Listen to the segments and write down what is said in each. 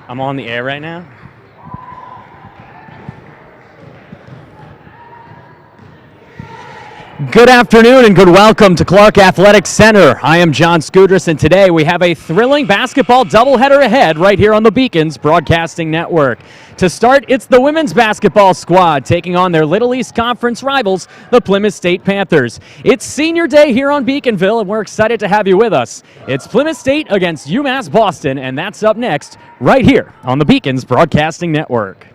I'm on the air right now. Good afternoon and good welcome to Clark Athletic Center. I am John Scudris, and today we have a thrilling basketball doubleheader ahead right here on the Beacons Broadcasting Network. To start, it's the women's basketball squad taking on their Little East Conference rivals, the Plymouth State Panthers. It's senior day here on Beaconville, and we're excited to have you with us. It's Plymouth State against UMass Boston, and that's up next right here on the Beacons Broadcasting Network.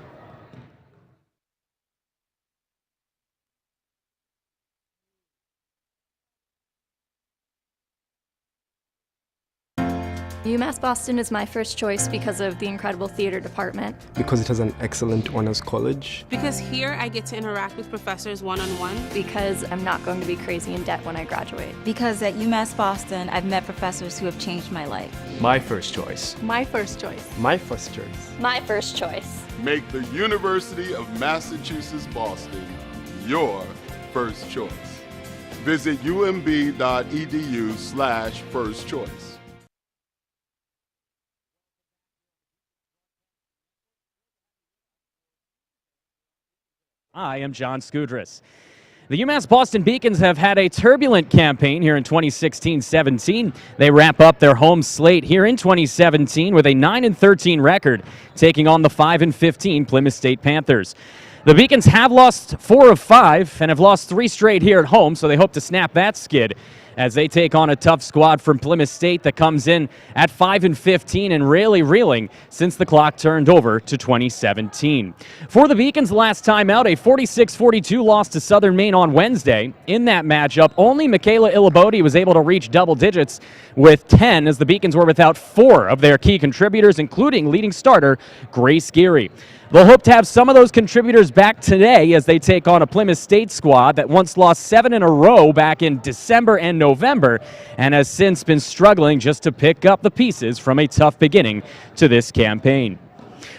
UMass Boston is my first choice because of the incredible theater department. Because it has an excellent honors college. Because here I get to interact with professors one-on-one. Because I'm not going to be crazy in debt when I graduate. Because at UMass Boston, I've met professors who have changed my life. My first choice. My first choice. My first choice. My first choice. Make the University of Massachusetts Boston your first choice. Visit umb.edu/first choice. I am John Scudris. The UMass Boston Beacons have had a turbulent campaign here in 2016-17. They wrap up their home slate here in 2017 with a 9-13 record, taking on the 5-15 Plymouth State Panthers. The Beacons have lost 4 of 5 and have lost 3 straight here at home, so they hope to snap that skid as they take on a tough squad from Plymouth State that comes in at 5-15 and really reeling since the clock turned over to 2017. For the Beacons, last time out, a 46-42 loss to Southern Maine on Wednesday. In that matchup, only Michaela Illabodi was able to reach double digits with 10, as the Beacons were without 4 of their key contributors, including leading starter Grace Geary. They'll hope to have some of those contributors back today as they take on a Plymouth State squad that once lost 7 in a row back in December and November and has since been struggling just to pick up the pieces from a tough beginning to this campaign.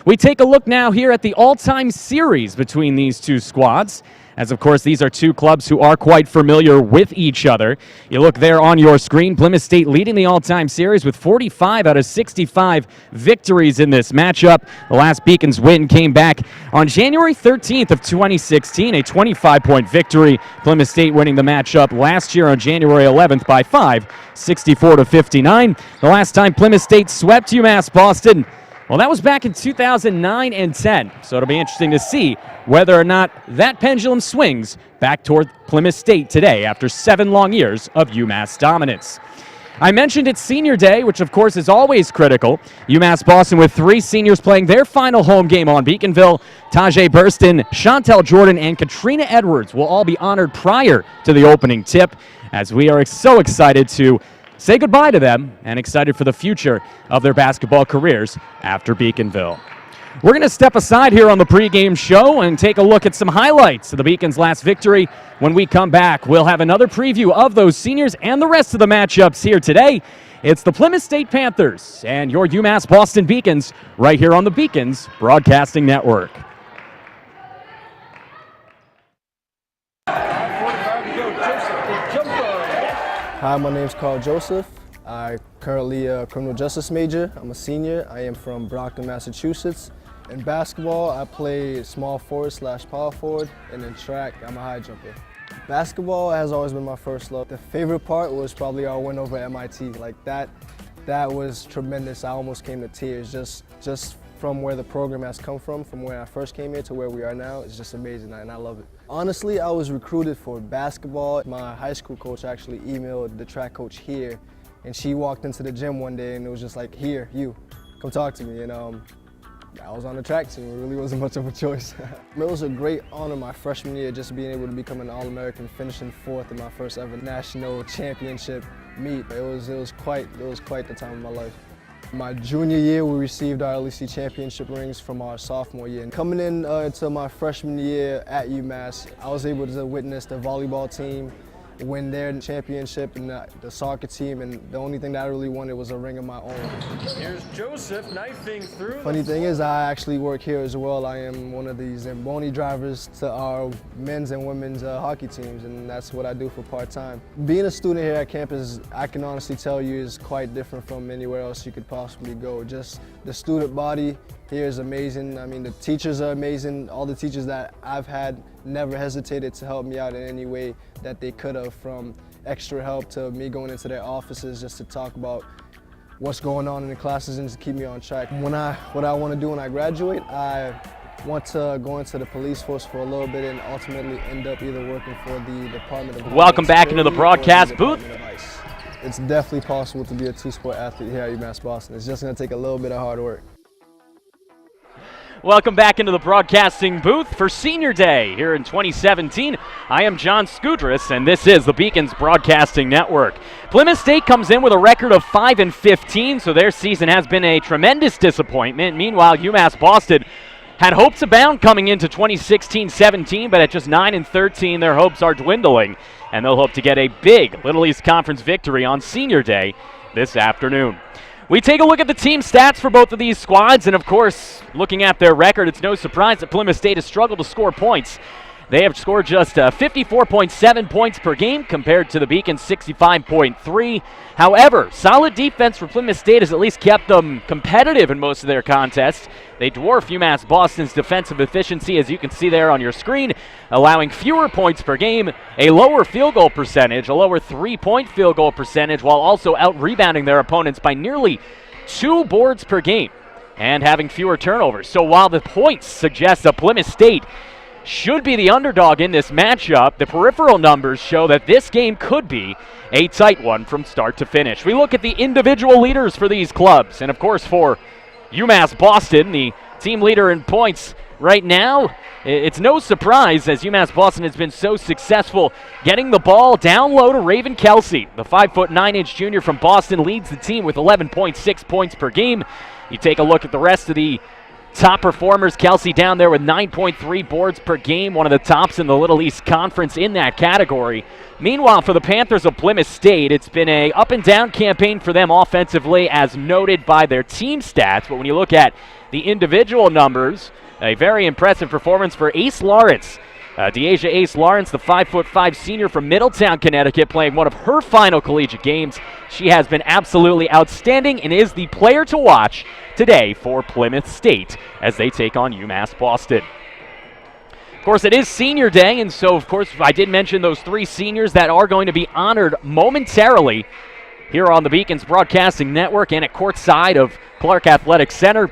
We take a look now here at the all-time series between these two squads, as of course these are two clubs who are quite familiar with each other. You look there on your screen, Plymouth State leading the all-time series with 45 out of 65 victories in this matchup. The last Beacons win came back on January 13th of 2016, a 25-point victory. Plymouth State winning the matchup last year on January 11th by 5, 64-59. The last time Plymouth State swept UMass Boston, well, that was back in 2009 and 10, so it'll be interesting to see whether or not that pendulum swings back toward Plymouth State today after 7 long years of UMass dominance. I mentioned it's senior day, which of course is always critical. UMass Boston with 3 seniors playing their final home game on Beaconville. Tajay Burston, Chantel Jordan, and Katrina Edwards will all be honored prior to the opening tip, as we are so excited to say goodbye to them and excited for the future of their basketball careers after Beaconville. We're going to step aside here on the pregame show and take a look at some highlights of the Beacons' last victory. When we come back, we'll have another preview of those seniors and the rest of the matchups here today. It's the Plymouth State Panthers and your UMass Boston Beacons right here on the Beacons Broadcasting Network. Hi, my name is Carl Joseph. I'm currently a criminal justice major. I'm a senior. I am from Brockton, Massachusetts. In basketball, I play small forward / power forward, and in track, I'm a high jumper. Basketball has always been my first love. The favorite part was probably our win over MIT. Like that was tremendous. I almost came to tears just from where the program has come from where I first came here to where we are now. It's just amazing, and I love it. Honestly, I was recruited for basketball. My high school coach actually emailed the track coach here, and she walked into the gym one day and it was just like, here, you, come talk to me. And I was on the track team. It really wasn't much of a choice. It was a great honor my freshman year, just being able to become an All-American, finishing 4th in my first ever national championship meet. It was quite the time of my life. My junior year, we received our LEC championship rings from our sophomore year. And coming into my freshman year at UMass, I was able to witness the volleyball team win their championship and the soccer team, and the only thing that I really wanted was a ring of my own. Here's Joseph knifing through. Funny thing is, I actually work here as well. I am one of the Zamboni drivers to our men's and women's hockey teams, and that's what I do for part-time. Being a student here at campus, I can honestly tell you, is quite different from anywhere else you could possibly go. Just the student body here is amazing. I mean, the teachers are amazing. All the teachers that I've had never hesitated to help me out in any way that they could have, from extra help to me going into their offices just to talk about what's going on in the classes and just keep me on track. What I want to do when I graduate, I want to go into the police force for a little bit and ultimately end up either working for the Department of Welcome back into the broadcast booth. It's definitely possible to be a two-sport athlete here at UMass Boston. It's just going to take a little bit of hard work. Welcome back into the broadcasting booth for Senior Day here in 2017. I am John Skudris, and this is the Beacons Broadcasting Network. Plymouth State comes in with a record of 5-15, so their season has been a tremendous disappointment. Meanwhile, UMass Boston had hopes abound coming into 2016-17, but at just 9-13, their hopes are dwindling, and they'll hope to get a big Little East Conference victory on Senior Day this afternoon. We take a look at the team stats for both of these squads, and of course, looking at their record, it's no surprise that Plymouth State has struggled to score points. They have scored just 54.7 points per game compared to the Beacons' 65.3. However, solid defense for Plymouth State has at least kept them competitive in most of their contests. They dwarf UMass Boston's defensive efficiency, as you can see there on your screen, allowing fewer points per game, a lower field goal percentage, a lower three-point field goal percentage, while also out-rebounding their opponents by nearly 2 boards per game and having fewer turnovers. So while the points suggest that Plymouth State should be the underdog in this matchup, the peripheral numbers show that this game could be a tight one from start to finish. We look at the individual leaders for these clubs, and of course for UMass Boston, the team leader in points right now, it's no surprise as UMass Boston has been so successful getting the ball down low to Raven Kelsey. The 5'9" junior from Boston leads the team with 11.6 points per game. You take a look at the rest of the top performers. Kelsey down there with 9.3 boards per game, one of the tops in the Little East Conference in that category. Meanwhile, for the Panthers of Plymouth State, it's been a up-and-down campaign for them offensively, as noted by their team stats. But when you look at the individual numbers, a very impressive performance for Ace Lawrence. Deasia Ace Lawrence, the 5'5" senior from Middletown, Connecticut, playing one of her final collegiate games. She has been absolutely outstanding and is the player to watch today for Plymouth State as they take on UMass Boston. Of course, it is Senior Day, and so, of course, I did mention those 3 seniors that are going to be honored momentarily here on the Beacons Broadcasting Network and at courtside of Clark Athletic Center.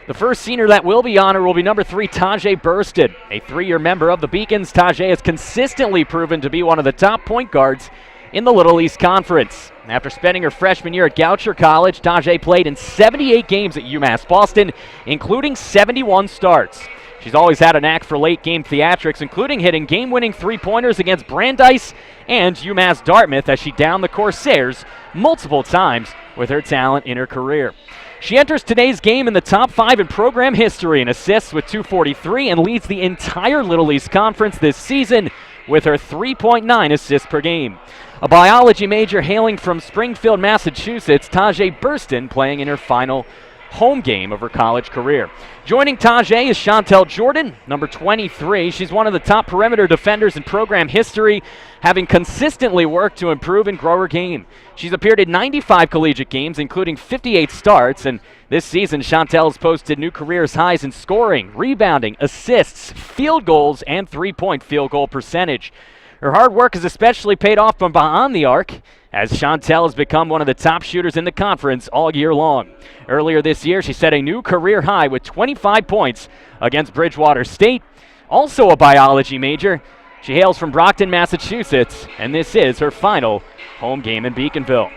The first senior that will be honored will be number 3, Tajay Bursted. A 3-year member of the Beacons, Tajay has consistently proven to be one of the top point guards in the Little East Conference. After spending her freshman year at Goucher College, Tajay played in 78 games at UMass Boston, including 71 starts. She's always had a knack for late-game theatrics, including hitting game-winning three-pointers against Brandeis and UMass Dartmouth as she downed the Corsairs multiple times with her talent in her career. She enters today's game in the top 5 in program history in assists with 243 and leads the entire Little East Conference this season with her 3.9 assists per game. A biology major hailing from Springfield, Massachusetts, Tajay Burston playing in her final home game of her college career. Joining Tajay is Chantel Jordan, number 23. She's one of the top perimeter defenders in program history, having consistently worked to improve and grow her game. She's appeared in 95 collegiate games, including 58 starts, and this season Chantel has posted new career highs in scoring, rebounding, assists, field goals, and three-point field goal percentage. Her hard work has especially paid off from beyond the arc, as Chantel has become one of the top shooters in the conference all year long. Earlier this year, she set a new career high with 25 points against Bridgewater State. Also a biology major, she hails from Brockton, Massachusetts, and this is her final home game in Beaconville.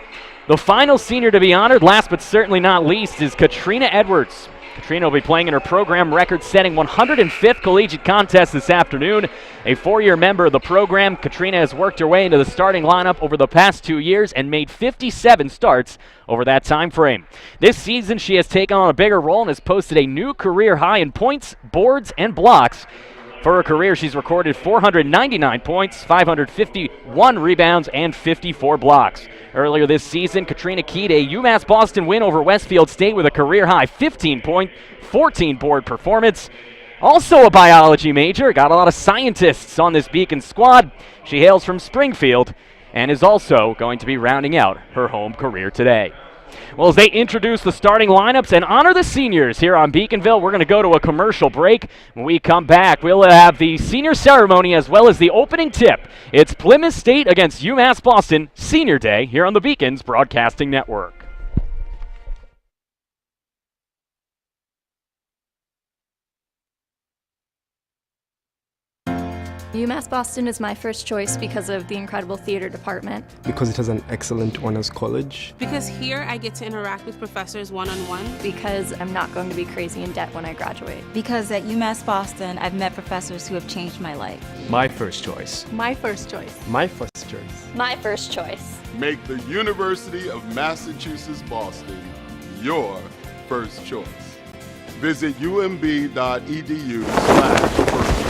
The final senior to be honored, last but certainly not least, is Katrina Edwards. Katrina will be playing in her program record-setting 105th collegiate contest this afternoon. A 4-year member of the program, Katrina has worked her way into the starting lineup over the past 2 years and made 57 starts over that time frame. This season, she has taken on a bigger role and has posted a new career high in points, boards, and blocks For her career, she's recorded 499 points, 551 rebounds, and 54 blocks. Earlier this season, Katrina keyed a UMass Boston win over Westfield State with a career-high 15-point, 14-board performance. Also a biology major, got a lot of scientists on this Beacon squad. She hails from Springfield and is also going to be rounding out her home career today. Well, as they introduce the starting lineups and honor the seniors here on Beaconville, we're going to go to a commercial break. When we come back, we'll have the senior ceremony as well as the opening tip. It's Plymouth State against UMass Boston Senior Day here on the Beacons Broadcasting Network. UMass Boston is my first choice because of the incredible theater department. Because it has an excellent honors college. Because here I get to interact with professors one-on-one. Because I'm not going to be crazy in debt when I graduate. Because at UMass Boston, I've met professors who have changed my life. My first choice. My first choice. My first choice. My first choice. Make the University of Massachusetts Boston your first choice. Visit umb.edu/first choice.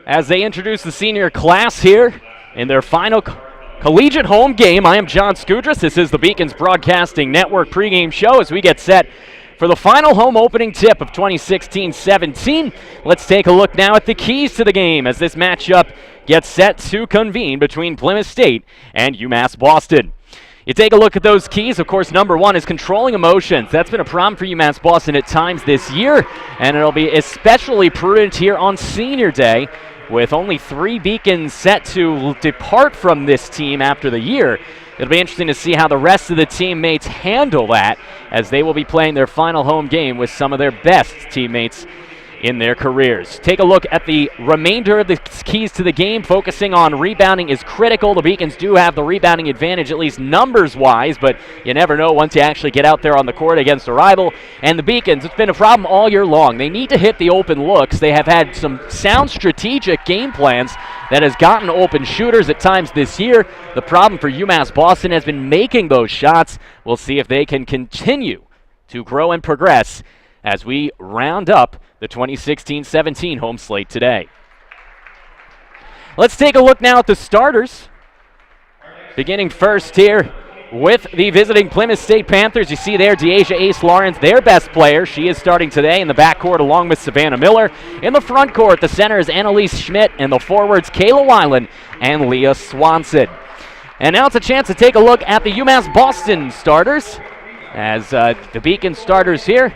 As they introduce the senior class here in their final collegiate home game, I am John Skudras. This is the Beacons Broadcasting Network pregame show as we get set for the final home opening tip of 2016-17. Let's take a look now at the keys to the game as this matchup gets set to convene between Plymouth State and UMass Boston. You take a look at those keys. Of course, number one is controlling emotions. That's been a problem for UMass Boston at times this year, and it'll be especially prudent here on Senior Day with only 3 Beacons set to depart from this team after the year. It'll be interesting to see how the rest of the teammates handle that as they will be playing their final home game with some of their best teammates in their careers. Take a look at the remainder of the keys to the game. Focusing on rebounding is critical. The Beacons do have the rebounding advantage, at least numbers-wise, but you never know once you actually get out there on the court against a rival. And the Beacons, it's been a problem all year long. They need to hit the open looks. They have had some sound strategic game plans that has gotten open shooters at times this year. The problem for UMass Boston has been making those shots. We'll see if they can continue to grow and progress as we round up the 2016-17 home slate today. Let's take a look now at the starters. Beginning first here with the visiting Plymouth State Panthers. You see there Deasia Ace Lawrence, their best player. She is starting today in the backcourt along with Savannah Miller. In the front court, the center is Annalise Schmidt, and the forwards Kayla Weiland and Leah Swanson. And now it's a chance to take a look at the UMass Boston starters as the Beacon starters here.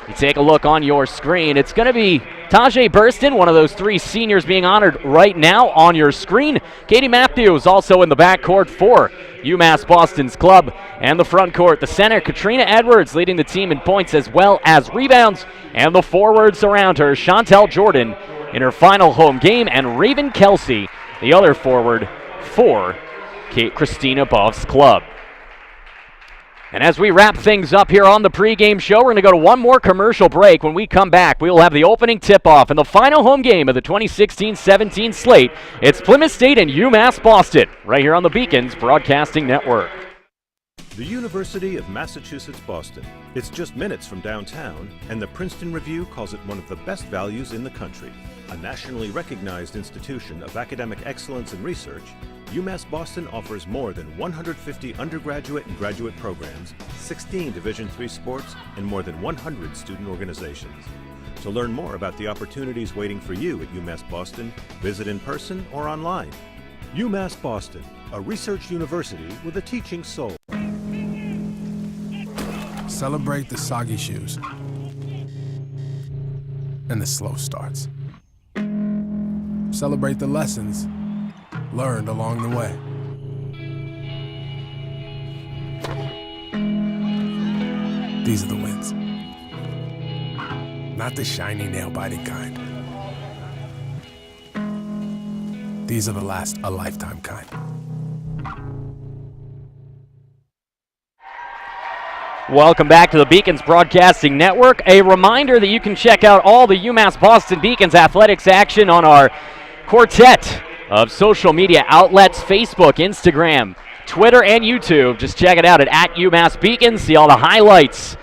You take a look on your screen. It's going to be Tajay Burston, one of those 3 seniors being honored right now on your screen. Katie Matthews also in the backcourt for UMass Boston's club. And the front court, the center, Katrina Edwards, leading the team in points as well as rebounds. And the forwards around her, Chantel Jordan in her final home game, and Raven Kelsey, the other forward for Christina Boff's club. And as we wrap things up here on the pregame show, we're going to go to one more commercial break. When we come back, we will have the opening tip-off and the final home game of the 2016-17 slate. It's Plymouth State and UMass Boston, right here on the Beacons Broadcasting Network. The University of Massachusetts Boston. It's just minutes from downtown, and the Princeton Review calls it one of the best values in the country. A nationally recognized institution of academic excellence and research, UMass Boston offers more than 150 undergraduate and graduate programs, 16 Division III sports, and more than 100 student organizations. To learn more about the opportunities waiting for you at UMass Boston, visit in person or online. UMass Boston, a research university with a teaching soul. Celebrate the soggy shoes and the slow starts. Celebrate the lessons learned along the way. These are the wins. Not the shiny, nail-biting kind. These are the last a lifetime kind. Welcome back to the Beacons Broadcasting Network. A reminder that you can check out all the UMass Boston Beacons athletics action on our quartet of social media outlets, Facebook, Instagram, Twitter, and YouTube. Just check it out at UMass Beacons. See all the highlights,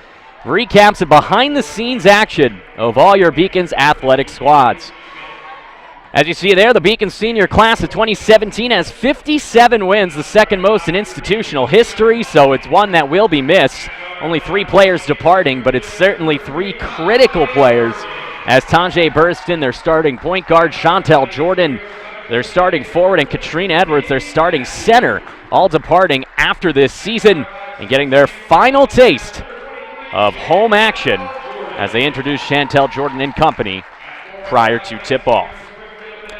recaps, and behind-the-scenes action of all your Beacons athletic squads. As you see there, the Beacons senior class of 2017 has 57 wins, the second most in institutional history, so it's one that will be missed. Only 3 players departing, but it's certainly 3 critical players, as Tanjay Burston, their starting point guard, Chantel Jordan, their starting forward, and Katrina Edwards, their starting center, all departing after this season and getting their final taste of home action as they introduce Chantel Jordan and company prior to tip-off.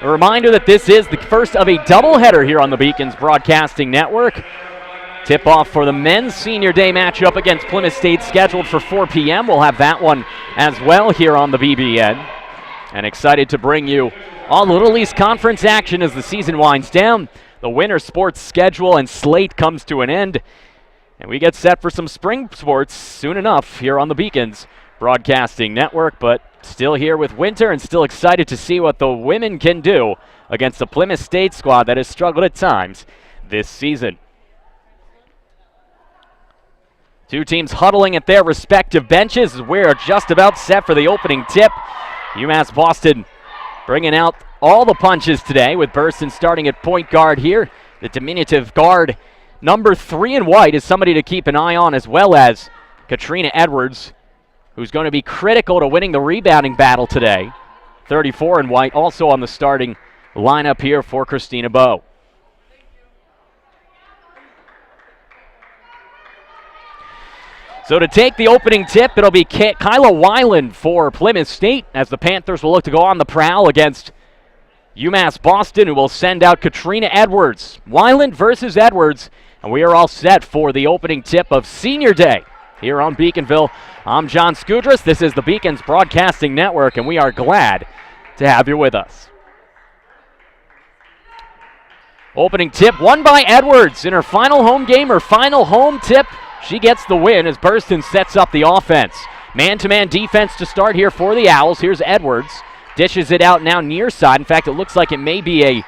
A reminder that this is the first of a doubleheader here on the Beacons Broadcasting Network. Tip-off for the men's senior day matchup against Plymouth State scheduled for 4 p.m. We'll have that one as well here on the BBN. And excited to bring you all the Little East Conference action as the season winds down. The winter sports schedule and slate comes to an end. And we get set for some spring sports soon enough here on the Beacons Broadcasting Network. But still here with winter and still excited to see what the women can do against the Plymouth State squad that has struggled at times this season. 2 teams huddling at their respective benches. We're just about set for the opening tip. UMass Boston bringing out all the punches today with Burston starting at point guard here. The diminutive guard, number 3 in white, is somebody to keep an eye on, as well as Katrina Edwards, who's going to be critical to winning the rebounding battle today. 34 in white, also on the starting lineup here for Christina Bowe. So to take the opening tip, it'll be Kyla Weiland for Plymouth State, as the Panthers will look to go on the prowl against UMass Boston, who will send out Katrina Edwards. Weiland versus Edwards, and we are all set for the opening tip of Senior Day here on Beaconville. I'm John Skudras. This is the Beacons Broadcasting Network, and we are glad to have you with us. Opening tip won by Edwards in her final home game, her final home tip. She gets the win as Burston sets up the offense. Man-to-man defense to start here for the Owls. Here's Edwards. Dishes it out now near side. In fact, it looks like it may be a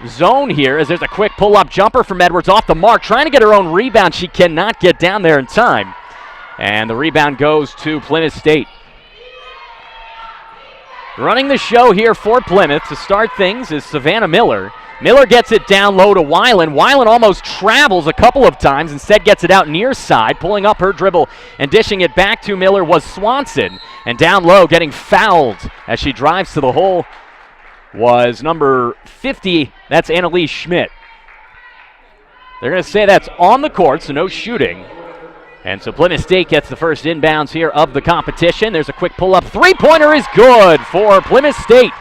zone here as there's a quick pull-up jumper from Edwards off the mark. Trying to get her own rebound. She cannot get down there in time. And the rebound goes to Plymouth State. Running the show here for Plymouth to start things is Savannah Miller. Miller gets it down low to Weiland. Weiland almost travels a couple of times, instead gets it out near side. Pulling up her dribble and dishing it back to Miller was Swanson. And down low, getting fouled as she drives to the hole, was number 50. That's Annalise Schmidt. They're going to say that's on the court, so no shooting. And so Plymouth State gets the first inbounds here of the competition. There's a quick pull-up. Three-pointer is good for Plymouth State.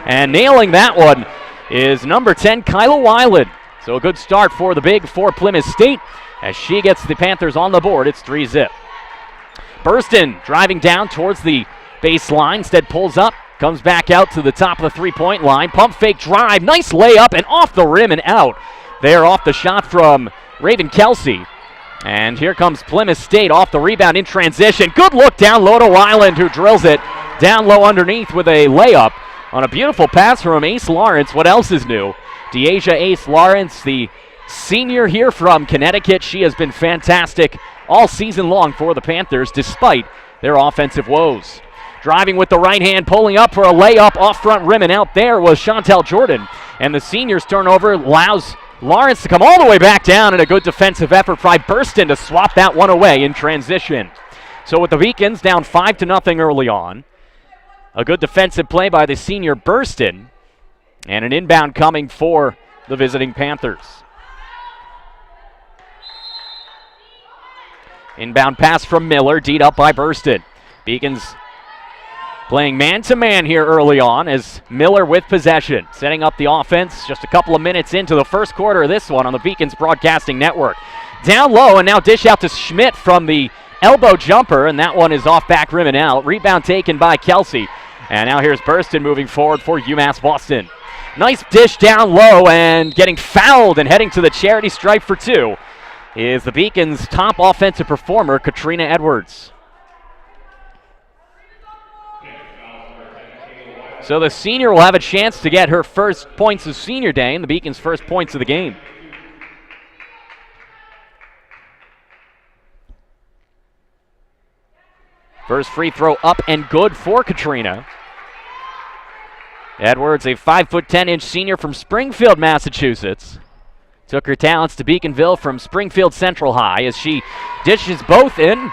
And nailing that one is number 10, Kyla Weiland. So a good start for the big for Plymouth State as she gets the Panthers on the board. It's 3-zip. Burston driving down towards the baseline. Instead pulls up, comes back out to the top of the three-point line. Pump fake drive, nice layup, and off the rim and out. There off the shot from Raven Kelsey. And here comes Plymouth State off the rebound in transition. Good look down low to Weiland, who drills it down low underneath with a layup on a beautiful pass from Ace Lawrence. What else is new? Deasia Ace Lawrence, the senior here from Connecticut. She has been fantastic all season long for the Panthers, despite their offensive woes. Driving with the right hand, pulling up for a layup off front rim, and out there was Chantel Jordan. And the senior's turnover allows Lawrence to come all the way back down, and a good defensive effort by Burston to swap that one away in transition. So with the Beacons down 5-0 early on, A good defensive play by the senior Burston. And an inbound coming for the visiting Panthers. Inbound pass from Miller, D'd up by Burston. Beacons playing man-to-man here early on as Miller with possession. Setting up the offense just a couple of minutes into the first quarter of this one on the Beacons Broadcasting Network. Down low and now dish out to Schmidt from the elbow jumper, and that one is off back rim and out. Rebound taken by Kelsey. And now here's Burston moving forward for UMass Boston. Nice dish down low and getting fouled and heading to the charity stripe for two is the Beacons' top offensive performer, Katrina Edwards. So the senior will have a chance to get her first points of senior day and the Beacons' first points of the game. First free throw up and good for Katrina. Edwards, a 5'10" senior from Springfield, Massachusetts. Took her talents to Beaconville from Springfield Central High as she dishes both in.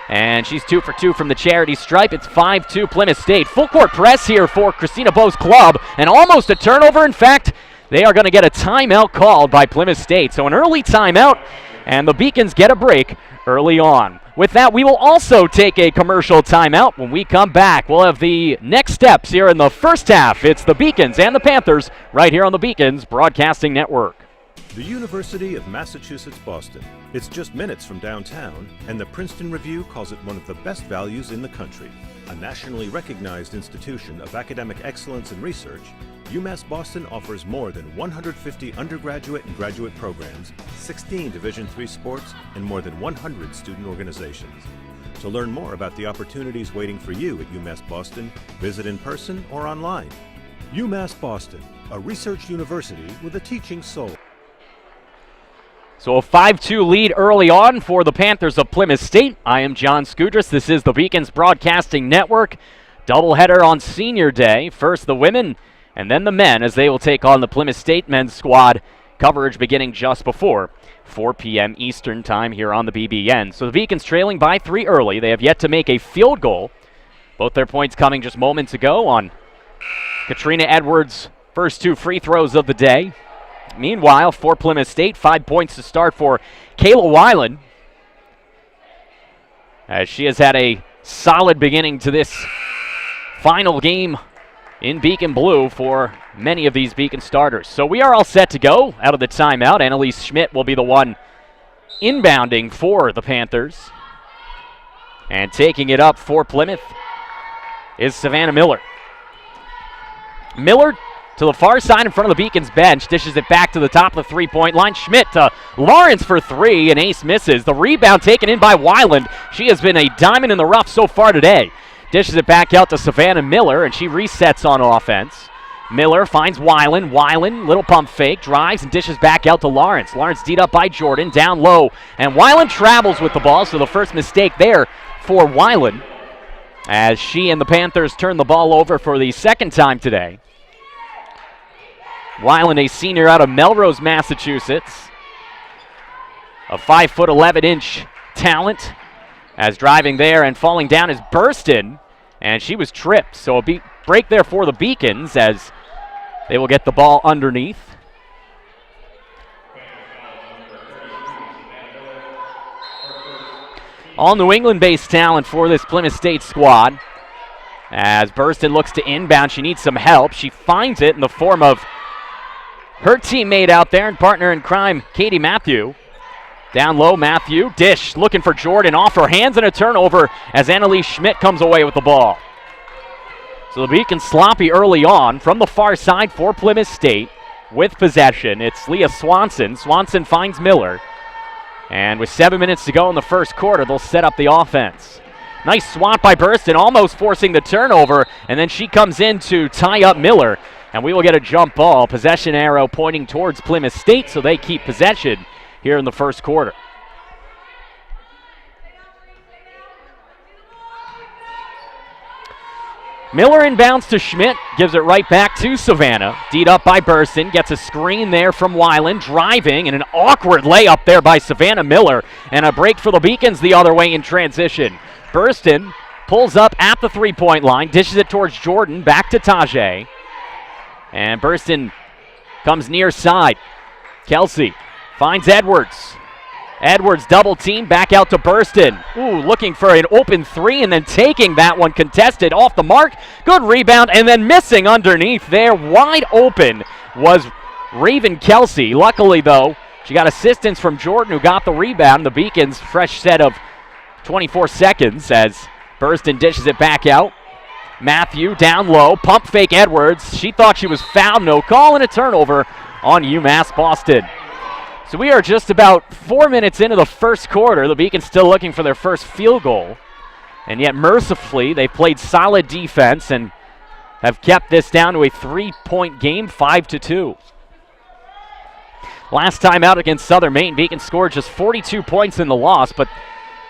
And she's 2 for 2 from the charity stripe. It's 5-2 Plymouth State. Full court press here for Christina Bowe's club. And almost a turnover. In fact, they are going to get a timeout called by Plymouth State. So an early timeout, and the Beacons get a break early on. With that, we will also take a commercial timeout. When we come back, we'll have the next steps here in the first half. It's the Beacons and the Panthers right here on the Beacons Broadcasting Network. The University of Massachusetts Boston. It's just minutes from downtown, and the Princeton Review calls it one of the best values in the country. A nationally recognized institution of academic excellence and research, UMass Boston offers more than 150 undergraduate and graduate programs, 16 Division III sports, and more than 100 student organizations. To learn more about the opportunities waiting for you at UMass Boston, visit in person or online. UMass Boston, a research university with a teaching soul. So a 5-2 lead early on for the Panthers of Plymouth State. I am John Skudras. This is the Beacons Broadcasting Network. Doubleheader on senior day. First the women and then the men as they will take on the Plymouth State men's squad. Coverage beginning just before 4 p.m. Eastern time here on the BBN. So the Beacons trailing by 3 early. They have yet to make a field goal. Both their points coming just moments ago on Katrina Edwards' first 2 free throws of the day. Meanwhile, for Plymouth State, 5 points to start for Kayla Weiland, as she has had a solid beginning to this final game in Beacon Blue for many of these Beacon starters. So we are all set to go out of the timeout. Annalise Schmidt will be the one inbounding for the Panthers. And taking it up for Plymouth is Savannah Miller. Miller to the far side in front of the Beacons bench, dishes it back to the top of the three-point line. Schmidt to Lawrence for 3, and ace misses. The rebound taken in by Weiland. She has been a diamond in the rough so far today. Dishes it back out to Savannah Miller, and she resets on offense. Miller finds Weiland. Weiland, little pump fake, drives and dishes back out to Lawrence. Lawrence D'd up by Jordan, down low, and Weiland travels with the ball, so the first mistake there for Weiland as she and the Panthers turn the ball over for the second time today. Weiland, a senior out of Melrose, Massachusetts. A 5'11" talent, as driving there and falling down is Burston, and she was tripped. So a break there for the Beacons as they will get the ball underneath. All New England-based talent for this Plymouth State squad. As Burston looks to inbound, she needs some help. She finds it in the form of her teammate out there and partner in crime, Katie Matthew. Down low, Matthew. Dish looking for Jordan off her hands and a turnover as Annalise Schmidt comes away with the ball. So the Beacons sloppy early on from the far side for Plymouth State with possession. It's Leah Swanson. Swanson finds Miller. And with 7 minutes to go in the first quarter, they'll set up the offense. Nice swat by Burston, almost forcing the turnover, and then she comes in to tie up Miller. And we will get a jump ball. Possession arrow pointing towards Plymouth State, so they keep possession here in the first quarter. Miller inbounds to Schmidt, gives it right back to Savannah. D'd up by Burston, gets a screen there from Weiland, driving, and an awkward layup there by Savannah Miller, and a break for the Beacons the other way in transition. Burston pulls up at the three-point line, dishes it towards Jordan, back to Tajay. And Burston comes near side. Kelsey finds Edwards. Edwards double team, back out to Burston. Ooh, looking for an open three and then taking that one contested off the mark. Good rebound and then missing underneath there. Wide open was Raven Kelsey. Luckily, though, she got assistance from Jordan, who got the rebound. The Beacons, fresh set of 24 seconds as Burston dishes it back out. Matthew down low, pump fake Edwards. She thought she was fouled, no call, and a turnover on UMass Boston. So we are just about 4 minutes into the first quarter. The Beacons still looking for their first field goal. And yet, mercifully, they played solid defense and have kept this down to a 3-point game, 5-2. Last time out against Southern Maine, Beacons scored just 42 points in the loss, but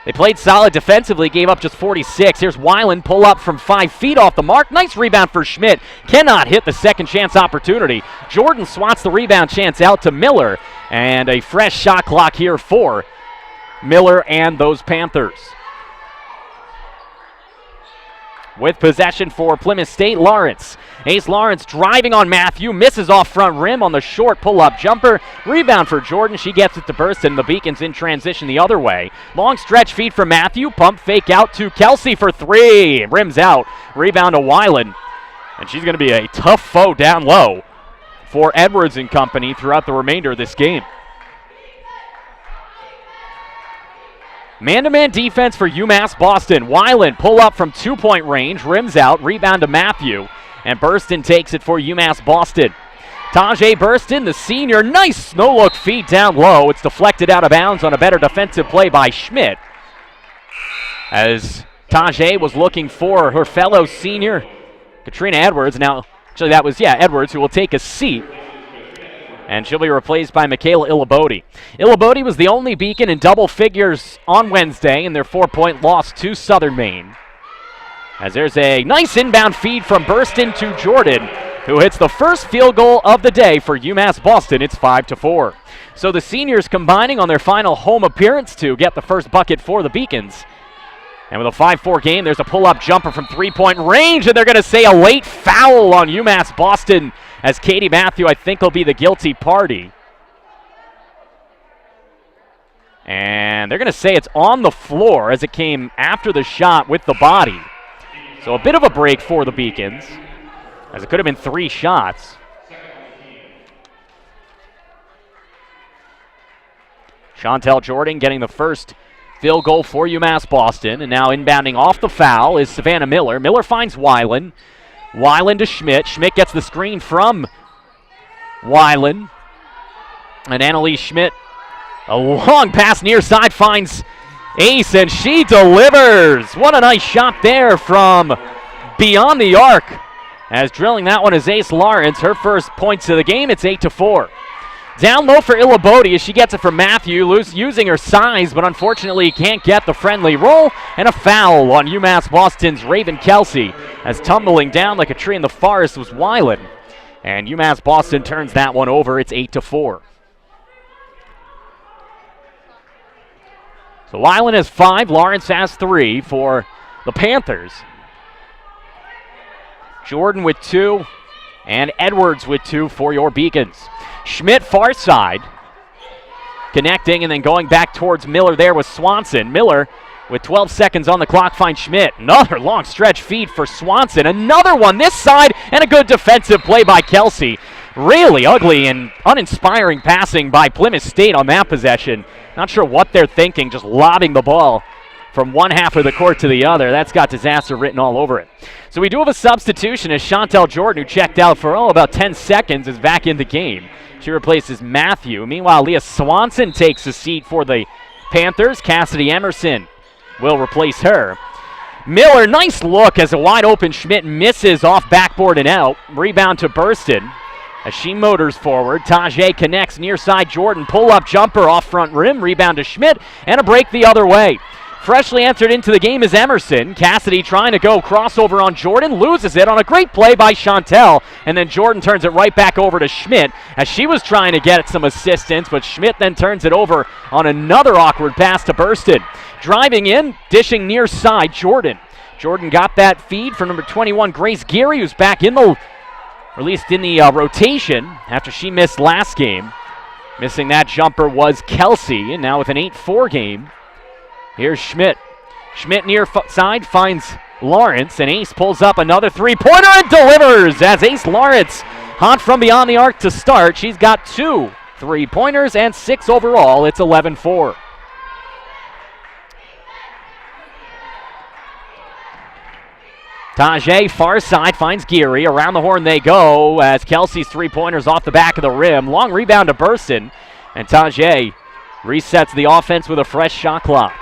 they played solid defensively, gave up just 46. Here's Weiland, pull up from 5 feet off the mark. Nice rebound for Schmidt. Cannot hit the second chance opportunity. Jordan swats the rebound chance out to Miller. And a fresh shot clock here for Miller and those Panthers. With possession for Plymouth State, Lawrence. Ace Lawrence driving on Matthew, misses off front rim on the short pull-up jumper. Rebound for Jordan, she gets it to Burston. The Beacons in transition the other way. Long stretch feed for Matthew, pump fake out to Kelsey for 3. Rims out, rebound to Weiland. And she's going to be a tough foe down low for Edwards and company throughout the remainder of this game. Man-to-man defense for UMass Boston. Weiland pull up from 2-point range, rims out, rebound to Matthew, and Burston takes it for UMass Boston. Tajay Burston, the senior, nice no-look feed down low. It's deflected out of bounds on a better defensive play by Schmidt. As Tajay was looking for her fellow senior, Katrina Edwards. Now, actually that was, Edwards, who will take a seat. And she'll be replaced by Michaela Illabodi. Illabodi was the only Beacon in double figures on Wednesday in their 4-point loss to Southern Maine. As there's a nice inbound feed from Burston to Jordan, who hits the first field goal of the day for UMass Boston. It's 5-4. So the seniors combining on their final home appearance to get the first bucket for the Beacons. And with a 5-4 game, there's a pull-up jumper from 3-point range, and they're going to say a late foul on UMass Boston, as Katie Matthew, I think, will be the guilty party. And they're going to say it's on the floor as it came after the shot with the body. So a bit of a break for the Beacons, as it could have been 3 shots. Chantel Jordan getting the first field goal for UMass Boston, and now inbounding off the foul is Savannah Miller. Miller finds Weiland. Weiland to Schmidt. Schmidt gets the screen from Weiland. And Annalise Schmidt, a long pass near side, finds Ace, and she delivers. What a nice shot there from beyond the arc. As drilling that one is Ace Lawrence. Her first points of the game. It's 8-4. Down low for Illabodi as she gets it from Matthew, using her size, but unfortunately can't get the friendly roll. And a foul on UMass Boston's Raven Kelsey, as tumbling down like a tree in the forest was Weiland. And UMass Boston turns that one over. It's 8-4. So Weiland has 5, Lawrence has 3 for the Panthers. Jordan with 2, and Edwards with 2 for your Beacons. Schmidt far side, connecting and then going back towards Miller there with Swanson. Miller with 12 seconds on the clock finds Schmidt. Another long stretch feed for Swanson. Another one this side, and a good defensive play by Kelsey. Really ugly and uninspiring passing by Plymouth State on that possession. Not sure what they're thinking, just lobbing the ball from one half of the court to the other. That's got disaster written all over it. So we do have a substitution as Chantel Jordan, who checked out for about 10 seconds, is back in the game. She replaces Matthew. Meanwhile, Leah Swanson takes a seat for the Panthers. Cassidy Emerson will replace her. Miller, nice look as a wide open Schmidt misses off backboard and out. Rebound to Burston as she motors forward. Tajay connects near side. Jordan pull-up jumper off front rim. Rebound to Schmidt and a break the other way. Freshly entered into the game is Emerson. Cassidy trying to go crossover on Jordan, loses it on a great play by Chantel, and then Jordan turns it right back over to Schmidt as she was trying to get some assistance, but Schmidt then turns it over on another awkward pass to Burston. Driving in, dishing near side, Jordan. Jordan got that feed from number 21, Grace Geary, who's back in the, or at least in the rotation after she missed last game. Missing that jumper was Kelsey, and now with an 8-4 game, here's Schmidt. Schmidt near side finds Lawrence, and Ace pulls up another three-pointer and delivers as Ace Lawrence, hot from beyond the arc to start. She's got 2 3-pointers and 6 overall. It's 11-4. Tajay, far side, finds Geary. Around the horn they go as Kelsey's 3-pointers off the back of the rim. Long rebound to Burson, and Tajay resets the offense with a fresh shot clock.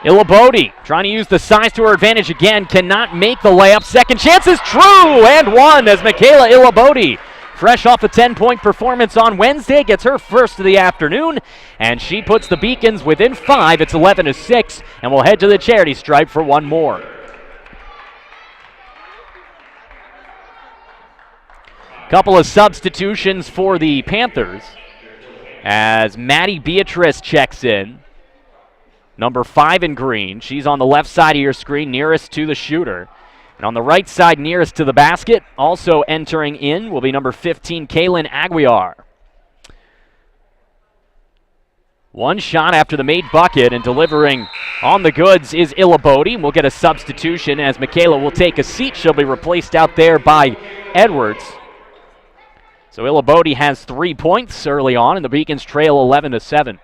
Illabodi trying to use the size to her advantage again, cannot make the layup. Second chance is true, and one as Michaela Illabodi, fresh off a 10-point performance on Wednesday, gets her first of the afternoon, and she puts the Beacons within 5. It's 11-6, and we'll head to the charity stripe for one more. Couple of substitutions for the Panthers as Maddie Beatrice checks in. Number 5 in green. She's on the left side of your screen, nearest to the shooter. And on the right side, nearest to the basket, also entering in will be number 15, Kaylin Aguiar. One shot after the made bucket, and delivering on the goods is Illabodi. We'll get a substitution as Michaela will take a seat. She'll be replaced out there by Edwards. So Illabodi has 3 points early on, and the Beacons trail 11-7.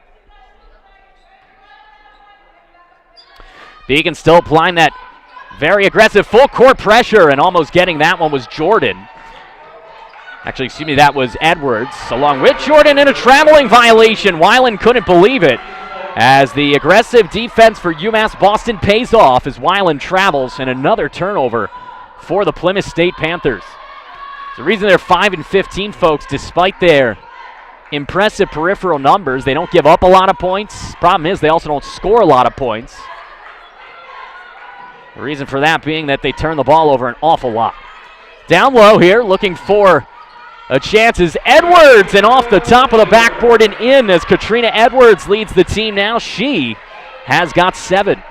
Beacons still applying that very aggressive full court pressure, and almost getting that one was Jordan. Actually, excuse me, that was Edwards, along with Jordan in a traveling violation. Weiland couldn't believe it as the aggressive defense for UMass Boston pays off as Weiland travels, and another turnover for the Plymouth State Panthers. The reason they're 5-15, folks, despite their impressive peripheral numbers, they don't give up a lot of points. Problem is they also don't score a lot of points. The reason for that being that they turn the ball over an awful lot. Down low here, looking for a chance is Edwards, and off the top of the backboard and in as Katrina Edwards leads the team now. She has got 7.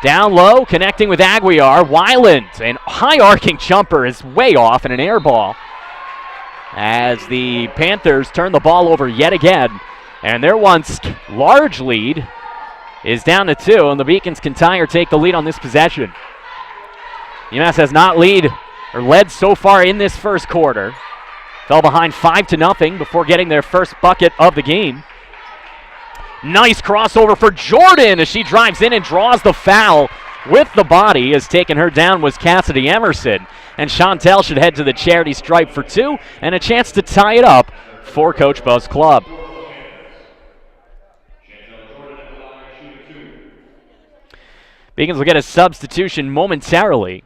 Down low, connecting with Aguiar. Weiland, an high arcing jumper is way off, and an air ball as the Panthers turn the ball over yet again. And their once large lead is down to 2, and the Beacons can tie or take the lead on this possession. UMass has not led so far in this first quarter. Fell behind 5-0 before getting their first bucket of the game. Nice crossover for Jordan as she drives in and draws the foul with the body. Has taken her down was Cassidy Emerson. And Chantel should head to the charity stripe for 2 and a chance to tie it up for Coach Bo's club. Beacons will get a substitution momentarily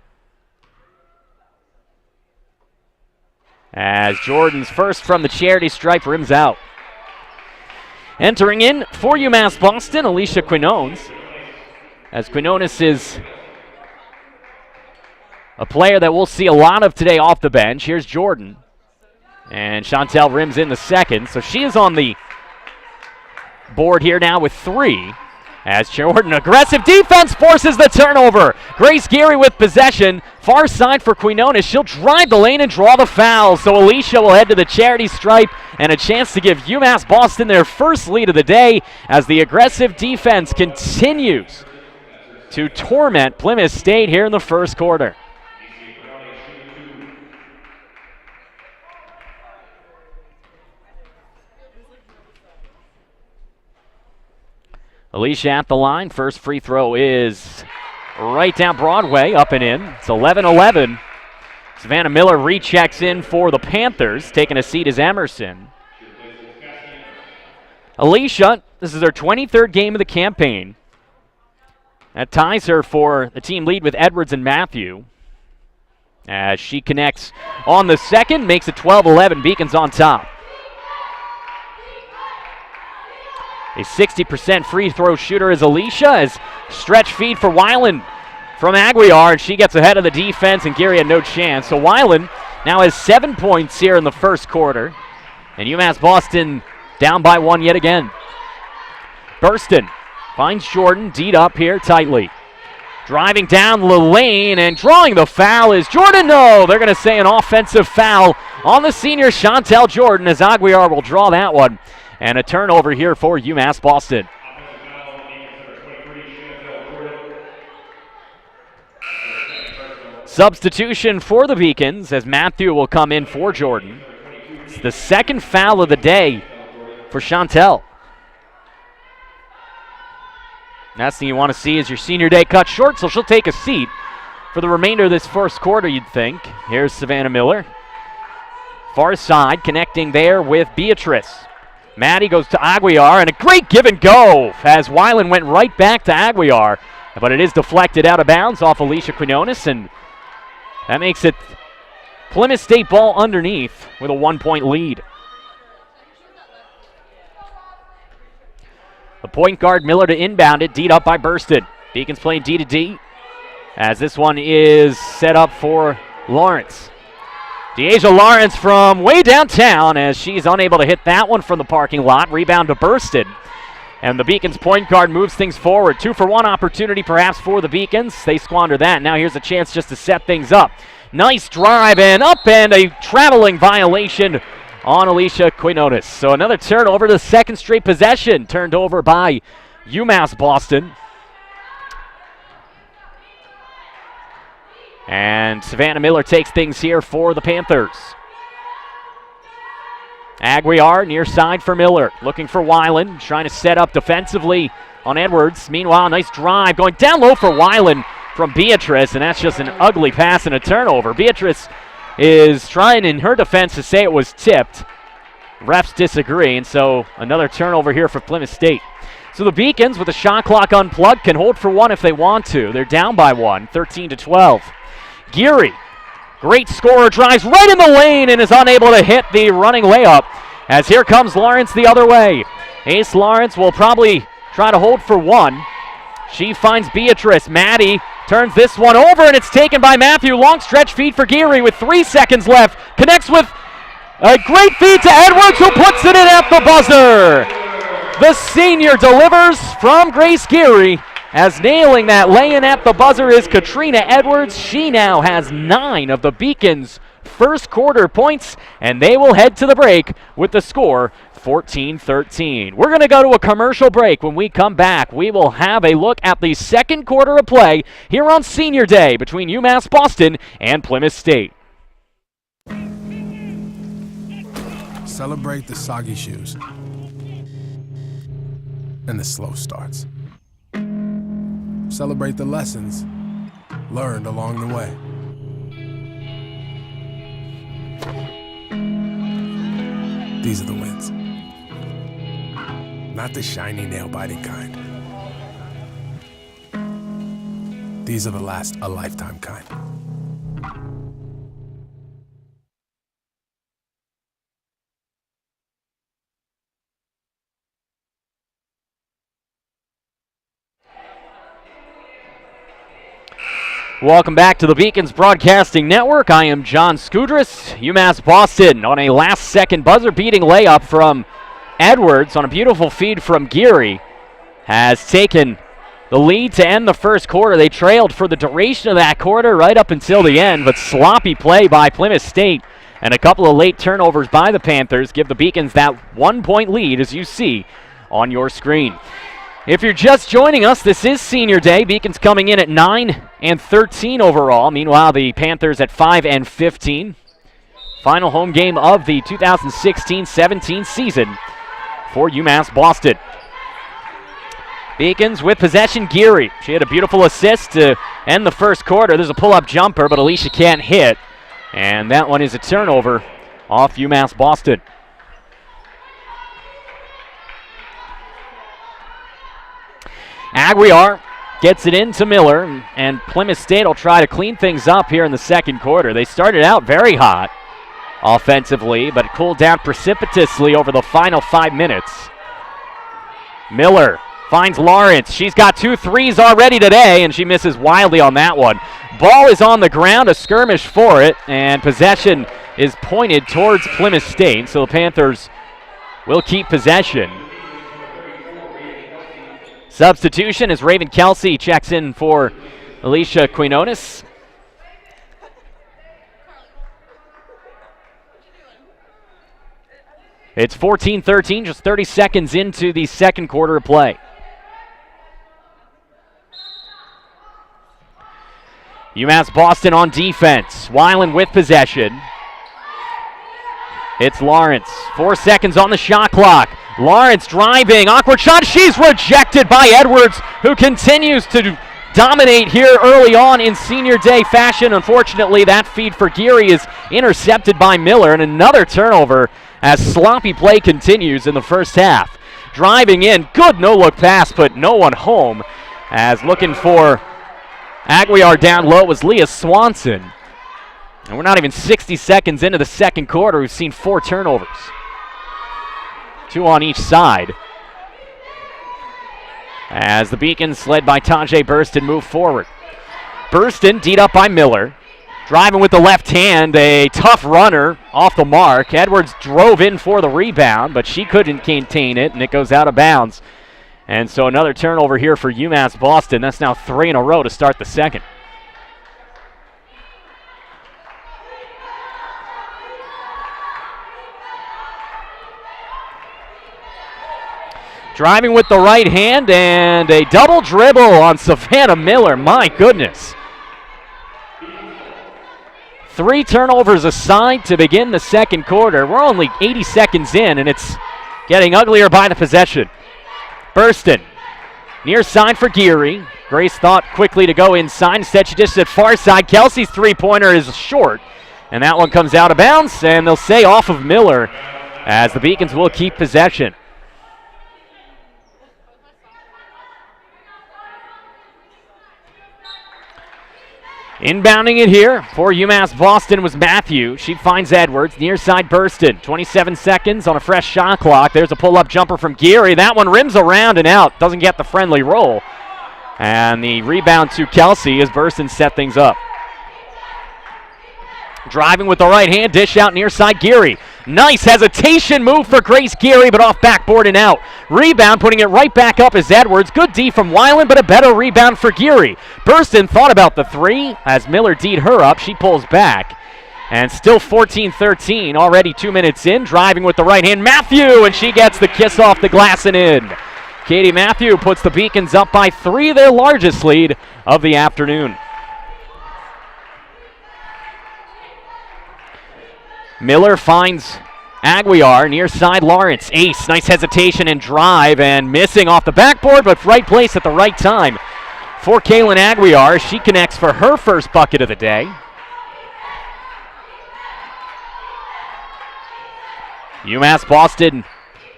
as Jordan's first from the charity stripe rims out. Entering in for UMass Boston, Alicia Quinones, as Quinones is a player that we'll see a lot of today off the bench. Here's Jordan, and Chantel rims in the second, so she is on the board here now with 3. As Jordan, aggressive defense, forces the turnover. Grace Geary with possession. Far side for Quinones. She'll drive the lane and draw the foul. So Alicia will head to the charity stripe, and a chance to give UMass Boston their first lead of the day as the aggressive defense continues to torment Plymouth State here in the first quarter. Alicia at the line. First free throw is right down Broadway, up and in. It's 11-11. Savannah Miller rechecks in for the Panthers. Taking a seat is Emerson. Alicia, this is her 23rd game of the campaign. That ties her for the team lead with Edwards and Matthew. As she connects on the second, makes it 12-11. Beacons on top. A 60% free throw shooter is Alicia, as stretch feed for Weiland from Aguiar, and she gets ahead of the defense, and Geary had no chance. So Weiland now has 7 points here in the first quarter, and UMass Boston down by 1 yet again. Burston finds Jordan, D'd up here tightly. Driving down the lane and drawing the foul is Jordan. No, they're going to say an offensive foul on the senior Chantel Jordan as Aguiar will draw that one. And a turnover here for UMass Boston. Substitution for the Beacons as Matthew will come in for Jordan. It's the second foul of the day for Chantel. Last thing you want to see is your senior day cut short, so she'll take a seat for the remainder of this first quarter, you'd think. Here's Savannah Miller. Far side, connecting there with Beatrice. Maddie goes to Aguiar, and a great give and go as Weiland went right back to Aguiar. But it is deflected out of bounds off Alicia Quinones, and that makes it Plymouth State ball underneath with a 1-point lead. The point guard, Miller, to inbound it. D'd up by Burston. Beacons playing D to D as this one is set up for Lawrence. Deasia Lawrence from way downtown as she's unable to hit that one from the parking lot. Rebound to Burston. And the Beacons point guard moves things forward. 2-for-1 opportunity perhaps for the Beacons. They squander that. Now here's a chance just to set things up. Nice drive and up, and a traveling violation on Alicia Quinones. So another turnover, the second straight possession turned over by UMass Boston. And Savannah Miller takes things here for the Panthers. Aguiar near side for Miller, looking for Weiland, trying to set up defensively on Edwards. Meanwhile, nice drive going down low for Weiland from Beatrice, and that's just an ugly pass and a turnover. Beatrice is trying in her defense to say it was tipped. Refs disagree, and so another turnover here for Plymouth State. So the Beacons, with the shot clock unplugged, can hold for one if they want to. They're down by one, 13-12. Geary, great scorer, drives right in the lane and is unable to hit the running layup as here comes Lawrence the other way. Ace Lawrence will probably try to hold for one. She finds Beatrice. Maddie turns this one over, and it's taken by Matthew. Long stretch feed for Geary with 3 seconds left. Connects with a great feed to Edwards, who puts it in at the buzzer. The senior delivers from Grace Geary, as nailing that lay-in at the buzzer is Katrina Edwards. She now has 9 of the Beacons' first quarter points, and they will head to the break with the score 14-13. We're going to go to a commercial break. When we come back, we will have a look at the second quarter of play here on Senior Day between UMass Boston and Plymouth State. Celebrate the soggy shoes and the slow starts. Celebrate the lessons learned along the way. These are the wins. Not the shiny, nail-biting kind. These are the last a lifetime kind. Welcome back to the Beacons Broadcasting Network. I am John Skudris. UMass Boston on a last-second buzzer-beating layup from Edwards on a beautiful feed from Geary has taken the lead to end the first quarter. They trailed for the duration of that quarter right up until the end, but sloppy play by Plymouth State and a couple of late turnovers by the Panthers give the Beacons that 1-point lead, as you see on your screen. If you're just joining us, this is Senior Day. Beacons coming in at 9-13 overall. Meanwhile, the Panthers at 5-15. Final home game of the 2016-17 season for UMass Boston. Beacons with possession, Geary. She had a beautiful assist to end the first quarter. There's a pull-up jumper, but Alicia can't hit. And that one is a turnover off UMass Boston. Aguiar gets it into Miller, and Plymouth State will try to clean things up here in the second quarter. They started out very hot offensively, but it cooled down precipitously over the final 5 minutes. Miller finds Lawrence. She's got 2 threes already today, and she misses wildly on that one. Ball is on the ground, a skirmish for it, and possession is pointed towards Plymouth State, so the Panthers will keep possession. Substitution as Raven Kelsey checks in for Alicia Quinones. It's 14-13, just 30 seconds into the second quarter of play. UMass Boston on defense. Weiland with possession. It's Lawrence. 4 seconds on the shot clock. Lawrence driving. Awkward shot. She's rejected by Edwards, who continues to dominate here early on in senior day fashion. Unfortunately, that feed for Geary is intercepted by Miller, and another turnover as sloppy play continues in the first half. Driving in. Good no-look pass, but no one home. As looking for Aguiar down low was Leah Swanson. And we're not even 60 seconds into the second quarter. We've seen 4 turnovers. 2 on each side. As the Beacons, led by Tajay Burston, move forward. Burston, D'd up by Miller. Driving with the left hand, a tough runner off the mark. Edwards drove in for the rebound, but she couldn't contain it, and it goes out of bounds. And so another turnover here for UMass Boston. That's now 3 in a row to start the second. Driving with the right hand and a double dribble on Savannah Miller. My goodness. 3 turnovers aside to begin the second quarter. We're only 80 seconds in, and it's getting uglier by the possession. Burston, near side for Geary. Grace thought quickly to go inside. Instead, she dishes it far side. Kelsey's three-pointer is short, and that one comes out of bounds, and they'll say off of Miller as the Beacons will keep possession. Inbounding it here for UMass Boston was Matthew. She finds Edwards. Near side Burston. 27 seconds on a fresh shot clock. There's a pull-up jumper from Geary. That one rims around and out. Doesn't get the friendly roll. And the rebound to Kelsey as Burston set things up. Driving with the right hand. Dish out near side Geary. Nice hesitation move for Grace Geary, but off backboard and out. Rebound, putting it right back up is Edwards. Good D from Weiland, but a better rebound for Geary. Burston thought about the 3 as Miller D'd her up. She pulls back. And still 14-13, already 2 minutes in. Driving with the right hand, Matthew, and she gets the kiss off the glass and in. Katie Matthew puts the Beacons up by 3, their largest lead of the afternoon. Miller finds Aguiar, near side Lawrence. Ace, nice hesitation and drive, and missing off the backboard, but right place at the right time for Kaylin Aguiar. She connects for her first bucket of the day. UMass Boston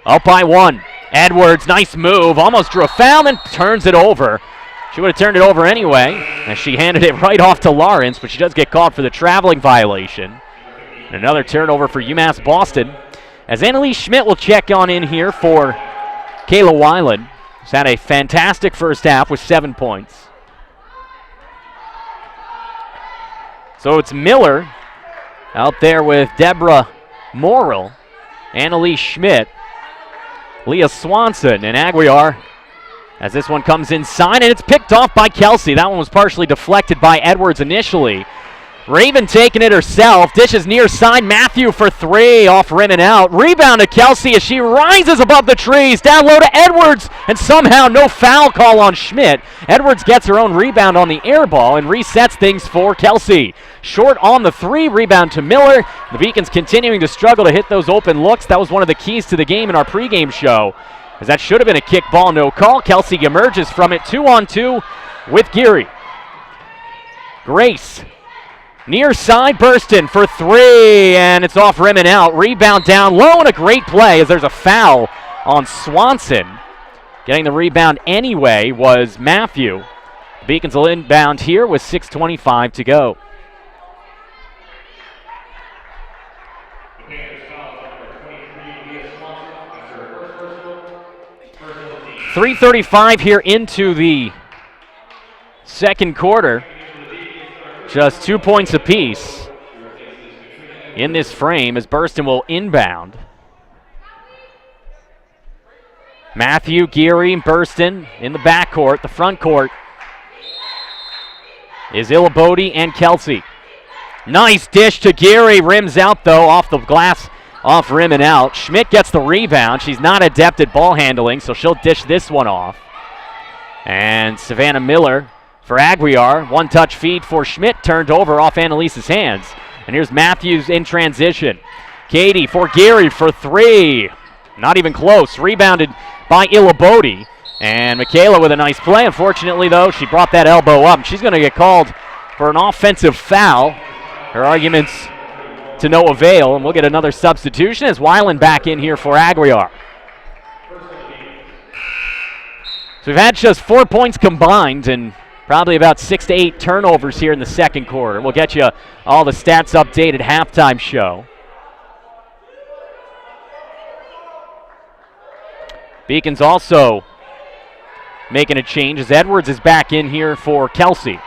up by 1. Edwards, nice move, almost drew a foul and turns it over. She would have turned it over anyway, as she handed it right off to Lawrence, but she does get called for the traveling violation. Another turnover for UMass Boston, as Annalise Schmidt will check on in here for Kayla Weiland, who's had a fantastic first half with 7 points. So it's Miller out there with Deborah Morrill, Annalise Schmidt, Leah Swanson, and Aguiar as this one comes inside, and it's picked off by Kelsey. That one was partially deflected by Edwards initially. Raven taking it herself. Dishes near side. Matthew for 3. Off rim and out. Rebound to Kelsey as she rises above the trees. Down low to Edwards. And somehow no foul call on Schmidt. Edwards gets her own rebound on the air ball and resets things for Kelsey. Short on the 3. Rebound to Miller. The Beacons continuing to struggle to hit those open looks. That was one of the keys to the game in our pregame show, as that should have been a kick ball, no call. Kelsey emerges from it 2-on-2 with Geary. Grace. Near side, Burston for 3, and it's off rim and out. Rebound down low, and a great play as there's a foul on Swanson. Getting the rebound anyway was Matthew. Beacons will inbound here with 6:25 to go. .335 here into the second quarter. Just 2 points apiece in this frame as Burston will inbound. Matthew, Geary, and Burston in the backcourt. The front court is Illabodi and Kelsey. Nice dish to Geary. Rims out, though, off the glass, off rim and out. Schmidt gets the rebound. She's not adept at ball handling, so she'll dish this one off. And Savannah Miller for Aguiar. One-touch feed for Schmidt, turned over off Annalise's hands. And here's Matthews in transition. Katie for Geary for three. Not even close. Rebounded by Illabodi. And Michaela with a nice play. Unfortunately, though, she brought that elbow up. She's going to get called for an offensive foul. Her arguments to no avail, and we'll get another substitution as Weiland back in here for Aguiar. So we've had just 4 points combined and probably about 6 to 8 turnovers here in the second quarter. We'll get you all the stats updated halftime show. Beacons also making a change as Edwards is back in here for Kelsey.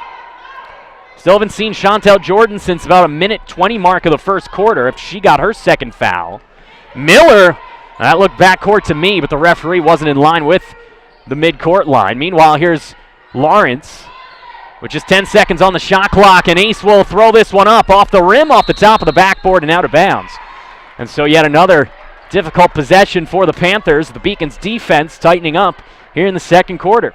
Still haven't seen Chantel Jordan since about a minute 20 mark of the first quarter if she got her second foul. Miller, that looked backcourt to me, but the referee wasn't in line with the midcourt line. Meanwhile, here's Lawrence with just 10 seconds on the shot clock, and Ace will throw this one up off the rim, off the top of the backboard, and out of bounds. And so yet another difficult possession for the Panthers. The Beacons defense tightening up here in the second quarter.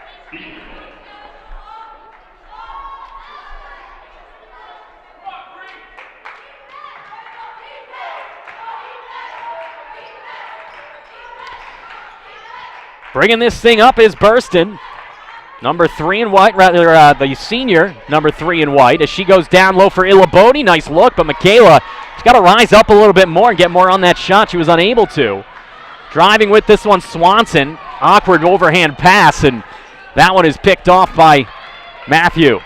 Bringing this thing up is Burston, number 3 in white, the senior, number 3 in white, as she goes down low for Illabodi. Nice look, but Michaela, she's got to rise up a little bit more and get more on that shot. She was unable to. Driving with this one, Swanson. Awkward overhand pass, and that one is picked off by Matthew.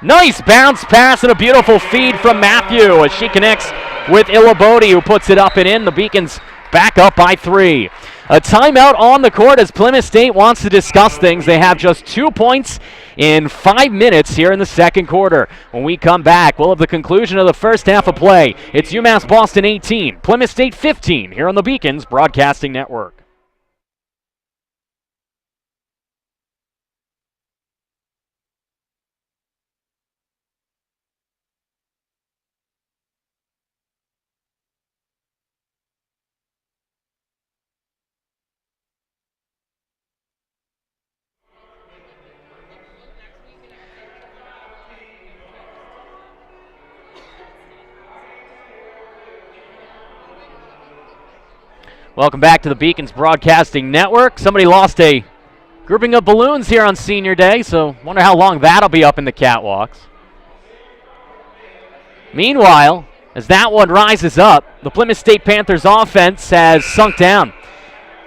Nice bounce pass and a beautiful feed from Matthew as she connects with Illabodi, who puts it up and in. The Beacons back up by 3. A timeout on the court as Plymouth State wants to discuss things. They have just 2 points in 5 minutes here in the second quarter. When we come back, we'll have the conclusion of the first half of play. It's UMass Boston 18, Plymouth State 15 here on the Beacons Broadcasting Network. Welcome back to the Beacons Broadcasting Network. Somebody lost a grouping of balloons here on Senior Day, so wonder how long that'll be up in the catwalks. Meanwhile, as that one rises up, the Plymouth State Panthers offense has sunk down.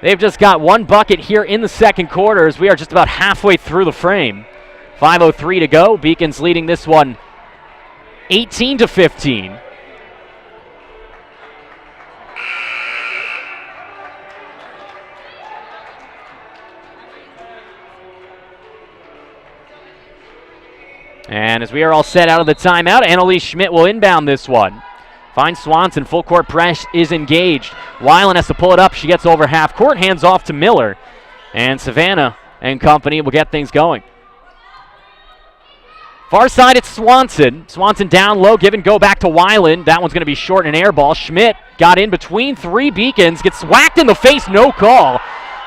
They've just got one bucket here in the second quarter as we are just about halfway through the frame. 5:03 to go. Beacons leading this one 18-15. And as we are all set out of the timeout, Annalise Schmidt will inbound this one. Finds Swanson, full court press is engaged. Weiland has to pull it up. She gets over half court, hands off to Miller. And Savannah and company will get things going. Far side, it's Swanson. Swanson down low, give and go back to Weiland. That one's going to be short and air ball. Schmidt got in between 3 Beacons, gets whacked in the face, no call.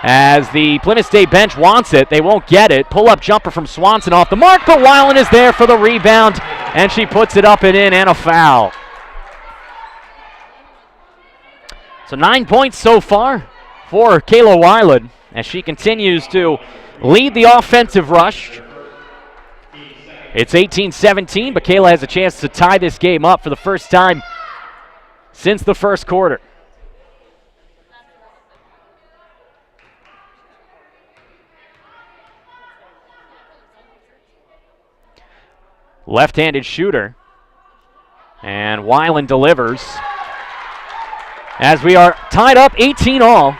As the Plymouth State bench wants it, they won't get it. Pull-up jumper from Swanson off the mark, but Weiland is there for the rebound, and she puts it up and in, and a foul. So 9 points so far for Kayla Weiland as she continues to lead the offensive rush. It's 18-17, but Kayla has a chance to tie this game up for the first time since the first quarter. Left-handed shooter. And Weiland delivers. As we are tied up 18-all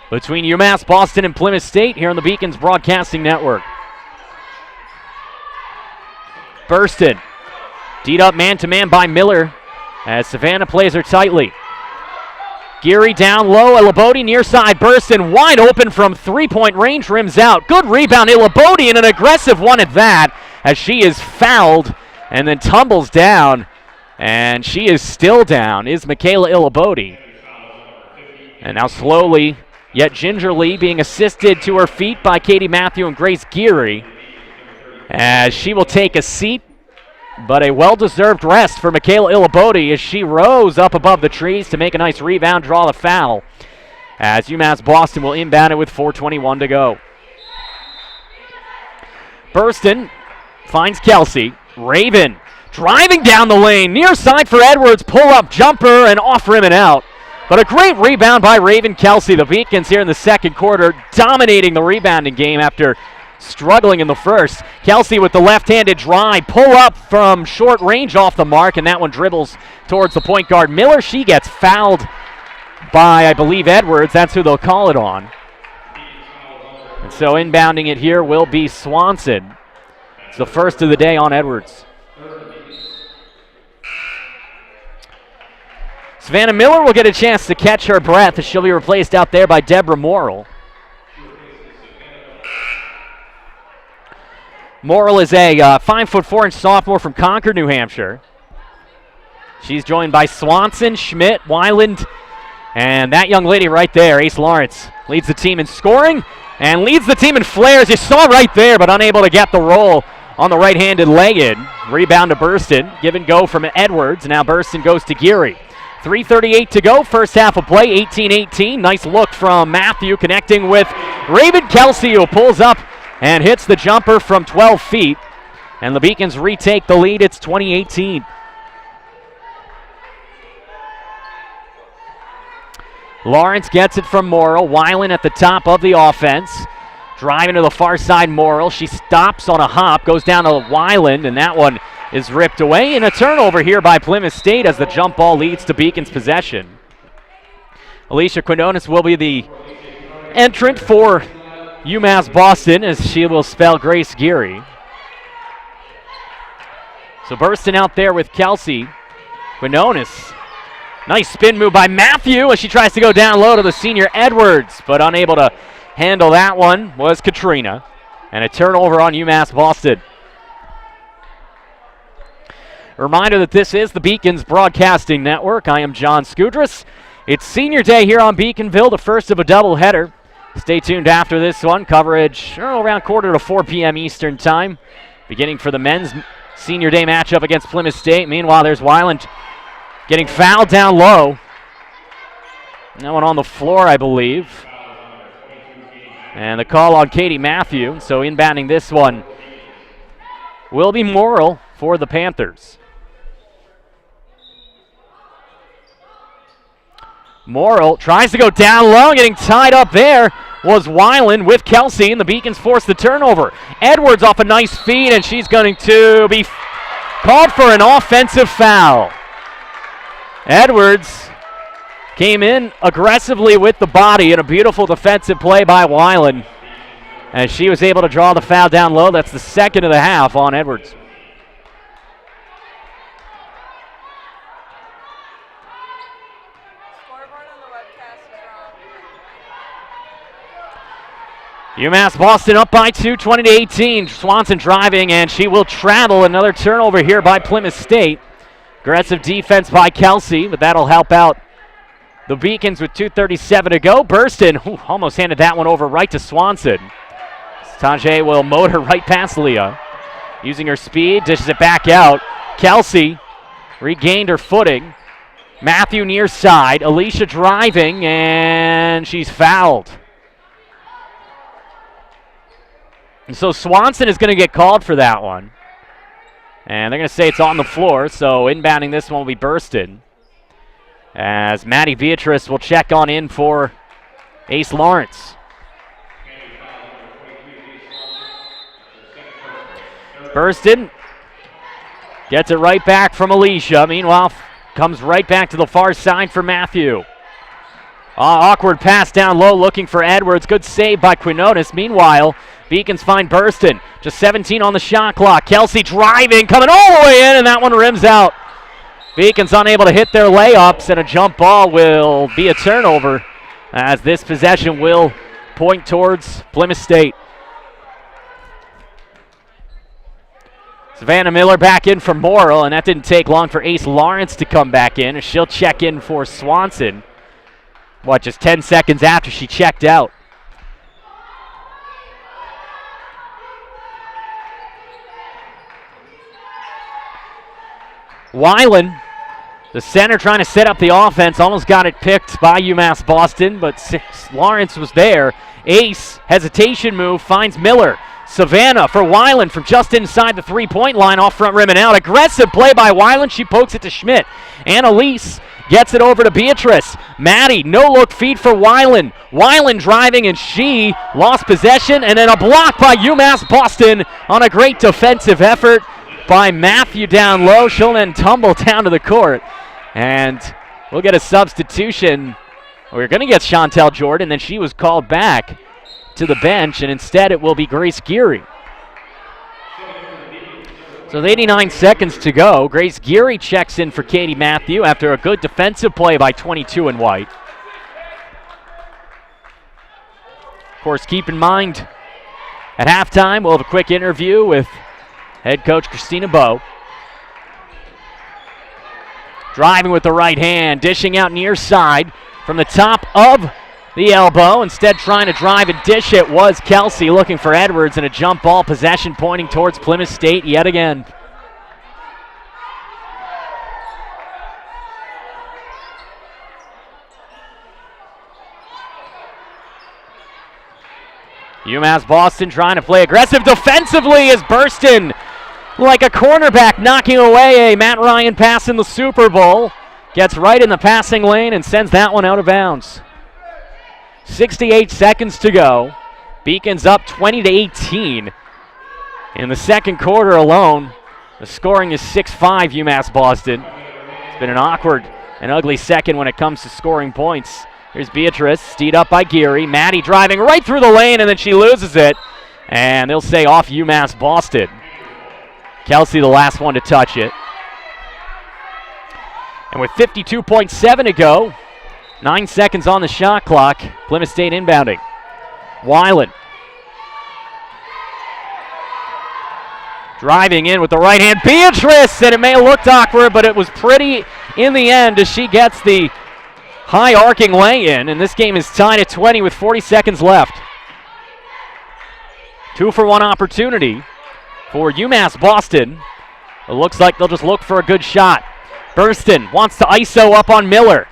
between UMass Boston and Plymouth State here on the Beacons Broadcasting Network. Burston. Teed up man-to-man by Miller as Savannah plays her tightly. Geary down low, Ilabodi near side, Burston wide open from three-point range, rims out. Good rebound, Ilabodi, and an aggressive one at that, as she is fouled and then tumbles down, and she is still down, is Michaela Ilabodi. And now slowly, yet gingerly, being assisted to her feet by Katie Matthew and Grace Geary, as she will take a seat. But a well-deserved rest for Michaela Ilabodi as she rose up above the trees to make a nice rebound, draw the foul, as UMass Boston will inbound it with 4:21 to go. Burston finds Kelsey. Raven driving down the lane, near side for Edwards, pull-up jumper and off rim and out. But a great rebound by Raven Kelsey. The Beacons here in the second quarter dominating the rebounding game after struggling in the first. Kelsey with the left-handed drive, pull up from short range off the mark, and that one dribbles towards the point guard Miller. She gets fouled by, I believe, Edwards. That's who they'll call it on. And so inbounding it here will be Swanson. It's the first of the day on Edwards. Savannah Miller will get a chance to catch her breath as she'll be replaced out there by Deborah Morrill. Morrill is a 5'4" sophomore from Concord, New Hampshire. She's joined by Swanson, Schmidt, Weiland, and that young lady right there, Ace Lawrence, leads the team in scoring and leads the team in flares. You saw right there, but unable to get the roll on the right-handed leg-in. Rebound to Burston. Give and go from Edwards. Now Burston goes to Geary. 3:38 to go, first half of play, 18-18. Nice look from Matthew connecting with Raven Kelsey, who pulls up and hits the jumper from 12 feet. And the Beacons retake the lead. It's 2018. Lawrence gets it from Morrill. Weiland at the top of the offense. Driving to the far side, Morrill. She stops on a hop, goes down to Weiland, and that one is ripped away. And a turnover here by Plymouth State as the jump ball leads to Beacons' possession. Alicia Quinones will be the entrant for UMass Boston as she will spell Grace Geary. So Burston out there with Kelsey. Quinones. Nice spin move by Matthew as she tries to go down low to the senior Edwards, but unable to handle that one was Katrina. And a turnover on UMass Boston. A reminder that this is the Beacons Broadcasting Network. I am John Skudras. It's senior day here on Beaconville, the first of a doubleheader. Stay tuned after this one. Coverage around 3:45 p.m. Eastern time. Beginning for the men's senior day matchup against Plymouth State. Meanwhile, there's Weiland getting fouled down low. That one on the floor, I believe. And the call on Katie Matthew. So inbounding this one will be Morrill for the Panthers. Morrill tries to go down low, getting tied up there was Weiland with Kelsey, and the Beacons force the turnover. Edwards off a nice feed, and she's going to be called for an offensive foul. Edwards came in aggressively with the body, and a beautiful defensive play by Weiland, and she was able to draw the foul down low. That's the second of the half on Edwards. UMass Boston up by 2, 20-18. Swanson driving, and she will travel. Another turnover here by Plymouth State. Aggressive defense by Kelsey, but that'll help out the Beacons with 2:37 to go. Burston almost handed that one over right to Swanson. Tajay will motor right past Leah. Using her speed, dishes it back out. Kelsey regained her footing. Matthew near side. Alicia driving, and she's fouled. And so Swanson is going to get called for that one. And they're going to say it's on the floor, so inbounding this one will be Burston. As Maddie Beatrice will check on in for Ace Lawrence. Burston gets it right back from Alicia. Meanwhile, comes right back to the far side for Matthew. Awkward pass down low looking for Edwards. Good save by Quinones. Meanwhile, Beacons find Burston. Just 17 on the shot clock. Kelsey driving, coming all the way in, and that one rims out. Beacon's unable to hit their layups, and a jump ball will be a turnover as this possession will point towards Plymouth State. Savannah Miller back in for Morrill, and that didn't take long for Ace Lawrence to come back in, and she'll check in for Swanson. Just 10 seconds after she checked out. Weiland, the center, trying to set up the offense, almost got it picked by UMass Boston, but Lawrence was there. Ace, hesitation move, finds Miller. Savannah for Weiland from just inside the three-point line, off front rim and out. Aggressive play by Weiland. She pokes it to Schmidt. Annalise gets it over to Beatrice. Maddie, no-look feed for Weiland. Weiland driving, and she lost possession, and then a block by UMass Boston on a great defensive effort by Matthew down low. She'll then tumble down to the court, and we'll get a substitution. We're going to get Chantel Jordan, then she was called back to the bench, and instead it will be Grace Geary. So with 89 seconds to go, Grace Geary checks in for Katie Matthew after a good defensive play by 22 in white. Of course, keep in mind, at halftime we'll have a quick interview with head coach Christina Bowe. Driving with the right hand, dishing out near side from the top of the elbow. Instead, trying to drive and dish it was Kelsey, looking for Edwards, and a jump ball possession pointing towards Plymouth State yet again. UMass Boston trying to play aggressive defensively as Burston, like a cornerback, knocking away a Matt Ryan pass in the Super Bowl. Gets right in the passing lane and sends that one out of bounds. 68 seconds to go. Beacon's up 20-18. In the second quarter alone, the scoring is 6-5 UMass Boston. It's been an awkward and ugly second when it comes to scoring points. Here's Beatrice, teed up by Geary. Maddie driving right through the lane, and then she loses it. And they'll say off UMass Boston. Kelsey, the last one to touch it. And with 52.7 to go, 9 seconds on the shot clock, Plymouth State inbounding. Weiland. Driving in with the right hand, Beatrice, and it may have looked awkward, but it was pretty in the end as she gets the high arcing lay-in, and this game is tied at 20 with 40 seconds left. 2-for-1 opportunity for UMass Boston. It looks like they'll just look for a good shot. Burston wants to ISO up on Miller.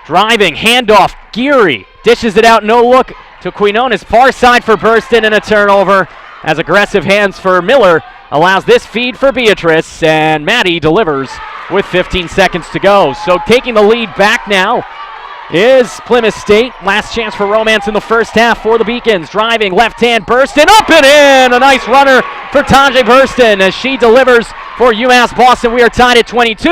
Driving, handoff, Geary dishes it out, no look to Quinones, far side for Burston, and a turnover as aggressive hands for Miller allows this feed for Beatrice, and Maddie delivers with 15 seconds to go. So taking the lead back now is Plymouth State. Last chance for romance in the first half for the Beacons. Driving, left hand, Burston, up and in! A nice runner for Tajay Burston as she delivers for UMass Boston. We are tied at 22,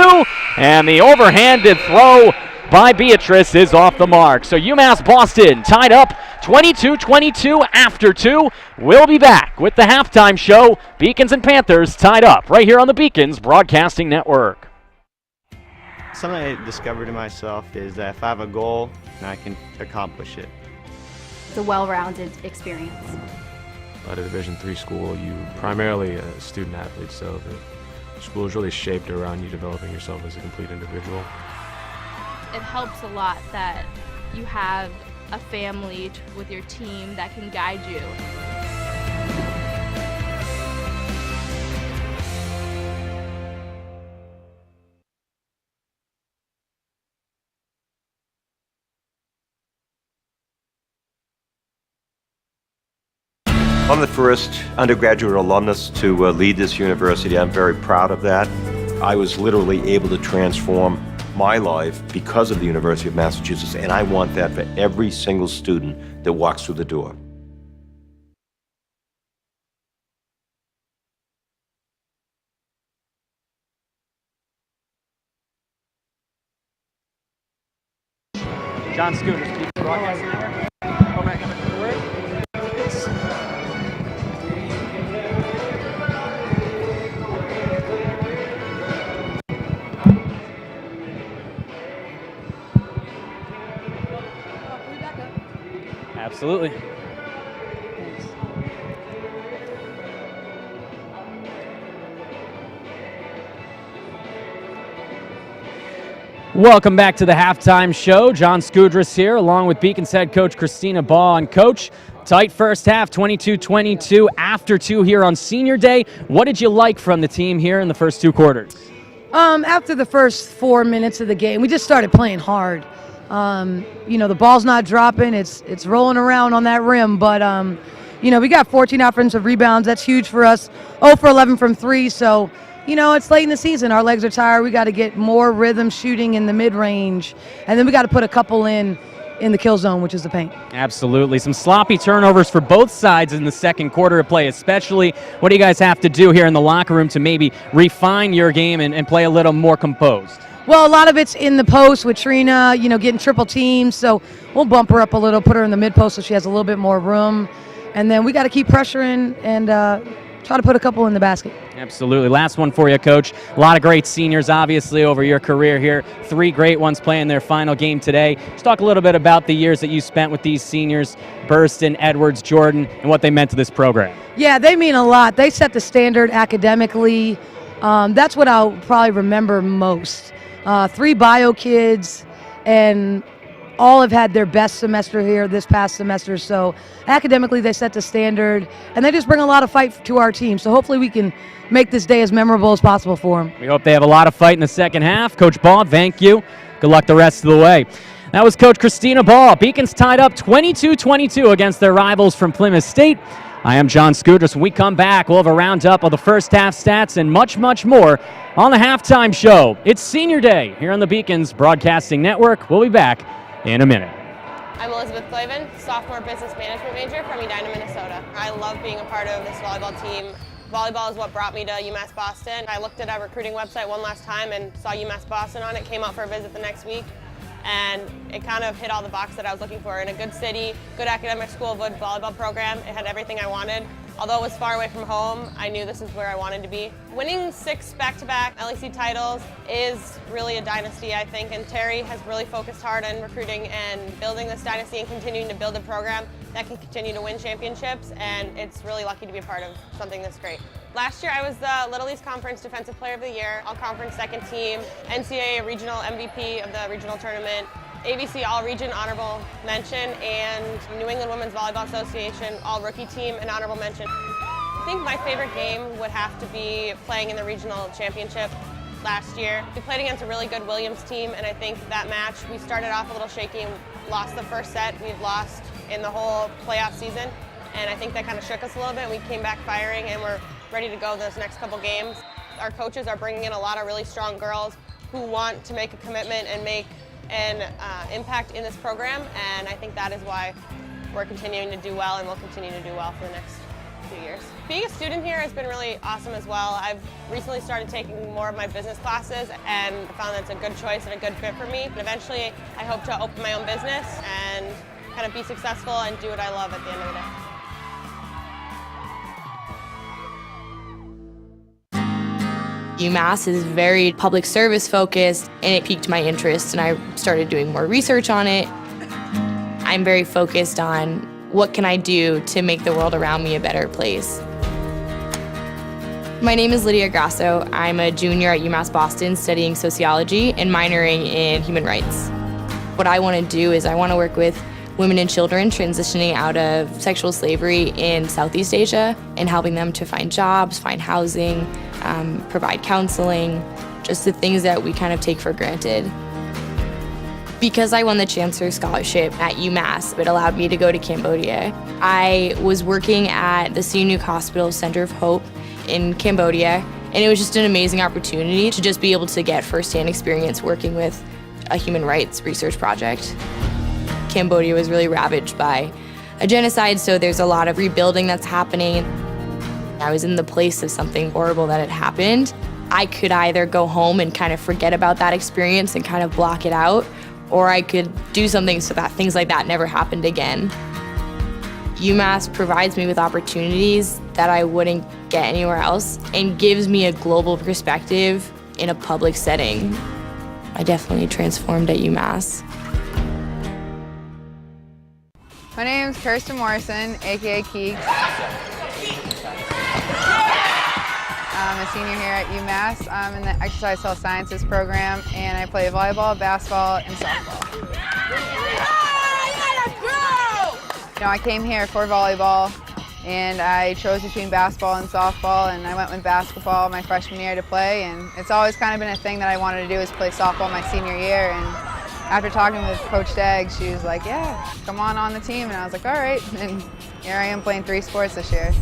and the overhanded throw by Beatrice is off the mark. So UMass Boston tied up 22-22 after 2. We'll be back with the halftime show. Beacons and Panthers tied up right here on the Beacons Broadcasting Network. Something I discovered in myself is that if I have a goal, I can accomplish it. It's a well-rounded experience. At a Division III school, you primarily a student athlete, so the school is really shaped around you developing yourself as a complete individual. It helps a lot that you have a family with your team that can guide you. I'm the first undergraduate alumnus to lead this university. I'm very proud of that. I was literally able to transform my life because of the University of Massachusetts, and I want that for every single student that walks through the door. John Schooner, Broadcasting Network. Absolutely. Welcome back to the halftime show. John Skudras here, along with Beacon's head coach Christina Ball. And coach, tight first half, 22-22 after 2 here on Senior Day. What did you like from the team here in the first 2 quarters? After the first 4 minutes of the game, we just started playing hard. The ball's not dropping. It's rolling around on that rim. But, we got 14 offensive rebounds. That's huge for us. 0 for 11 from 3. So, it's late in the season. Our legs are tired. We got to get more rhythm shooting in the mid-range. And then we got to put a couple in the kill zone, which is the paint. Absolutely. Some sloppy turnovers for both sides in the second quarter of play, especially. What do you guys have to do here in the locker room to maybe refine your game and play a little more composed? Well, a lot of it's in the post with Trina, getting triple teams. So we'll bump her up a little, put her in the mid-post so she has a little bit more room. And then we got to keep pressuring and try to put a couple in the basket. Absolutely. Last one for you, Coach. A lot of great seniors, obviously, over your career here. 3 great ones playing their final game today. Just talk a little bit about the years that you spent with these seniors, Burston, Edwards, Jordan, and what they meant to this program. Yeah, they mean a lot. They set the standard academically. That's what I'll probably remember most. 3 bio kids, and all have had their best semester here this past semester. So academically, they set the standard, and they just bring a lot of fight to our team. So hopefully we can make this day as memorable as possible for them. We hope they have a lot of fight in the second half. Coach Ball, thank you. Good luck the rest of the way. That was Coach Christina Ball. Beacons tied up 22-22 against their rivals from Plymouth State. I am John Skudras. When we come back, we'll have a roundup of the first half stats and much, much more on the halftime show. It's Senior Day here on the Beacons Broadcasting Network. We'll be back in a minute. I'm Elizabeth Clavin, sophomore business management major from Edina, Minnesota. I love being a part of this volleyball team. Volleyball is what brought me to UMass Boston. I looked at our recruiting website one last time and saw UMass Boston on it, came out for a visit the next week, and it kind of hit all the boxes that I was looking for. In a good city, good academic school, good volleyball program, it had everything I wanted. Although it was far away from home, I knew this is where I wanted to be. Winning 6 back-to-back LEC titles is really a dynasty, I think, and Terry has really focused hard on recruiting and building this dynasty and continuing to build a program that can continue to win championships, and it's really lucky to be a part of something this great. Last year I was the Little East Conference Defensive Player of the Year, All-Conference second team, NCAA Regional MVP of the regional tournament, ABC All-Region Honorable Mention, and New England Women's Volleyball Association All-Rookie Team and Honorable Mention. I think my favorite game would have to be playing in the regional championship last year. We played against a really good Williams team, and I think that match, we started off a little shaky and lost the first set. We've lost in the whole playoff season, and I think that kind of shook us a little bit. We came back firing, and we're ready to go those next couple games. Our coaches are bringing in a lot of really strong girls who want to make a commitment and make an impact in this program, and I think that is why we're continuing to do well and will continue to do well for the next few years. Being a student here has been really awesome as well. I've recently started taking more of my business classes and found that's a good choice and a good fit for me. And eventually I hope to open my own business and kind of be successful and do what I love at the end of the day. UMass is very public service focused, and it piqued my interest, and I started doing more research on it. I'm very focused on what can I do to make the world around me a better place. My name is Lydia Grasso. I'm a junior at UMass Boston studying sociology and minoring in human rights. What I want to do is I want to work with women and children transitioning out of sexual slavery in Southeast Asia and helping them to find jobs, find housing, provide counseling, just the things that we kind of take for granted. Because I won the Chancellor Scholarship at UMass, it allowed me to go to Cambodia. I was working at the Sihanouk Hospital Center of Hope in Cambodia, and it was just an amazing opportunity to just be able to get firsthand experience working with a human rights research project. Cambodia was really ravaged by a genocide, so there's a lot of rebuilding that's happening. I was in the place of something horrible that had happened. I could either go home and kind of forget about that experience and kind of block it out, or I could do something so that things like that never happened again. UMass provides me with opportunities that I wouldn't get anywhere else and gives me a global perspective in a public setting. I definitely transformed at UMass. My name is Kirsten Morrison, aka Keeks. I'm a senior here at UMass. I'm in the Exercise Health Sciences program, and I play volleyball, basketball, and softball. You know, I came here for volleyball, and I chose between basketball and softball, and I went with basketball my freshman year to play, and it's always kind of been a thing that I wanted to do is play softball my senior year. And after talking with Coach Dagg, she was like, yeah, come on the team, and I was like, all right, and here I am playing 3 sports this year.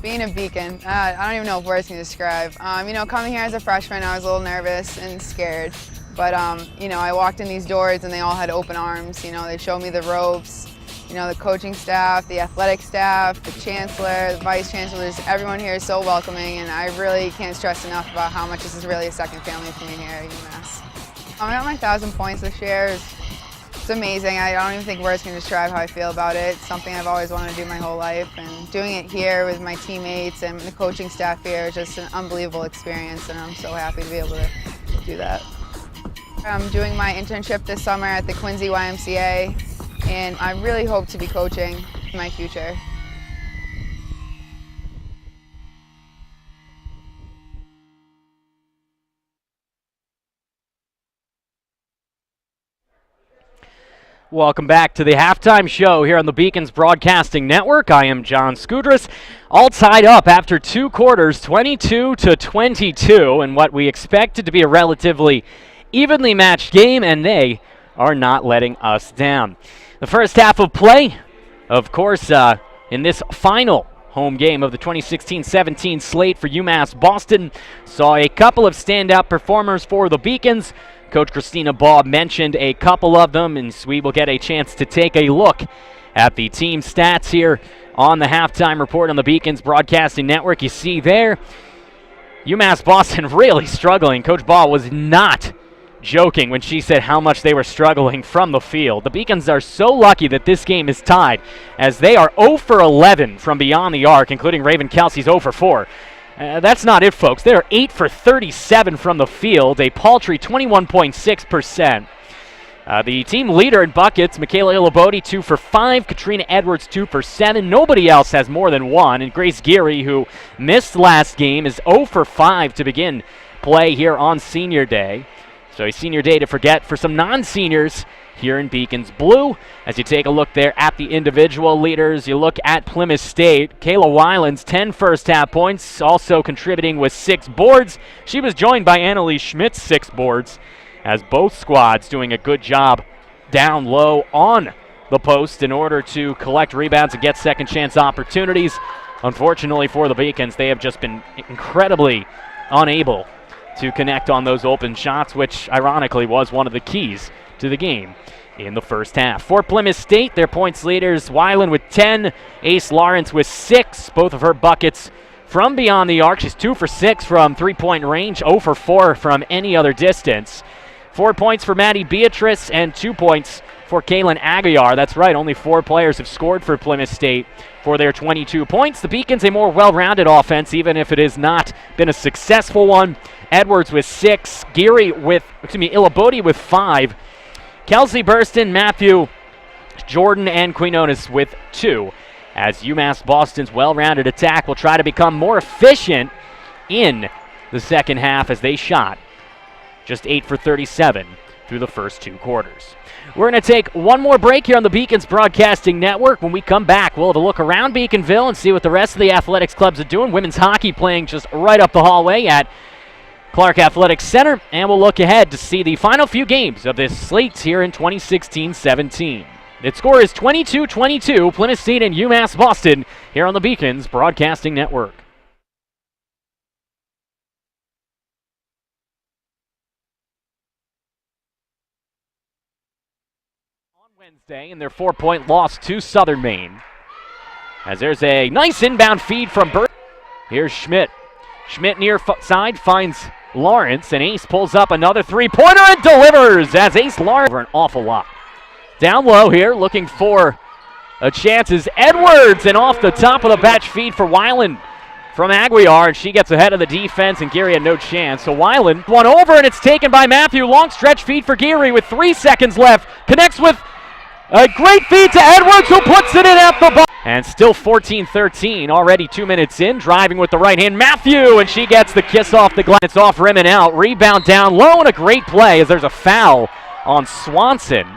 Being a Beacon, I don't even know if words can describe. You know, coming here as a freshman, I was a little nervous and scared, but you know, I walked in these doors and they all had open arms. You know, they showed me the ropes. You know, the coaching staff, the athletic staff, the chancellor, the vice chancellors, everyone here is so welcoming, and I really can't stress enough about how much this is really a second family for me here at UMass. I got my 1,000 points this year. It's amazing. I don't even think words can describe how I feel about it. It's something I've always wanted to do my whole life, and doing it here with my teammates and the coaching staff here is just an unbelievable experience, and I'm so happy to be able to do that. I'm doing my internship this summer at the Quincy YMCA, and I really hope to be coaching in my future. Welcome back to the halftime show here on the Beacons Broadcasting Network. I am John Skudras, all tied up after 2 quarters, 22-22, in what we expected to be a relatively evenly matched game, and they are not letting us down. The first half of play, of course, in this final home game of the 2016-17 slate for UMass Boston, saw a couple of standout performers for the Beacons. Coach Christina Baugh mentioned a couple of them, and we will get a chance to take a look at the team stats here on the halftime report on the Beacons Broadcasting Network. You see there, UMass Boston really struggling. Coach Baugh was not joking when she said how much they were struggling from the field. The Beacons are so lucky that this game is tied, as they are 0 for 11 from beyond the arc, including Raven Kelsey's 0 for 4. That's not it, folks. They are 8 for 37 from the field, a paltry 21.6%. The team leader in buckets, Michaela Ilabodi, 2 for 5. Katrina Edwards, 2 for 7. Nobody else has more than 1. And Grace Geary, who missed last game, is 0 for 5 to begin play here on Senior Day. So a senior day to forget for some non-seniors here in Beacons Blue. As you take a look there at the individual leaders, you look at Plymouth State. Kayla Weiland's 10 first-half points, also contributing with 6 boards. She was joined by Annalise Schmidt's 6 boards, as both squads doing a good job down low on the post in order to collect rebounds and get second-chance opportunities. Unfortunately for the Beacons, they have just been incredibly unable to connect on those open shots, which ironically was one of the keys to the game in the first half. For Plymouth State, their points leaders, Weiland with 10, Ace Lawrence with 6, both of her buckets from beyond the arc. She's 2 for 6 from three-point range, 0 for 4 from any other distance. 4 points for Maddie Beatrice and 2 points for Kaylin Aguiar. That's right, only 4 players have scored for Plymouth State for their 22 points. The Beacons, a more well-rounded offense, even if it has not been a successful one. Edwards with 6, Ilabodi with 5, Kelsey Burston, Matthew Jordan, and Quinones with 2. As UMass Boston's well-rounded attack will try to become more efficient in the second half, as they shot just 8 for 37 through the first 2 quarters. We're going to take one more break here on the Beacons Broadcasting Network. When we come back, we'll have a look around Beaconville and see what the rest of the athletics clubs are doing. Women's hockey playing just right up the hallway at Clark Athletic Center, and we'll look ahead to see the final few games of this slate here in 2016-17. The score is 22-22, Plymouth State and UMass Boston here on the Beacons Broadcasting Network. On Wednesday in their 4-point loss to Southern Maine, as there's a nice inbound feed from Burt. Here's Schmidt. Schmidt near side finds Lawrence, and Ace pulls up another 3-pointer and delivers as Ace Lawrence over an awful lot. Down low here, looking for a chance is Edwards, and off the top of the batch feed for Weiland from Aguiar, and she gets ahead of the defense, and Geary had no chance. So Weiland, one over, and it's taken by Matthew. Long stretch feed for Geary with 3 seconds left. Connects with A great feed to Edwards, who puts it in at the bar. And still 14-13, already 2 minutes in. Driving with the right hand, Matthew, and she gets the kiss off the glass. It's off rim and out. Rebound down low, and a great play as there's a foul on Swanson.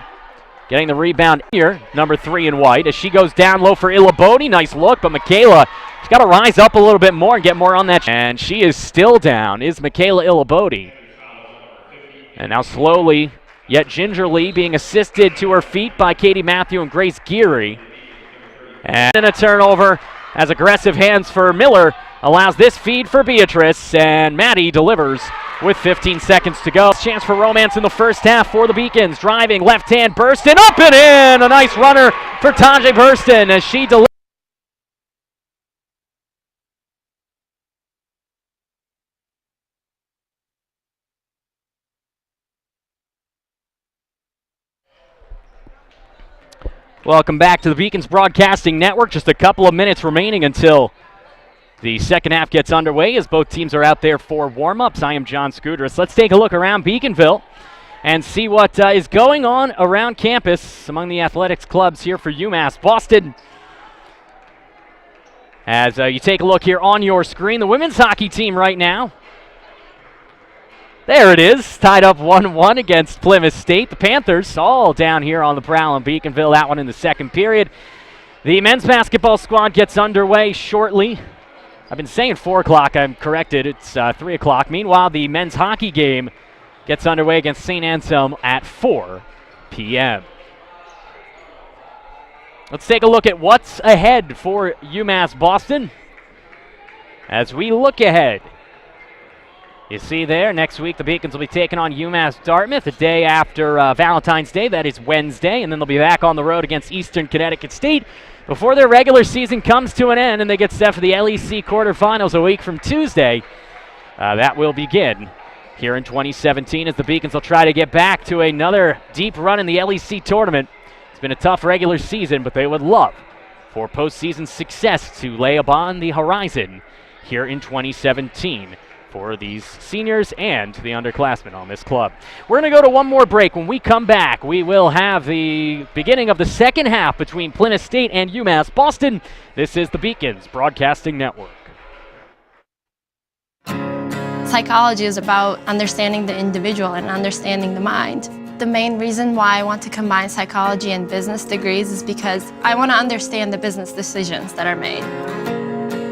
Getting the rebound here, number 3 in white, as she goes down low for Illabodi. Nice look, but Michaela, she's got to rise up a little bit more and get more on that. And she is still down, is Michaela Illabodi. And now slowly, yet gingerly, being assisted to her feet by Katie Matthew and Grace Geary. And a turnover as aggressive hands for Miller allows this feed for Beatrice, and Maddie delivers with 15 seconds to go. Chance for romance in the first half for the Beacons. Driving, left hand, Burston, up and in! A nice runner for Tajay Burston as she delivers. Welcome back to the Beacons Broadcasting Network. Just a couple of minutes remaining until the second half gets underway as both teams are out there for warm-ups. I am John Scudris. Let's take a look around Beaconville and see what is going on around campus among the athletics clubs here for UMass Boston. As you take a look here on your screen, the women's hockey team right now. There it is, tied up 1-1 against Plymouth State. The Panthers all down here on the prowl in Beaconville, that one in the second period. The men's basketball squad gets underway shortly. I've been saying 4 o'clock, I'm corrected, it's 3 o'clock. Meanwhile, the men's hockey game gets underway against St. Anselm at 4 p.m. Let's take a look at what's ahead for UMass Boston. As we look ahead, you see there, next week the Beacons will be taking on UMass Dartmouth the day after Valentine's Day. That is Wednesday, and then they'll be back on the road against Eastern Connecticut State before their regular season comes to an end and they get set for the LEC quarterfinals a week from Tuesday. That will begin here in 2017 as the Beacons will try to get back to another deep run in the LEC tournament. It's been a tough regular season, but they would love for postseason success to lay upon the horizon here in 2017. For these seniors and the underclassmen on this club. We're going to go to one more break. When we come back, we will have the beginning of the second half between Plymouth State and UMass Boston. This is the Beacons Broadcasting Network. Psychology is about understanding the individual and understanding the mind. The main reason why I want to combine psychology and business degrees is because I want to understand the business decisions that are made.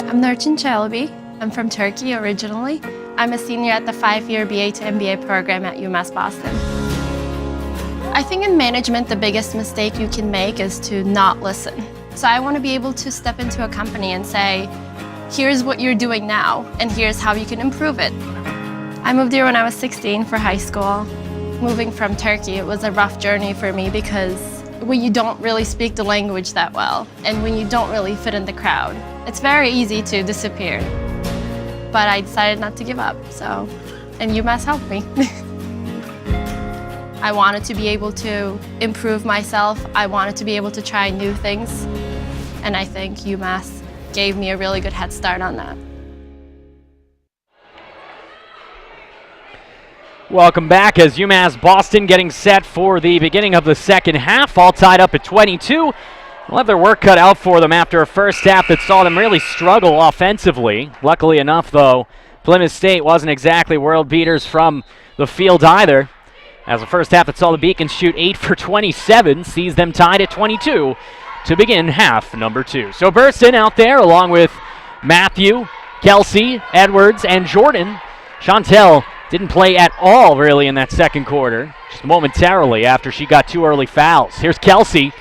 I'm Nurcin Chalabi. I'm from Turkey originally. I'm a senior at the 5-year BA to MBA program at UMass Boston. I think in management, the biggest mistake you can make is to not listen. So I want to be able to step into a company and say, here's what you're doing now, and here's how you can improve it. I moved here when I was 16 for high school. Moving from Turkey, it was a rough journey for me because when you don't really speak the language that well, and when you don't really fit in the crowd, it's very easy to disappear. But I decided not to give up, and UMass helped me. I wanted to be able to improve myself. I wanted to be able to try new things, and I think UMass gave me a really good head start on that. Welcome back as UMass Boston getting set for the beginning of the second half, all tied up at 22. They'll have their work cut out for them after a first half that saw them really struggle offensively. Luckily enough, though, Plymouth State wasn't exactly world beaters from the field either, as the first half that saw the Beacons shoot 8 for 27 sees them tied at 22 to begin half number 2. So Burston out there along with Matthew, Kelsey, Edwards, and Jordan. Chantel didn't play at all really in that second quarter, just momentarily after she got 2 early fouls. Here's Kelsey.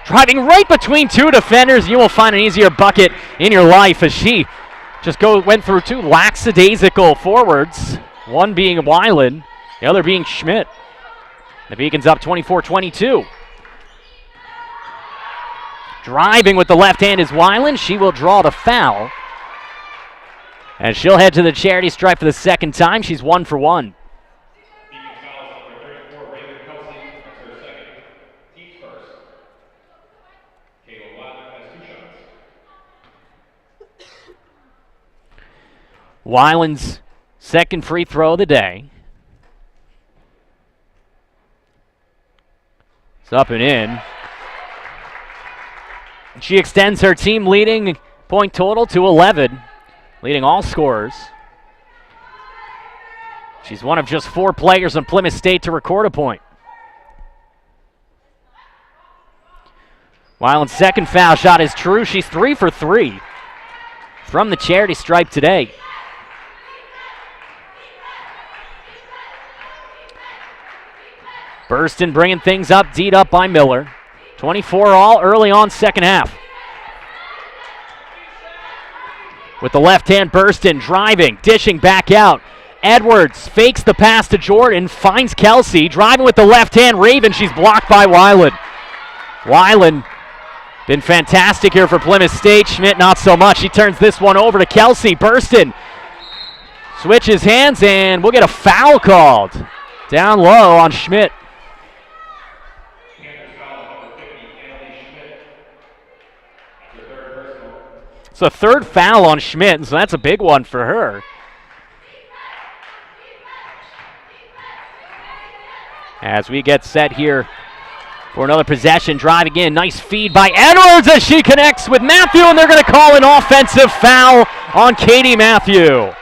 Driving right between 2 defenders. You will find an easier bucket in your life as she just went through 2 lackadaisical forwards, one being Weiland, the other being Schmidt. The Beacons up 24-22. Driving with the left hand is Weiland. She will draw the foul. And she'll head to the charity stripe for the second time. She's 1 for 1. Weiland's second free throw of the day. It's up and in. She extends her team leading point total to 11, leading all scorers. She's one of just 4 players on Plymouth State to record a point. Weiland's second foul shot is true. She's 3 for 3 from the charity stripe today. Burston bringing things up, D'd up by Miller. 24 all early on second half. With the left hand, Burston driving, dishing back out. Edwards fakes the pass to Jordan, finds Kelsey, driving with the left hand. Raven, she's blocked by Weiland. Weiland been fantastic here for Plymouth State. Schmidt not so much. She turns this one over to Kelsey. Burston switches hands, and we'll get a foul called down low on Schmidt. It's a third foul on Schmidt, so that's a big one for her. As we get set here for another possession, driving in, nice feed by Edwards as she connects with Matthew, and they're going to call an offensive foul on Katie Matthew.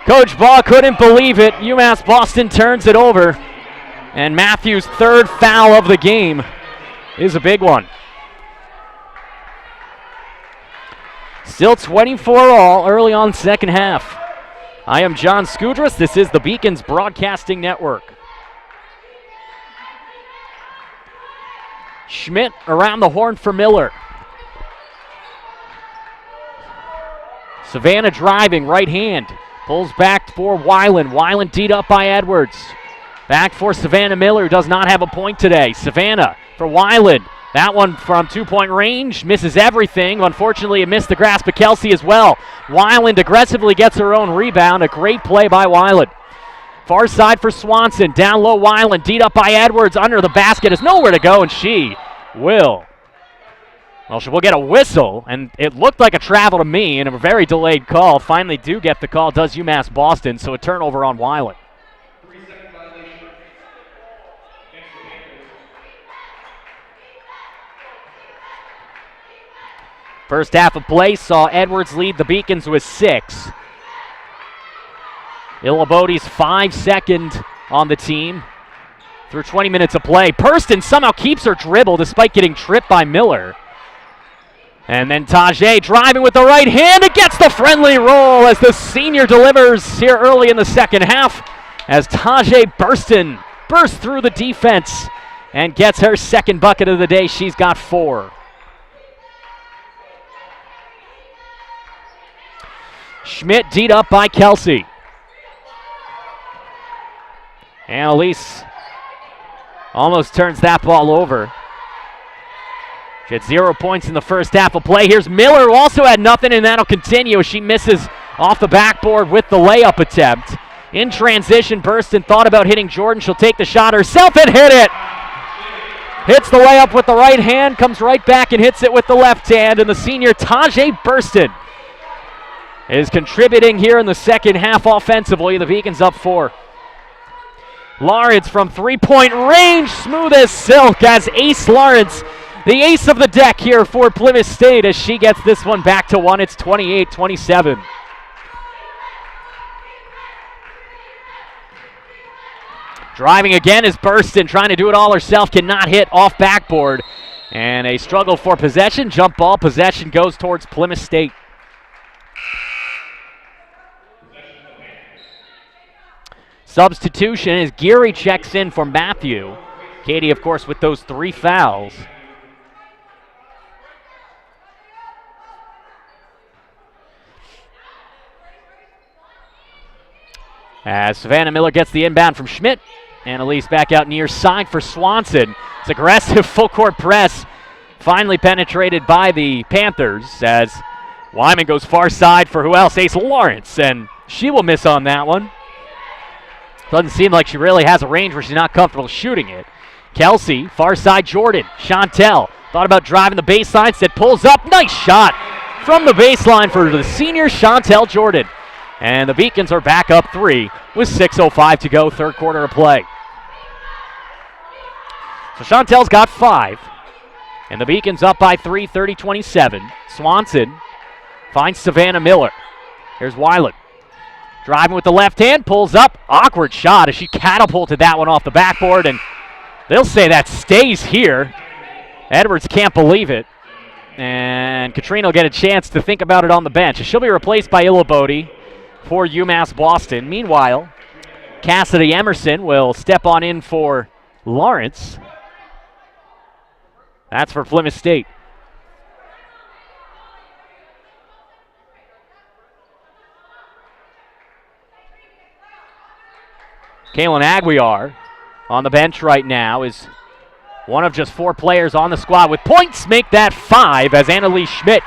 Coach Ball couldn't believe it. UMass Boston turns it over, and Matthew's third foul of the game is a big one. Still 24 all early on second half. I am John Skudras. This is the Beacons Broadcasting Network. Schmidt around the horn for Miller. Savannah driving, right hand. Pulls back for Weiland. Weiland D'd up by Edwards. Back for Savannah Miller, who does not have a point today. Savannah for Weiland. That one from 2-point range, misses everything. Unfortunately, it missed the grasp of Kelsey as well. Weiland aggressively gets her own rebound. A great play by Weiland. Far side for Swanson. Down low, Weiland. D'd up by Edwards. Under the basket. Has nowhere to go, and she will. Well, she will get a whistle, and it looked like a travel to me, and a very delayed call. Finally do get the call, does UMass Boston, so a turnover on Weiland. First half of play saw Edwards lead the Beacons with 6. Ilaboti's 5-second on the team through 20 minutes of play. Purston somehow keeps her dribble despite getting tripped by Miller. And then Tajay driving with the right hand. It gets the friendly roll as the senior delivers here early in the second half as Tajay Burston bursts through the defense and gets her second bucket of the day. She's got 4. Schmidt D'd up by Kelsey. Annalise almost turns that ball over. She had 0 points in the first half of play. Here's Miller, who also had nothing, and that'll continue as she misses off the backboard with the layup attempt. In transition, Burston thought about hitting Jordan. She'll take the shot herself and hit it. Hits the layup with the right hand, comes right back and hits it with the left hand, and the senior Tajay Burston is contributing here in the second half offensively. The Beacons up 4. Lawrence from 3-point range, smooth as silk as Ace Lawrence, the ace of the deck here for Plymouth State as she gets this one back to 1. It's 28-27. Driving again is Burston, trying to do it all herself, cannot hit off backboard. And a struggle for possession, jump ball, possession goes towards Plymouth State. Substitution as Geary checks in for Matthew. Katie, of course, with those 3 fouls. As Savannah Miller gets the inbound from Schmidt. Annalise back out near side for Swanson. It's aggressive full court press. Finally penetrated by the Panthers as Wyman goes far side for who else? Ace Lawrence, and she will miss on that one. Doesn't seem like she really has a range where she's not comfortable shooting it. Kelsey, far side Jordan. Chantel thought about driving the baseline, said pulls up. Nice shot from the baseline for the senior Chantel Jordan. And the Beacons are back up 3 with 6:05 to go, third quarter of play. So Chantel's got 5. And the Beacons up by 3, 30-27. Swanson finds Savannah Miller. Here's Weiland. Driving with the left hand, pulls up. Awkward shot as she catapulted that one off the backboard, and they'll say that stays here. Edwards can't believe it. And Katrina will get a chance to think about it on the bench. She'll be replaced by Illabodi for UMass Boston. Meanwhile, Cassidy Emerson will step on in for Lawrence. That's for Plymouth State. Kaylin Aguiar on the bench right now is one of just 4 players on the squad with points. Make that 5 as Annalise Schmidt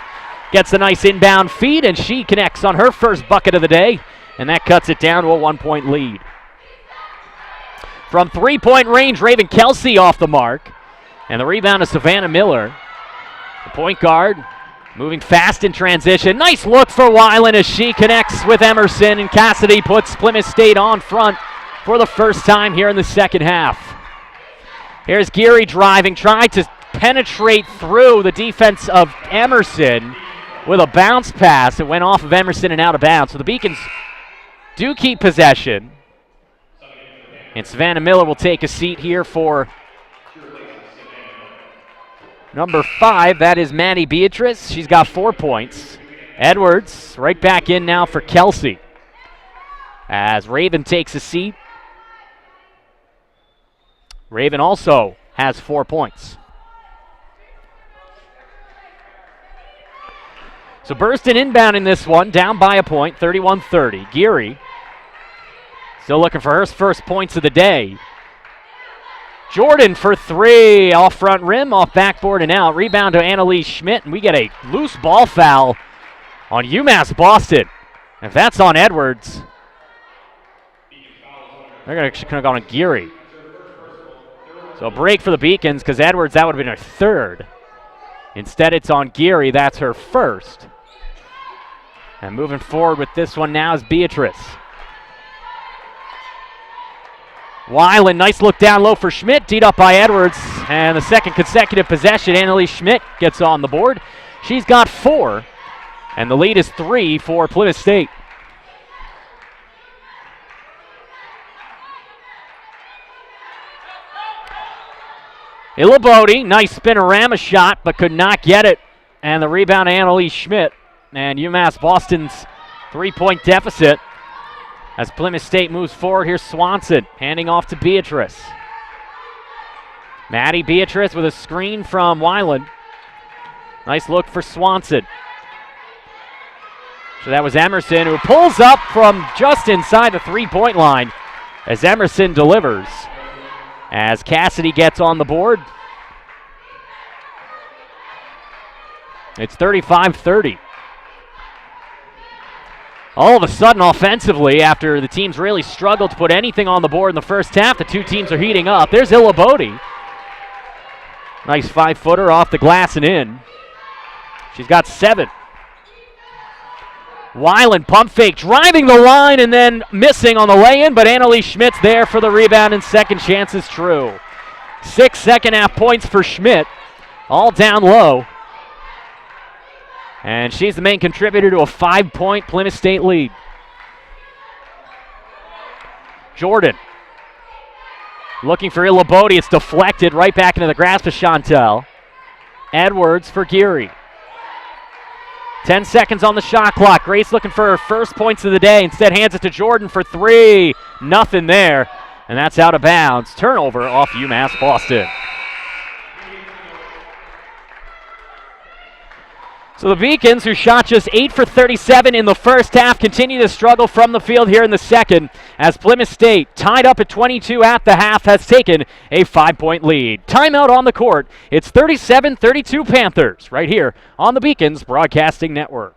gets a nice inbound feed, and she connects on her first bucket of the day, and that cuts it down to a 1-point lead. From 3-point range, Raven Kelsey off the mark, and the rebound to Savannah Miller. The point guard moving fast in transition. Nice look for Weiland as she connects with Emerson, and Cassidy puts Plymouth State on front for the first time here in the second half. Here's Geary driving, tried to penetrate through the defense of Emerson with a bounce pass. It went off of Emerson and out of bounds. So the Beacons do keep possession. And Savannah Miller will take a seat here for number 5. That is Maddie Beatrice. She's got 4 points. Edwards right back in now for Kelsey as Raven takes a seat. Raven also has 4 points. So Burston inbound in this one, down by a point, 31-30. Geary still looking for her first points of the day. Jordan for 3, off front rim, off backboard and out. Rebound to Annalise Schmidt, and we get a loose ball foul on UMass Boston. If that's on Edwards, they're going to go on Geary. So a break for the Beacons because Edwards, that would have been her 3rd. Instead, it's on Geary. That's her 1st. And moving forward with this one now is Beatrice. Weiland, nice look down low for Schmidt, teed up by Edwards. And the second consecutive possession, Annalise Schmidt gets on the board. She's got 4. And the lead is 3 for Plymouth State. Illabodi, nice spinorama shot, but could not get it. And the rebound to Annalise Schmidt. And UMass Boston's 3-point deficit as Plymouth State moves forward. Here's Swanson, handing off to Beatrice. Maddie Beatrice with a screen from Weiland. Nice look for Swanson. So that was Emerson, who pulls up from just inside the 3-point line as Emerson delivers. As Cassidy gets on the board. It's 35-30. All of a sudden, offensively, after the teams really struggled to put anything on the board in the first half, the two teams are heating up. There's Illabodi. Nice 5-footer off the glass and in. She's got 7. Weiland pump fake, driving the line and then missing on the lay-in, but Annalise Schmidt's there for the rebound, and second chance is true. 6 second-half points for Schmidt, all down low. And she's the main contributor to a 5-point Plymouth State lead. Jordan looking for Illabodi. It's deflected right back into the grasp of Chantel. Edwards for Geary. 10 seconds on the shot clock. Grace looking for her first points of the day. Instead hands it to Jordan for 3. Nothing there. And that's out of bounds. Turnover off UMass Boston. So the Beacons, who shot just 8 for 37 in the first half, continue to struggle from the field here in the second, as Plymouth State, tied up at 22 at the half, has taken a 5-point lead. Timeout on the court. It's 37-32 Panthers, right here on the Beacons Broadcasting Network.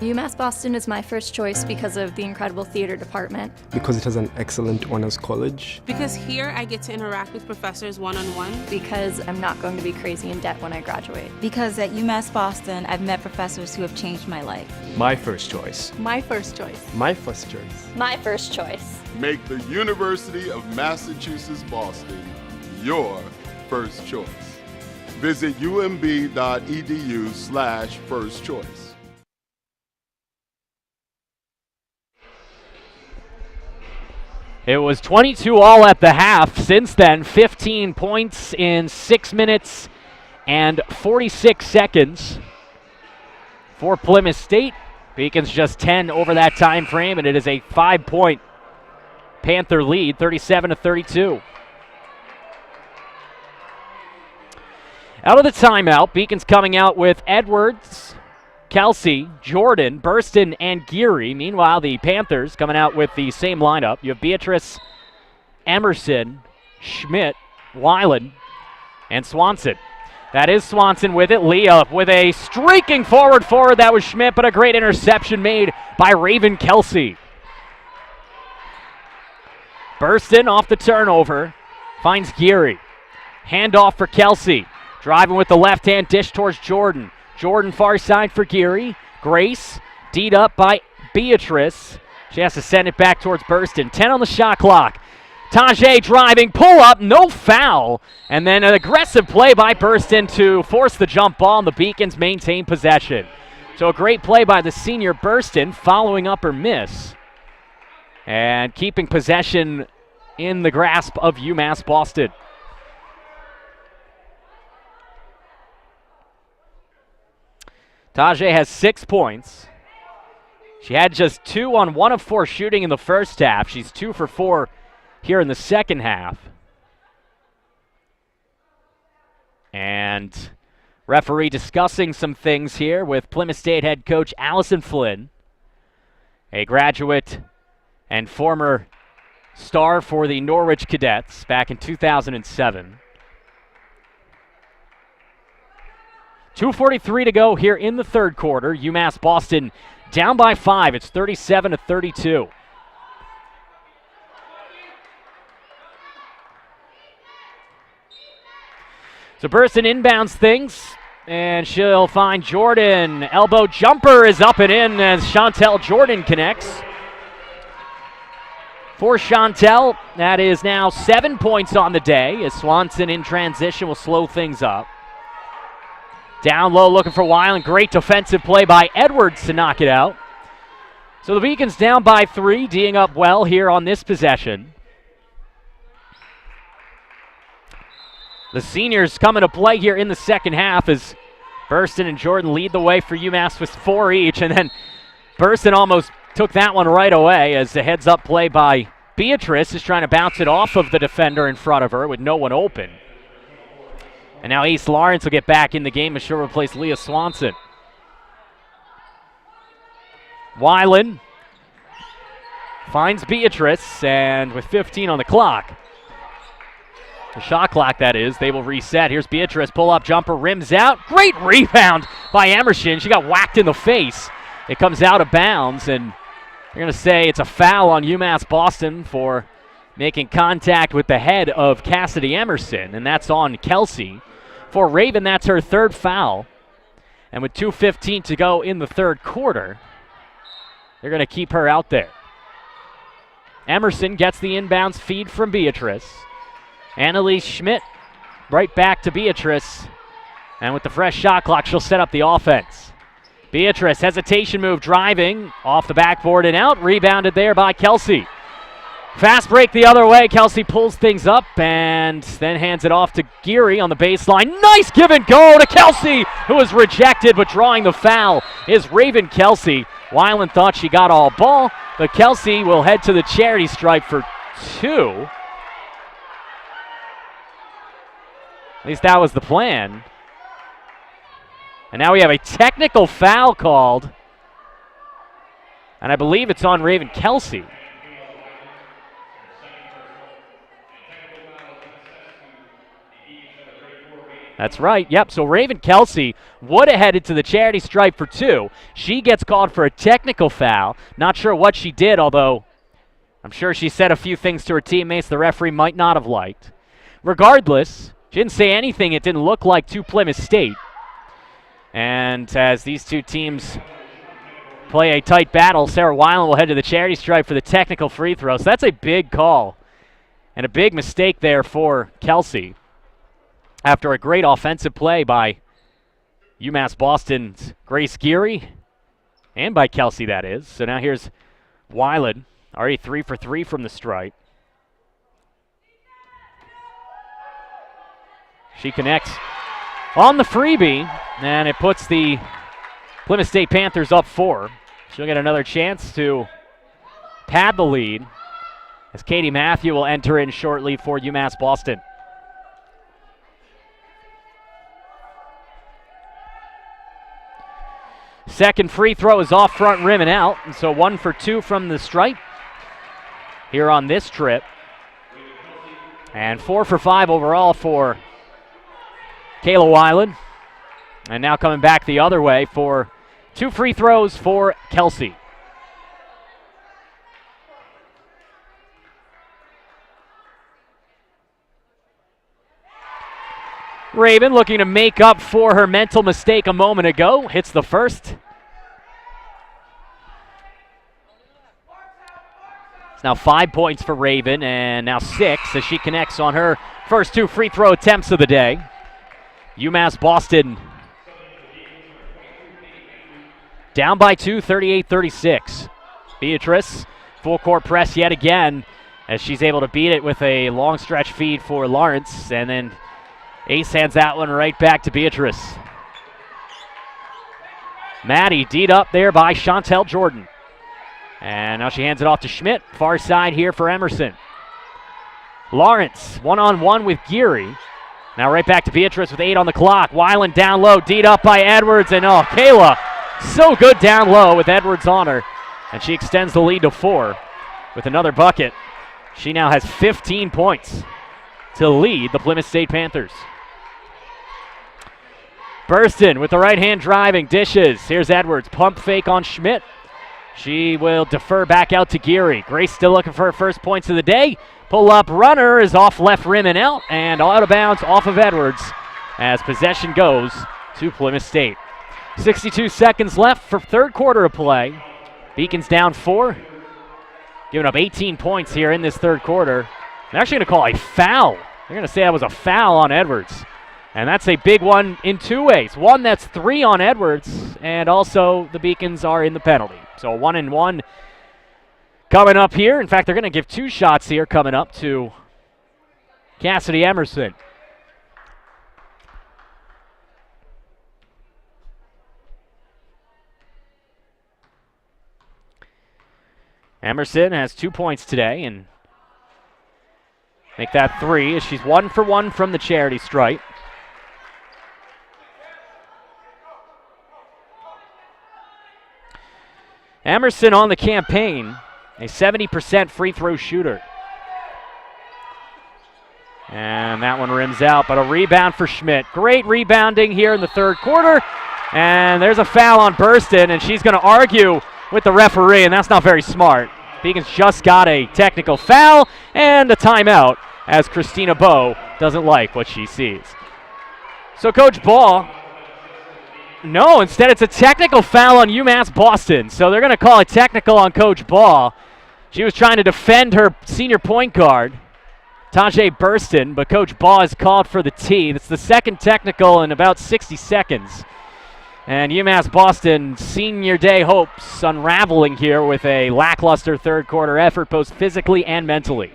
UMass Boston is my first choice because of the incredible theater department. Because it has an excellent honors college. Because here I get to interact with professors one-on-one. Because I'm not going to be crazy in debt when I graduate. Because at UMass Boston, I've met professors who have changed my life. My first choice. My first choice. My first choice. My first choice. Make the University of Massachusetts Boston your first choice. Visit umb.edu/first choice. It was 22-all at the half. Since then, 15 points in 6 minutes and 46 seconds for Plymouth State. Beacons just 10 over that time frame, and it is a 5-point Panther lead, 37-32. Out of the timeout, Beacons coming out with Edwards, Kelsey, Jordan, Burston, and Geary. Meanwhile, the Panthers coming out with the same lineup. You have Beatrice, Emerson, Schmidt, Weiland, and Swanson. That is Swanson with it. Leah with a streaking forward. That was Schmidt, but a great interception made by Raven Kelsey. Burston off the turnover, finds Geary. Handoff for Kelsey. Driving with the left hand, dish towards Jordan. Jordan far side for Geary. Grace, D'd up by Beatrice. She has to send it back towards Burston. 10 on the shot clock. Tajay driving, pull up, no foul. And then an aggressive play by Burston to force the jump ball, and the Beacons maintain possession. So a great play by the senior Burston, following up her miss and keeping possession in the grasp of UMass Boston. Tajay has 6 points. She had just 2 on 1 of 4 shooting in the first half. She's 2 for 4 here in the second half. And referee discussing some things here with Plymouth State head coach Allison Flynn, a graduate and former star for the Norwich Cadets back in 2007. 2:43 to go here in the third quarter. UMass Boston down by 5. It's 37-32. So Burston inbounds things, and she'll find Jordan. Elbow jumper is up and in as Chantel Jordan connects. For Chantel, that is now 7 points on the day as Swanson in transition will slow things up. Down low looking for Weiland. Great defensive play by Edwards to knock it out. So the Beacons down by 3, D'ing up well here on this possession. The seniors coming to play here in the second half as Burston and Jordan lead the way for UMass with 4 each. And then Burston almost took that one right away as the heads-up play by Beatrice is trying to bounce it off of the defender in front of her with no one open. And now Ace Lawrence will get back in the game and she'll replace Leah Swanson. Weiland finds Beatrice, and with 15 on the clock, the shot clock that is, they will reset. Here's Beatrice, pull-up jumper, rims out. Great rebound by Emerson. She got whacked in the face. It comes out of bounds, and they're going to say it's a foul on UMass Boston for making contact with the head of Cassidy Emerson, and that's on Kelsey. For Raven, that's her 3rd foul. And with 2:15 to go in the third quarter, they're going to keep her out there. Emerson gets the inbounds feed from Beatrice. Annalise Schmidt right back to Beatrice. And with the fresh shot clock, she'll set up the offense. Beatrice, hesitation move, driving off the backboard and out. Rebounded there by Kelsey. Fast break the other way. Kelsey pulls things up and then hands it off to Geary on the baseline. Nice give and go to Kelsey, who was rejected, but drawing the foul is Raven Kelsey. Weiland thought she got all ball, but Kelsey will head to the charity stripe for 2. At least that was the plan. And now we have a technical foul called, and I believe it's on Raven Kelsey. That's right. Yep, so Raven Kelsey would have headed to the charity stripe for 2. She gets called for a technical foul. Not sure what she did, although I'm sure she said a few things to her teammates the referee might not have liked. Regardless, she didn't say anything it didn't look like to Plymouth State. And as these two teams play a tight battle, Sarah Weiland will head to the charity stripe for the technical free throw. So that's a big call and a big mistake there for Kelsey after a great offensive play by UMass Boston's Grace Geary and by Kelsey, that is. So now here's Weiland, already 3 for 3 from the stripe. She connects on the freebie, and it puts the Plymouth State Panthers up 4. She'll get another chance to pad the lead as Katie Matthew will enter in shortly for UMass Boston. Second free throw is off front rim and out, and so 1 for 2 from the stripe here on this trip. And 4 for 5 overall for Kayla Weiland. And now coming back the other way for 2 free throws for Kelsey. Raven looking to make up for her mental mistake a moment ago. Hits the first. It's now 5 points for Raven, and now 6 as she connects on her first 2 free throw attempts of the day. UMass Boston down by 2, 38-36. Beatrice, full court press yet again as she's able to beat it with a long stretch feed for Lawrence, and then Ace hands that one right back to Beatrice. Maddie D'd up there by Chantel Jordan. And now she hands it off to Schmidt. Far side here for Emerson. Lawrence, one-on-one with Geary. Now right back to Beatrice with 8 on the clock. Weiland down low, D'd up by Edwards, and Kayla so good down low with Edwards on her. And she extends the lead to 4 with another bucket. She now has 15 points to lead the Plymouth State Panthers. Burston with the right hand driving, dishes. Here's Edwards, pump fake on Schmidt. She will defer back out to Geary. Grace still looking for her first points of the day. Pull-up runner is off left rim and out of bounds off of Edwards as possession goes to Plymouth State. 62 seconds left for third quarter of play. Beacons down 4, giving up 18 points here in this third quarter. They're actually going to call a foul. They're going to say that was a foul on Edwards. And that's a big one in 2 ways. One, that's 3 on Edwards, and also the Beacons are in the penalty. So 1-and-1 coming up here. In fact, they're going to give 2 shots here coming up to Cassidy Emerson. Emerson has 2 points today, and make that 3 as she's 1 for 1 from the charity stripe. Emerson on the campaign, a 70% free throw shooter. And that one rims out, but a rebound for Schmidt. Great rebounding here in the third quarter. And there's a foul on Burston, and she's going to argue with the referee, and that's not very smart. Beacons just got a technical foul and a timeout as Christina Bowe doesn't like what she sees. So Coach Ball, no, instead it's a technical foul on UMass Boston. So they're going to call a technical on Coach Ball. She was trying to defend her senior point guard, Tajay Burston, but Coach Ball has called for the tee. That's the second technical in about 60 seconds. And UMass Boston senior day hopes unraveling here with a lackluster third quarter effort, both physically and mentally.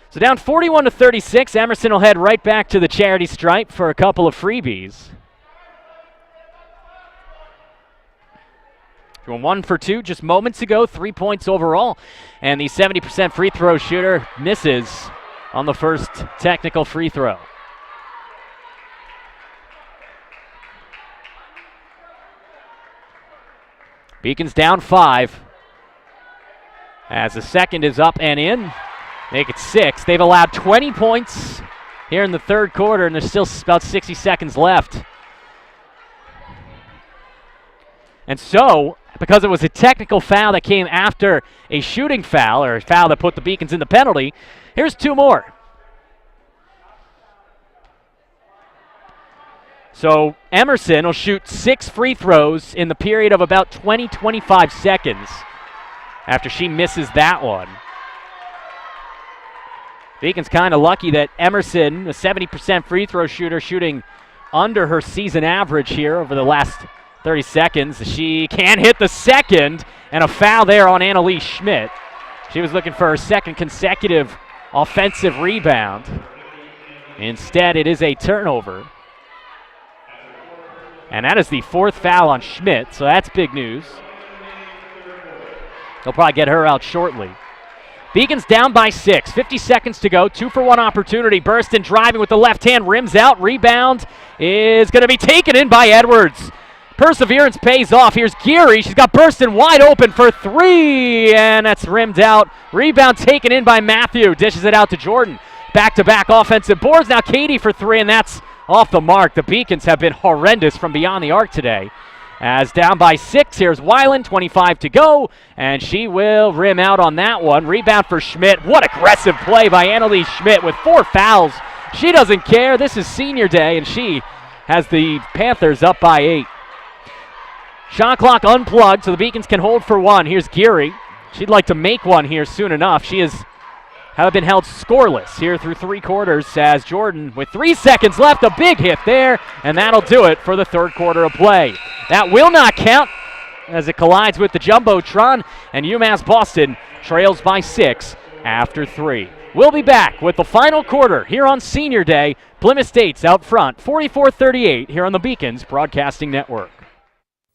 So down 41-36, Emerson will head right back to the charity stripe for a couple of freebies. Going 1 for 2 just moments ago, 3 points overall. And the 70% free throw shooter misses on the first technical free throw. Beacons down 5 as the second is up and in. Make it 6. They've allowed 20 points here in the third quarter, and there's still about 60 seconds left. And so, because it was a technical foul that came after a shooting foul, or a foul that put the Beacons in the penalty, here's 2 more. So Emerson will shoot 6 free throws in the period of about 20-25 seconds after she misses that one. Beacon's kind of lucky that Emerson, a 70% free throw shooter, shooting under her season average here over the last 30 seconds. She can hit the second, and a foul there on Annalise Schmidt. She was looking for her second consecutive offensive rebound. Instead, it is a turnover. And that is the 4th foul on Schmidt, so that's big news. They'll probably get her out shortly. Beacons down by 6, 50 seconds to go, 2-for-1 opportunity. Burston driving with the left hand, rims out, rebound is going to be taken in by Edwards. Perseverance pays off. Here's Geary. She's got Burston wide open for 3, and that's rimmed out. Rebound taken in by Matthew. Dishes it out to Jordan. Back-to-back offensive boards. Now Katie for 3, and that's off the mark. The Beacons have been horrendous from beyond the arc today. As down by 6, here's Weiland, 25 to go, and she will rim out on that one. Rebound for Schmidt. What aggressive play by Annalise Schmidt with 4 fouls. She doesn't care. This is senior day, and she has the Panthers up by 8. Shot clock unplugged, so the Beacons can hold for 1. Here's Geary. She'd like to make one here soon enough. She has been held scoreless here through 3 quarters as Jordan, with 3 seconds left, a big hit there, and that'll do it for the third quarter of play. That will not count as it collides with the Jumbotron, and UMass Boston trails by 6 after 3. We'll be back with the final quarter here on Senior Day. Plymouth State's out front, 44-38 here on the Beacons Broadcasting Network.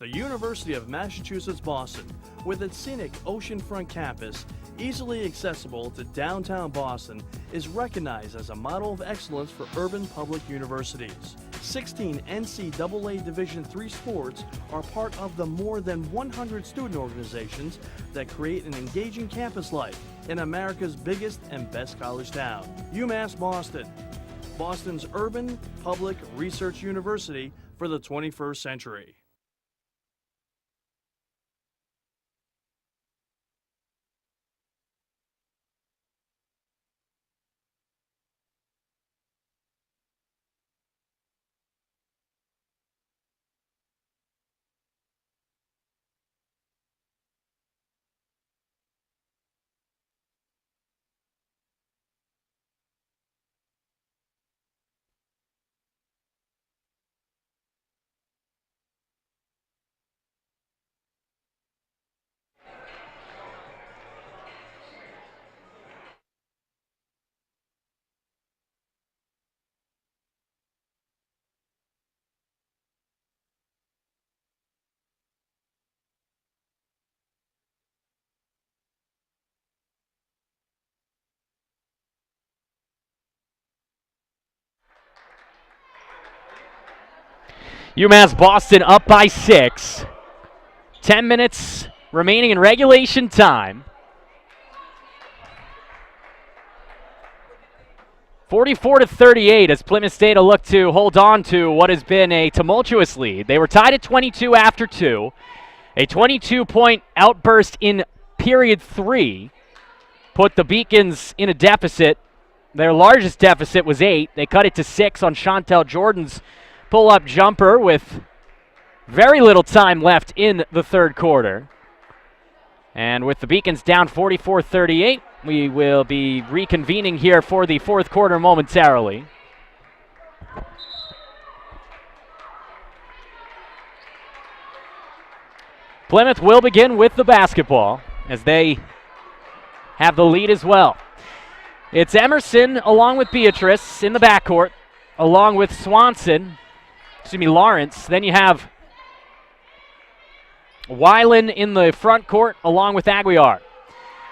The University of Massachusetts Boston, with its scenic oceanfront campus, easily accessible to downtown Boston, is recognized as a model of excellence for urban public universities. 16 NCAA Division III sports are part of the more than 100 student organizations that create an engaging campus life in America's biggest and best college town. UMass Boston, Boston's urban public research university for the 21st century. UMass Boston up by 6. 10 minutes remaining in regulation time. 44-38 as Plymouth State will look to hold on to what has been a tumultuous lead. They were tied at 22 after 2. A 22-point outburst in period 3 put the Beacons in a deficit. Their largest deficit was 8. They cut it to 6 on Chantel Jordan's pull-up jumper with very little time left in the third quarter. And with the Beacons down 44-38, we will be reconvening here for the fourth quarter momentarily. Plymouth will begin with the basketball as they have the lead as well. It's Emerson along with Beatrice in the backcourt, along with Lawrence. Then you have Weiland in the front court along with Aguiar.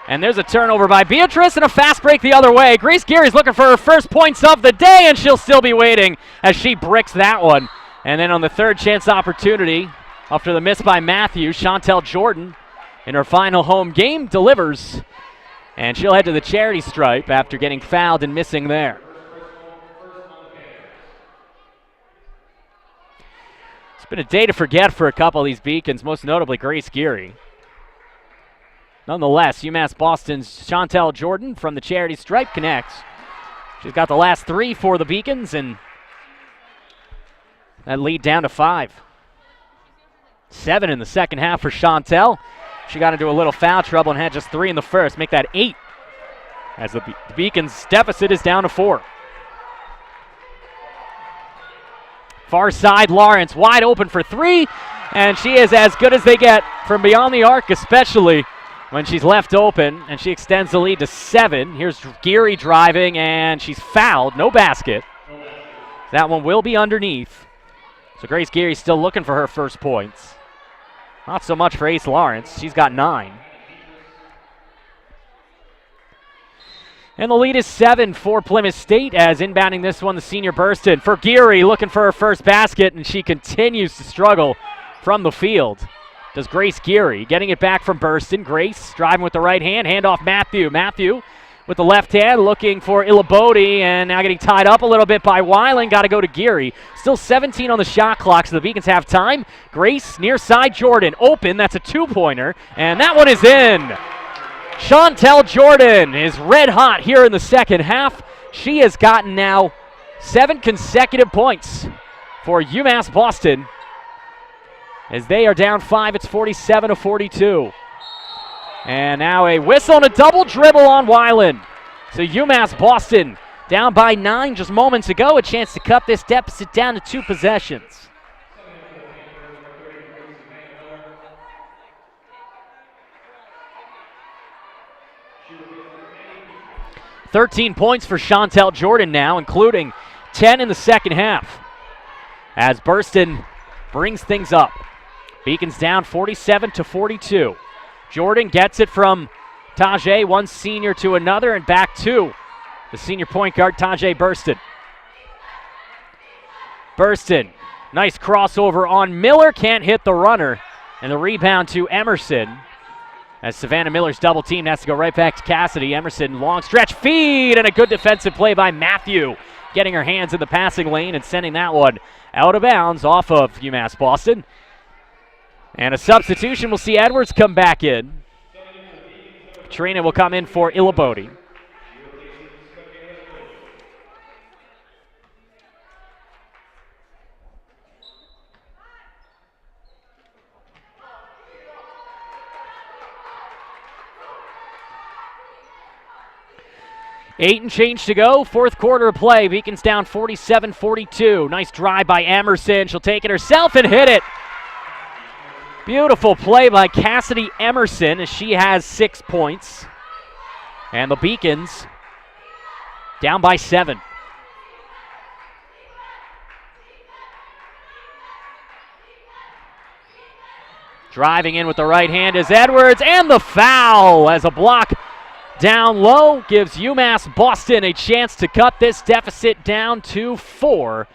And there's a turnover by Beatrice and a fast break the other way. Grace Geary's looking for her first points of the day, and she'll still be waiting as she bricks that one. And then on the third chance opportunity, after the miss by Matthew, Chantel Jordan in her final home game delivers. And she'll head to the charity stripe after getting fouled and missing there. Been a day to forget for a couple of these Beacons, most notably Grace Geary. Nonetheless, UMass Boston's Chantel Jordan from the charity stripe connects. She's got the last 3 for the Beacons, and that lead down to 5. 7 in the second half for Chantel. She got into a little foul trouble and had just 3 in the first. Make that 8 as the Beacons' deficit is down to 4. Far side, Lawrence wide open for 3, and she is as good as they get from beyond the arc, especially when she's left open, and she extends the lead to 7. Here's Geary driving, and she's fouled. No basket. That one will be underneath. So Grace Geary still looking for her first points. Not so much for Ace Lawrence. She's got 9. And the lead is 7 for Plymouth State as inbounding this one, the senior Burston. For Geary, looking for her first basket, and she continues to struggle from the field. Does Grace Geary, getting it back from Burston. Grace driving with the right hand, handoff Matthew. Matthew with the left hand, looking for Illabodi, and now getting tied up a little bit by Weiland. Got to go to Geary. Still 17 on the shot clock, so the Beacons have time. Grace, near side, Jordan. Open, that's a 2-pointer, and that one is in. Chantel Jordan is red hot here in the second half. She has gotten now 7 consecutive points for UMass Boston. As they are down 5, it's 47-42. And now a whistle and a double dribble on Weiland. So UMass Boston down by 9 just moments ago. A chance to cut this deficit down to 2 possessions. "13 points for Chantel Jordan now, including 10 in the second half. As Burston brings things up. Beacons down 47-42. Jordan gets it from Tajay, one senior to another, and back to the senior point guard, Tajay Burston. Burston, nice crossover on Miller, can't hit the runner, and the rebound to Emerson. As Savannah Miller's double team has to go right back to Cassidy. Emerson, long stretch feed, and a good defensive play by Matthew, getting her hands in the passing lane and sending that one out of bounds off of UMass Boston. And a substitution, we'll see Edwards come back in. Trina will come in for Illabodi. Eight and change to go, fourth quarter of play. Beacons down 47-42. Nice drive by Emerson. She'll take it herself and hit it. Beautiful play by Cassidy Emerson as she has 6 points. And the Beacons down by 7. Driving in with the right hand is Edwards, and the foul as a block down low gives UMass Boston a chance to cut this deficit down to 4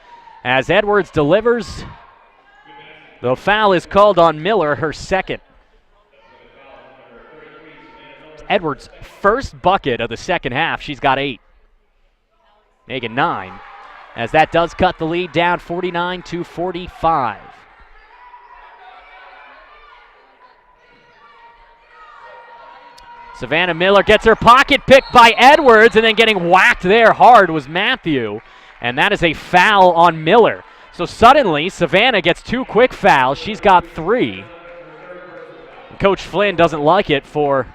as Edwards delivers. The foul is called on Miller, her second. Edwards' first bucket of the second half. She's got 8. Making 9 as that does cut the lead down 49-45. Savannah Miller gets her pocket picked by Edwards, and then getting whacked there hard was Matthew. And that is a foul on Miller. So suddenly, Savannah gets 2 quick fouls. She's got 3. Coach Flynn doesn't like it for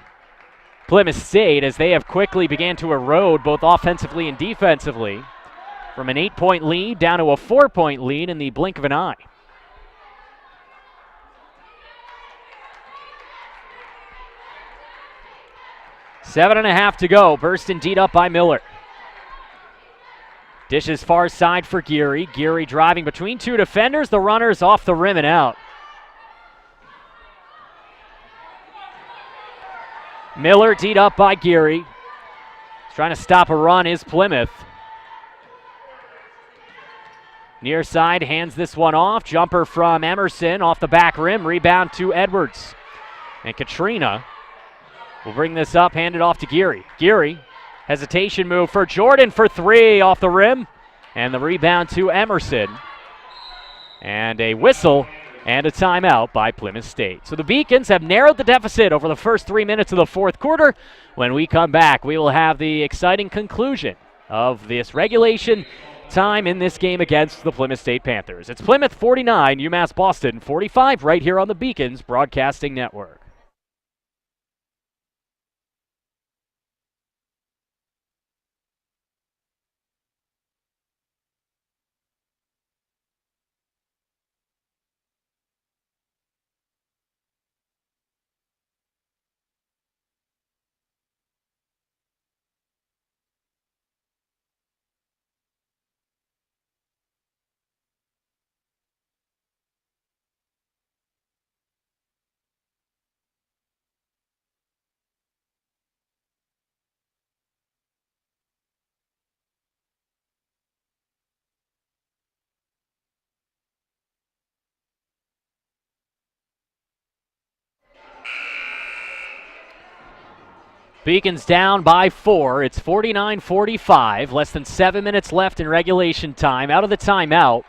Plymouth State as they have quickly began to erode both offensively and defensively from an 8-point lead down to a 4-point lead in the blink of an eye. Seven and a half to go. Burston D'd up by Miller. Dishes far side for Geary. Geary driving between 2 defenders. The runner's off the rim and out. Miller D'd up by Geary. Trying to stop a run is Plymouth. Near side hands this one off. Jumper from Emerson off the back rim. Rebound to Edwards. And Katrina will bring this up, hand it off to Geary. Geary, hesitation move for Jordan for 3 off the rim. And the rebound to Emerson. And a whistle and a timeout by Plymouth State. So the Beacons have narrowed the deficit over the first 3 minutes of the fourth quarter. When we come back, we will have the exciting conclusion of this regulation time in this game against the Plymouth State Panthers. It's Plymouth 49, UMass Boston 45, right here on the Beacons Broadcasting Network. Beacons down by 4. It's 49-45. Less than 7 minutes left in regulation time. Out of the timeout.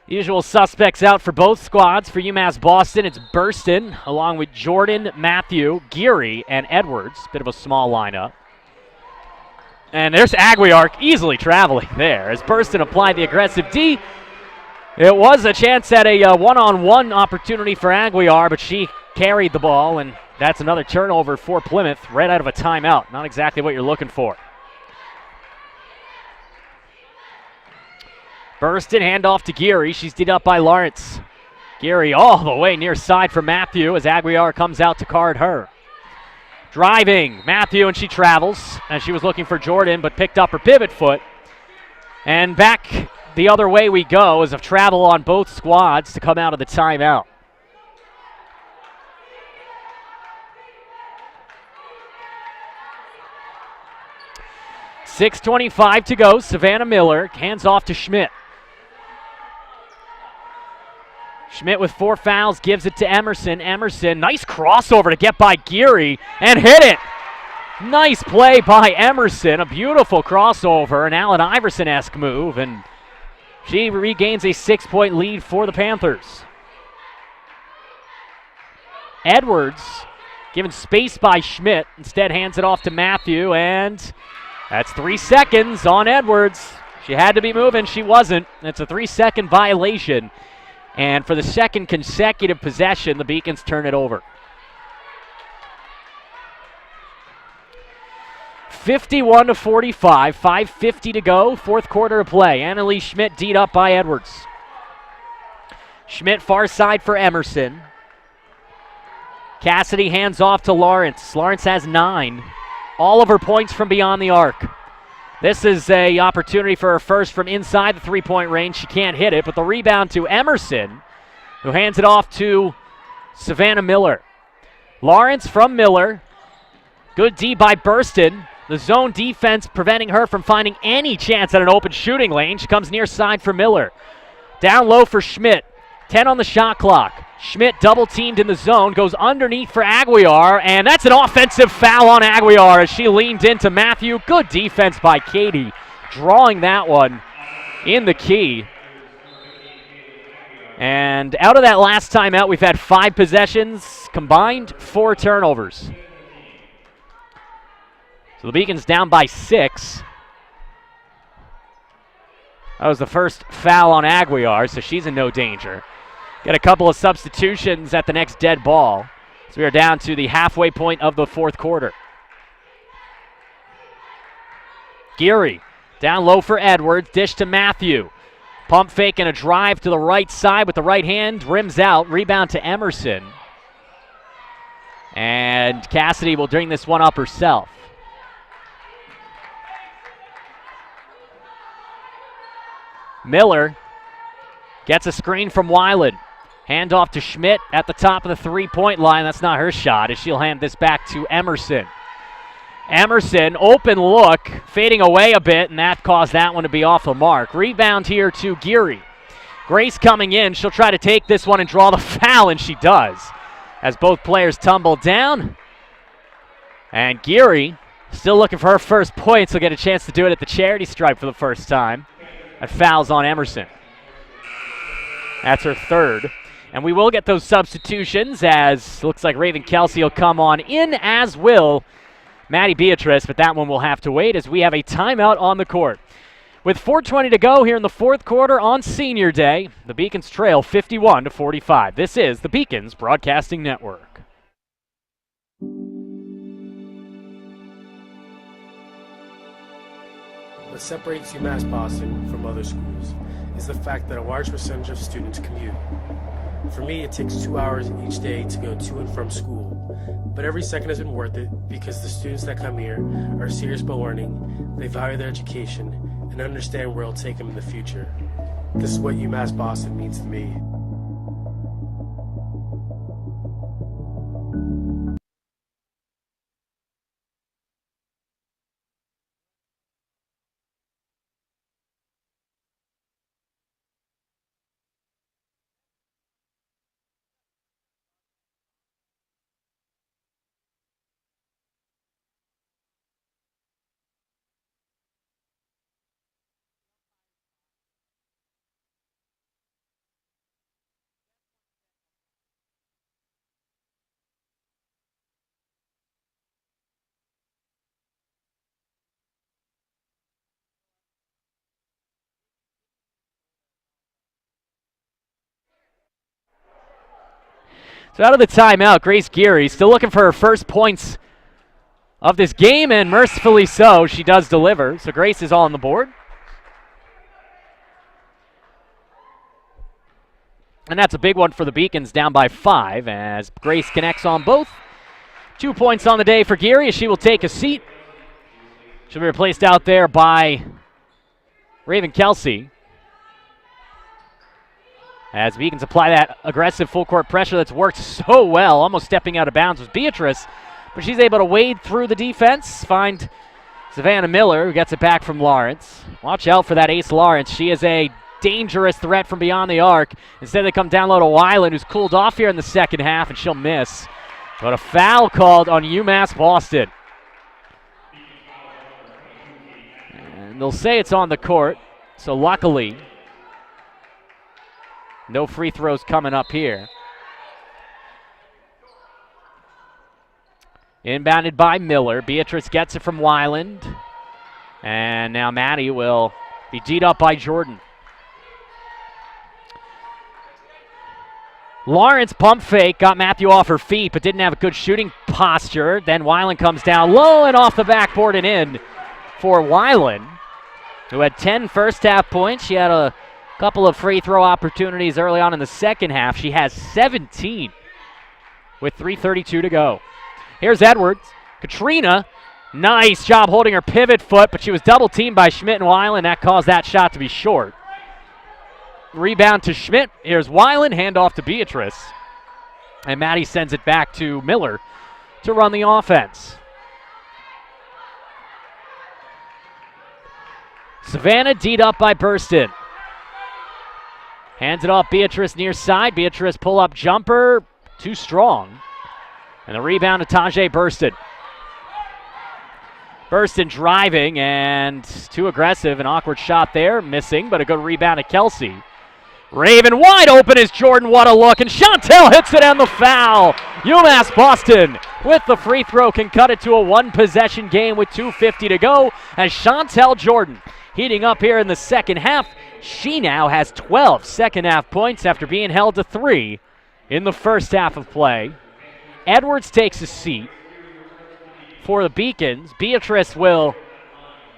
Usual suspects out for both squads. For UMass Boston, it's Burston, along with Jordan, Matthew, Geary, and Edwards. Bit of a small lineup. And there's Aguiar easily traveling there as Burston applied the aggressive D. It was a chance at a one-on-one opportunity for Aguiar, but she carried the ball, and that's another turnover for Plymouth right out of a timeout. Not exactly what you're looking for. Burston, handoff to Geary. She's teed up by Lawrence. Geary all the way near side for Matthew as Aguiar comes out to guard her. Driving, Matthew, and she travels. And she was looking for Jordan, but picked up her pivot foot. And back the other way we go as a travel on both squads to come out of the timeout. .6:25 to go. Savannah Miller hands off to Schmidt. Schmidt with 4 fouls gives it to Emerson. Emerson, nice crossover to get by Geary and hit it. Nice play by Emerson. A beautiful crossover, an Allen Iverson-esque move, and she regains a 6-point lead for the Panthers. Edwards given space by Schmidt. Instead hands it off to Matthew, and that's 3 seconds on Edwards. She had to be moving. She wasn't. It's a 3-second violation. And for the second consecutive possession, the Beacons turn it over. 51-45, 5:50 to go, fourth quarter of play. Annalise Schmidt D'd up by Edwards. Schmidt far side for Emerson. Cassidy hands off to Lawrence. Lawrence has 9. All of her points from beyond the arc. This is an opportunity for her first from inside the three-point range. She can't hit it, but the rebound to Emerson, who hands it off to Savannah Miller. Lawrence from Miller. Good D by Burston. The zone defense preventing her from finding any chance at an open shooting lane. She comes near side for Miller. Down low for Schmidt. 10 on the shot clock. Schmidt double-teamed in the zone, goes underneath for Aguiar, and that's an offensive foul on Aguiar as she leaned into Matthew. Good defense by Katie, drawing that one in the key. And out of that last timeout, we've had 5 possessions, combined 4 turnovers. So the Beacons down by 6. That was the first foul on Aguiar, so she's in no danger. Get a couple of substitutions at the next dead ball. So we are down to the halfway point of the fourth quarter. Geary down low for Edwards. Dish to Matthew. Pump fake and a drive to the right side with the right hand. Rims out. Rebound to Emerson. And Cassidy will bring this one up herself. Miller gets a screen from Weiland. Hand off to Schmidt at the top of the three-point line. That's not her shot, as she'll hand this back to Emerson. Emerson, open look, fading away a bit, and that caused that one to be off the mark. Rebound here to Geary. Grace coming in. She'll try to take this one and draw the foul, and she does, as both players tumble down. And Geary, still looking for her first points, will get a chance to do it at the charity stripe for the first time. That foul's on Emerson. That's her third. And we will get those substitutions as looks like Raven Kelsey will come on in, as will Maddie Beatrice, but that one will have to wait as we have a timeout on the court. With 4:20 to go here in the fourth quarter on Senior Day, the Beacons trail 51-45. This is the Beacons Broadcasting Network. What separates UMass Boston from other schools is the fact that a large percentage of students commute. For me, it takes 2 hours each day to go to and from school, but every second has been worth it because the students that come here are serious about learning, they value their education, and understand where it'll take them in the future. This is what UMass Boston means to me. So out of the timeout, Grace Geary still looking for her first points of this game, and mercifully so, she does deliver. So Grace is on the board. And that's a big one for the Beacons, down by 5 as Grace connects on both. 2 points on the day for Geary as she will take a seat. She'll be replaced out there by Raven Kelsey. As Beacons apply that aggressive full court pressure that's worked so well, almost stepping out of bounds was Beatrice, but she's able to wade through the defense, find Savannah Miller, who gets it back from Lawrence. Watch out for that ace Lawrence. She is a dangerous threat from beyond the arc. Instead, they come down low to Weiland, who's cooled off here in the second half, and she'll miss. But a foul called on UMass Boston. And they'll say it's on the court, so luckily, no free throws coming up here. Inbounded by Miller. Beatrice gets it from Weiland. And now Maddie will be D'd up by Jordan. Lawrence pump fake, got Matthew off her feet, but didn't have a good shooting posture. Then Weiland comes down low and off the backboard and in for Weiland, who had 10 first half points. She had a couple of free throw opportunities early on in the second half. She has 17 with 3:32 to go. Here's Edwards. Katrina, nice job holding her pivot foot, but she was double teamed by Schmidt and Weiland. That caused that shot to be short. Rebound to Schmidt. Here's Weiland, handoff to Beatrice. And Maddie sends it back to Miller to run the offense. Savannah D'd up by Burston. Hands it off Beatrice near side. Beatrice pull-up jumper, too strong. And the rebound to Tajay Burston. Burston driving and too aggressive. An awkward shot there, missing, but a good rebound to Kelsey. Raven wide open is Jordan. What a look. And Chantel hits it and the foul. UMass Boston with the free throw can cut it to a one-possession game with 2:50 to go as Chantel Jordan heating up here in the second half. She now has 12 second-half points after being held to 3 in the first half of play. Edwards takes a seat for the Beacons. Beatrice will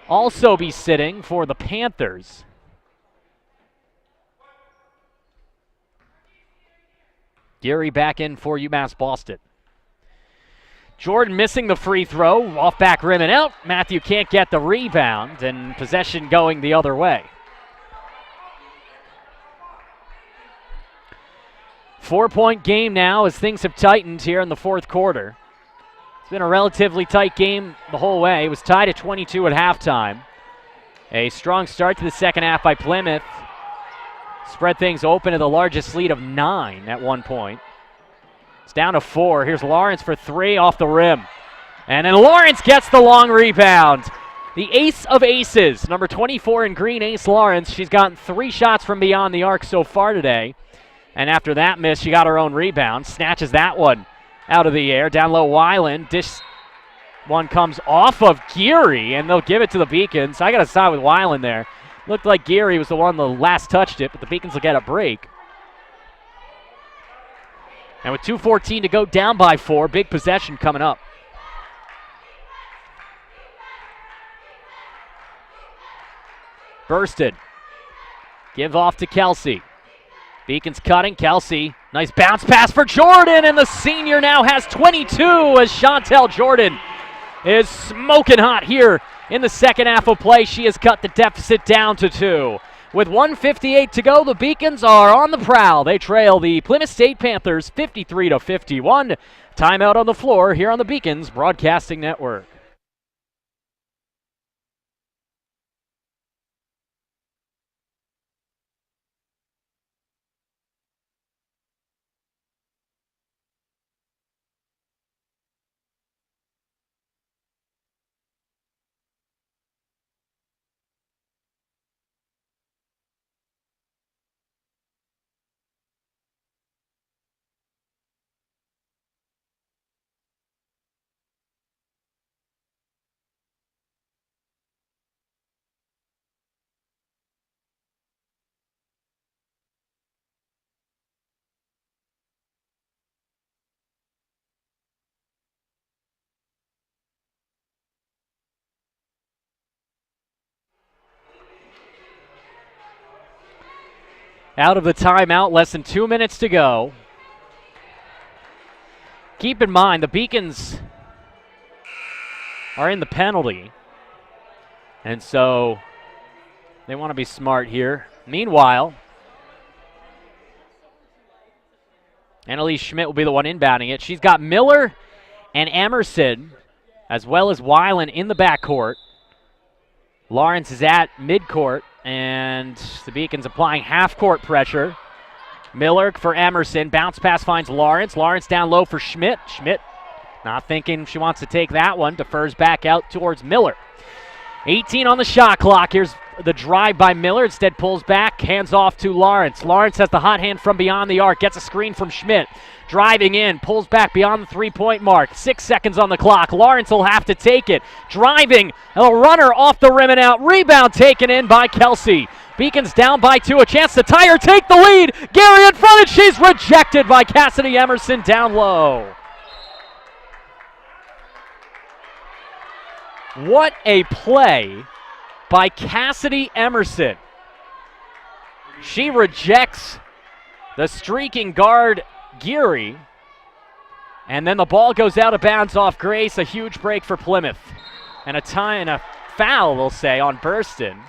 also be sitting for the Panthers. Geary back in for UMass Boston. Jordan missing the free throw, off back rim and out. Matthew can't get the rebound, and possession going the other way. 4-point game now as things have tightened here in the fourth quarter. It's been a relatively tight game the whole way. It was tied at 22 at halftime. A strong start to the second half by Plymouth. Spread things open to the largest lead of 9 at one point. It's down to 4. Here's Lawrence for 3 off the rim. And then Lawrence gets the long rebound. The ace of aces, number 24 in green, Ace Lawrence. She's gotten 3 shots from beyond the arc so far today. And after that miss, she got her own rebound. Snatches that one out of the air. Down low, Weiland. Dish one comes off of Geary, and they'll give it to the Beacons. I got to side with Weiland there. Looked like Geary was the one that last touched it, but the Beacons will get a break. And with 2:14 to go, down by 4, big possession coming up. Bursted. Give off to Kelsey. Beacons cutting. Kelsey. Nice bounce pass for Jordan, and the senior now has 22 as Chantel Jordan is smoking hot here in the second half of play. She has cut the deficit down to 2. With 1:58 to go, the Beacons are on the prowl. They trail the Plymouth State Panthers 53-51. Timeout on the floor here on the Beacons Broadcasting Network. Out of the timeout, less than 2 minutes to go. Keep in mind, the Beacons are in the penalty, and so they want to be smart here. Meanwhile, Annalise Schmidt will be the one inbounding it. She's got Miller and Emerson, as well as Weiland in the backcourt. Lawrence is at midcourt, and the Beacons applying half-court pressure. Miller for Emerson. Bounce pass finds Lawrence. Lawrence down low for Schmidt. Schmidt not thinking she wants to take that one. Defers back out towards Miller. 18 on the shot clock. Here's the drive by Miller. Instead pulls back. Hands off to Lawrence. Lawrence has the hot hand from beyond the arc. Gets a screen from Schmidt. Driving in. Pulls back beyond the three-point mark. 6 seconds on the clock. Lawrence will have to take it. Driving. A runner off the rim and out. Rebound taken in by Kelsey. Beacons down by 2. A chance to tie her. Take the lead. Gary in front, and she's rejected by Cassidy Emerson down low. What a play by Cassidy Emerson. She rejects the streaking guard, Geary. And then the ball goes out of bounds off Grace. A huge break for Plymouth. And a tie and a foul, we'll say, on Burston.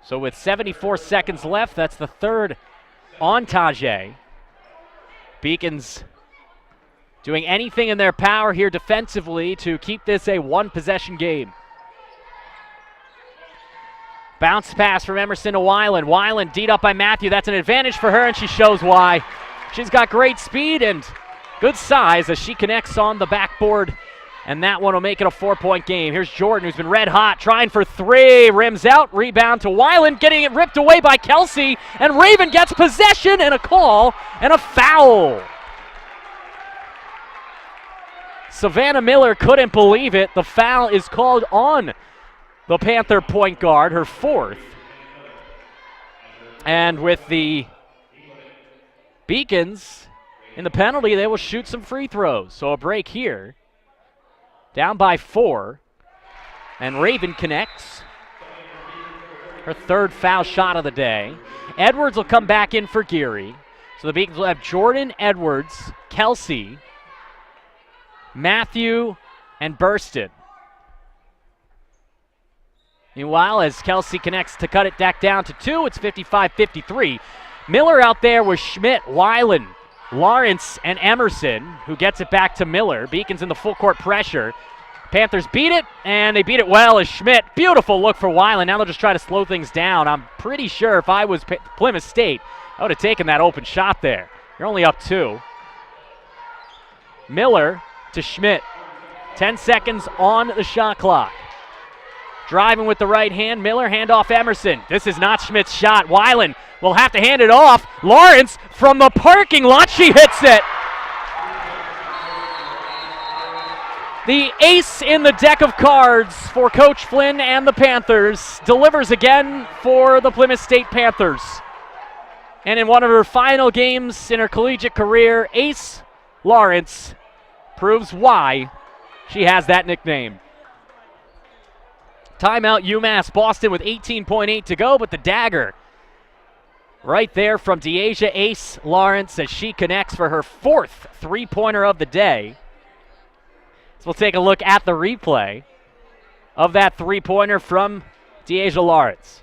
So with 74 seconds left, that's the third on Tajay. Beacons doing anything in their power here defensively to keep this a one-possession game. Bounce pass from Emerson to Weiland. Weiland D'd up by Matthew. That's an advantage for her, and she shows why. She's got great speed and good size as she connects on the backboard, and that one will make it a 4-point game. Here's Jordan, who's been red hot, trying for 3. Rims out, rebound to Weiland, getting it ripped away by Kelsey, and Raven gets possession and a call and a foul. Savannah Miller couldn't believe it. The foul is called on the Panther point guard, her 4th. And with the Beacons in the penalty, they will shoot some free throws. So a break here. Down by 4. And Raven connects. Her 3rd foul shot of the day. Edwards will come back in for Geary. So the Beacons will have Jordan, Edwards, Kelsey, Matthew, and Burston. Meanwhile, as Kelsey connects to cut it back down to 2, it's 55-53. Miller out there with Schmidt, Weiland, Lawrence, and Emerson, who gets it back to Miller. Beacons in the full court pressure. Panthers beat it, and they beat it well as Schmidt. Beautiful look for Weiland. Now they'll just try to slow things down. I'm pretty sure if I was Plymouth State, I would have taken that open shot there. You're only up 2. Miller to Schmidt. 10 seconds on the shot clock. Driving with the right hand, Miller, handoff Emerson. This is not Schmidt's shot. Weiland will have to hand it off. Lawrence from the parking lot, she hits it. The ace in the deck of cards for Coach Flynn and the Panthers delivers again for the Plymouth State Panthers. And in one of her final games in her collegiate career, Ace Lawrence proves why she has that nickname. Timeout UMass Boston with 18.8 to go, but the dagger right there from Deasia Ace Lawrence as she connects for her 4th three-pointer of the day. So we'll take a look at the replay of that three-pointer from Deasia Lawrence.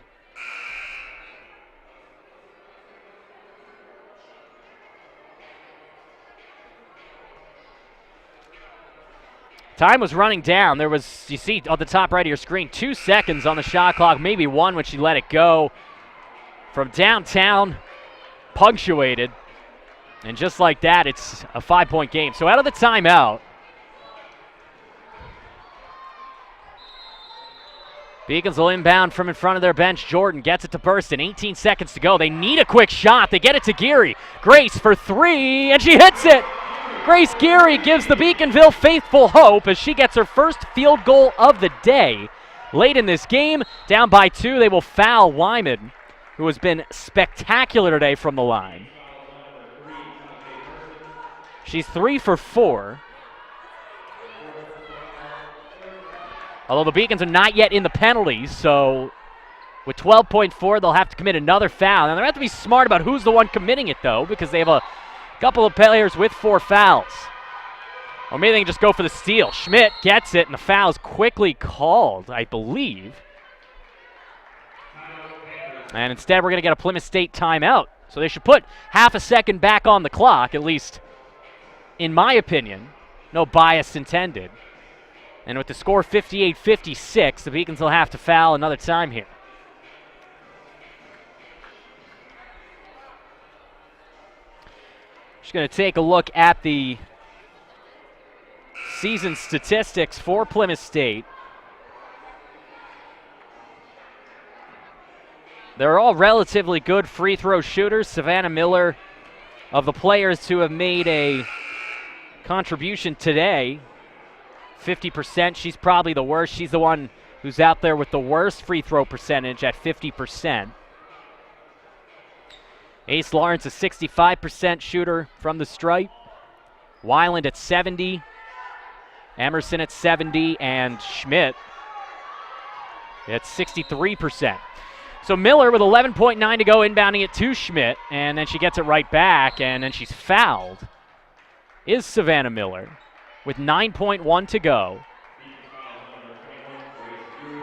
Time was running down. There was, you see on the top right of your screen, 2 seconds on the shot clock, maybe 1 when she let it go. From downtown, punctuated. And just like that, it's a 5-point game. So out of the timeout, Beacons will inbound from in front of their bench. Jordan gets it to Burston. 18 seconds to go. They need a quick shot. They get it to Geary. Grace for 3, and she hits it. Grace Geary gives the Beaconville faithful hope as she gets her first field goal of the day. Late in this game, down by 2, they will foul Wyman, who has been spectacular today from the line. She's 3 for 4. Although the Beacons are not yet in the penalties, so with 12.4, they'll have to commit another foul. Now, they have to be smart about who's the one committing it, though, because they have a couple of players with 4 fouls. Or maybe they can just go for the steal. Schmidt gets it, and the foul is quickly called, I believe. And instead, we're going to get a Plymouth State timeout. So they should put half a second back on the clock, at least in my opinion. No bias intended. And with the score 58-56, the Beacons will have to foul another time here. Just going to take a look at the season statistics for Plymouth State. They're all relatively good free throw shooters. Savannah Miller, of the players who have made a contribution today, 50%. She's probably the worst. She's the one who's out there with the worst free throw percentage at 50%. Ace Lawrence, a 65% shooter from the stripe. Weiland at 70. Emerson at 70. And Schmidt at 63%. So Miller with 11.9 to go, inbounding it to Schmidt. And then she gets it right back, and then she's fouled. Is Savannah Miller with 9.1 to go.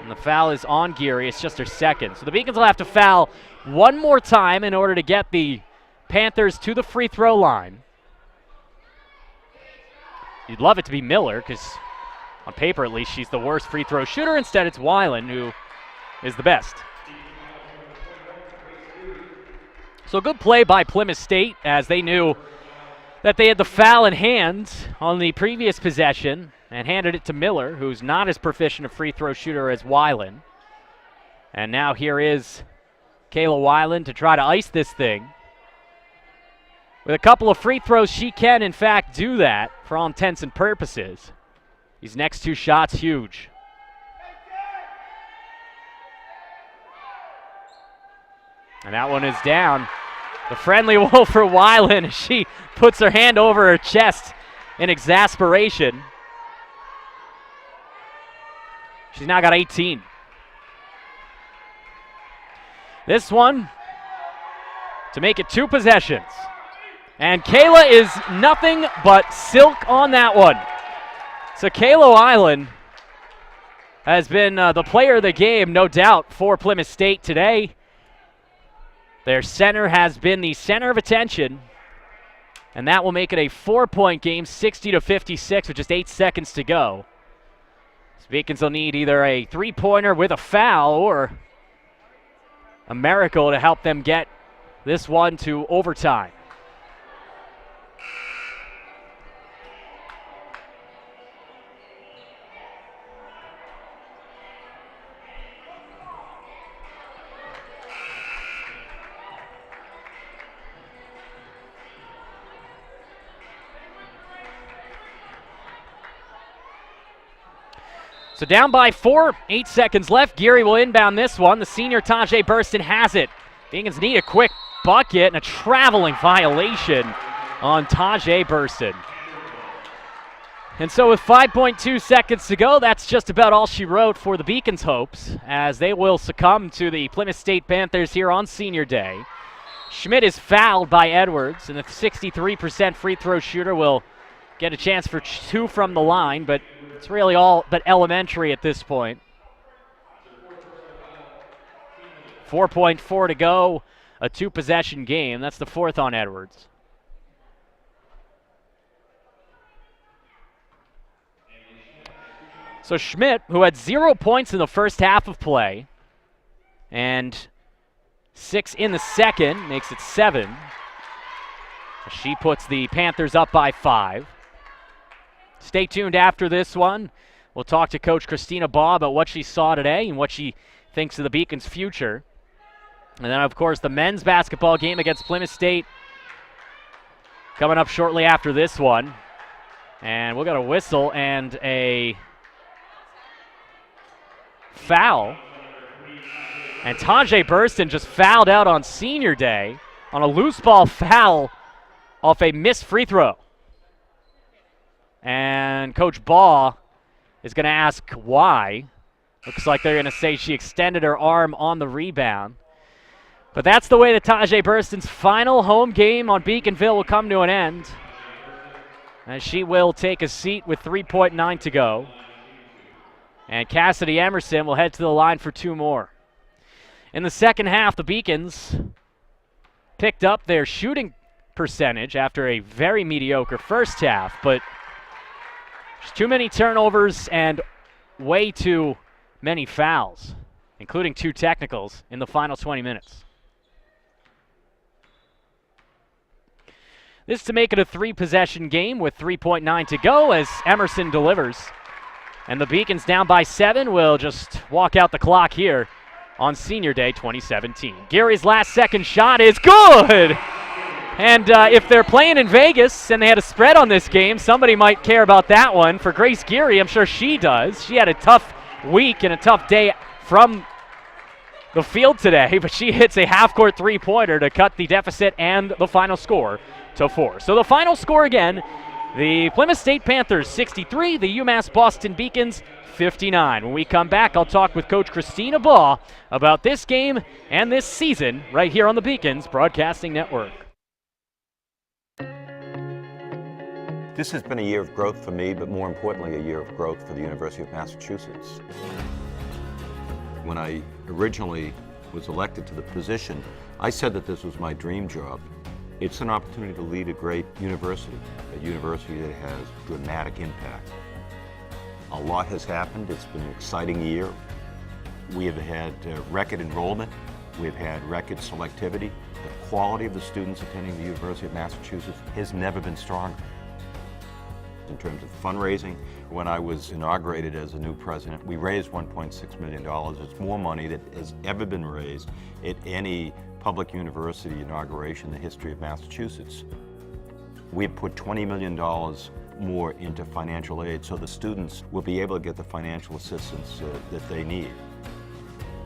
And the foul is on Geary. It's just her second. So the Beacons will have to foul one more time in order to get the Panthers to the free throw line. You'd love it to be Miller because on paper at least she's the worst free throw shooter. Instead it's Weiland who is the best. So good play by Plymouth State as they knew that they had the foul in hand on the previous possession and handed it to Miller, who's not as proficient a free throw shooter as Weiland. And now here is Kayla Weiland to try to ice this thing. With a couple of free throws, she can, in fact, do that for all intents and purposes. These next 2 shots, huge. And that one is down. The friendly wolf for Weiland. She puts her hand over her chest in exasperation. She's now got 18. This one to make it 2 possessions. And Kayla is nothing but silk on that one. So Kayla Weiland has been the player of the game, no doubt, for Plymouth State today. Their center has been the center of attention, and that will make it a 4-point game, 60-56 with just 8 seconds to go. So Beacons will need either a 3-pointer with a foul or a miracle to help them get this one to overtime. So down by 4, 8 seconds left. Geary will inbound this one. The senior Tajay Burston has it. Beacons need a quick bucket and a traveling violation on Tajay Burston. And so with 5.2 seconds to go, that's just about all she wrote for the Beacons' hopes, as they will succumb to the Plymouth State Panthers here on senior day. Schmidt is fouled by Edwards, and the 63% free throw shooter will get a chance for 2 from the line, but it's really all but elementary at this point. 4.4 to go, a 2-possession game. That's the 4th on Edwards. So Schmidt, who had 0 points in the first half of play and 6 in the second, makes it 7. She puts the Panthers up by 5. Stay tuned after this one. We'll talk to Coach Christina Baugh about what she saw today and what she thinks of the Beacons' future. And then, of course, the men's basketball game against Plymouth State coming up shortly after this one. And we'll get a whistle and a foul. And Tajay Burston just fouled out on senior day on a loose ball foul off a missed free throw. And Coach Baugh is going to ask why. Looks like they're going to say she extended her arm on the rebound. But that's the way that Tajay Burston's final home game on Beaconville will come to an end, as she will take a seat with 3.9 to go. And Cassidy Emerson will head to the line for 2 more. In the second half, the Beacons picked up their shooting percentage after a very mediocre first half, but there's too many turnovers and way too many fouls, including 2 technicals in the final 20 minutes. This to make it a 3-possession game with 3.9 to go as Emerson delivers. And the Beacons down by 7 will just walk out the clock here on Senior Day 2017. Gary's last second shot is good! And if they're playing in Vegas and they had a spread on this game, somebody might care about that one. For Grace Geary, I'm sure she does. She had a tough week and a tough day from the field today, but she hits a half-court three-pointer to cut the deficit and the final score to 4. So the final score again, the Plymouth State Panthers 63, the UMass Boston Beacons 59. When we come back, I'll talk with Coach Christina Baugh about this game and this season right here on the Beacons Broadcasting Network. This has been a year of growth for me, but more importantly, a year of growth for the University of Massachusetts. When I originally was elected to the position, I said that this was my dream job. It's an opportunity to lead a great university, a university that has dramatic impact. A lot has happened. It's been an exciting year. We have had record enrollment. We've had record selectivity. The quality of the students attending the University of Massachusetts has never been stronger. In terms of fundraising, when I was inaugurated as a new president, we raised $1.6 million. It's more money that has ever been raised at any public university inauguration in the history of Massachusetts. We've put $20 million more into financial aid so the students will be able to get the financial assistance that they need.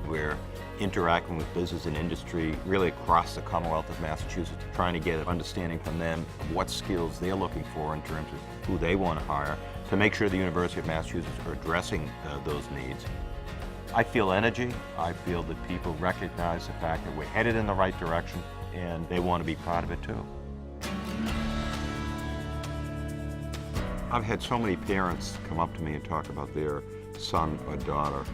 We're interacting with business and industry really across the Commonwealth of Massachusetts, trying to get an understanding from them of what skills they're looking for in terms of who they want to hire to make sure the University of Massachusetts are addressing those needs. I feel energy. I feel that people recognize the fact that we're headed in the right direction and they want to be part of it too. I've had so many parents come up to me and talk about their son or daughter.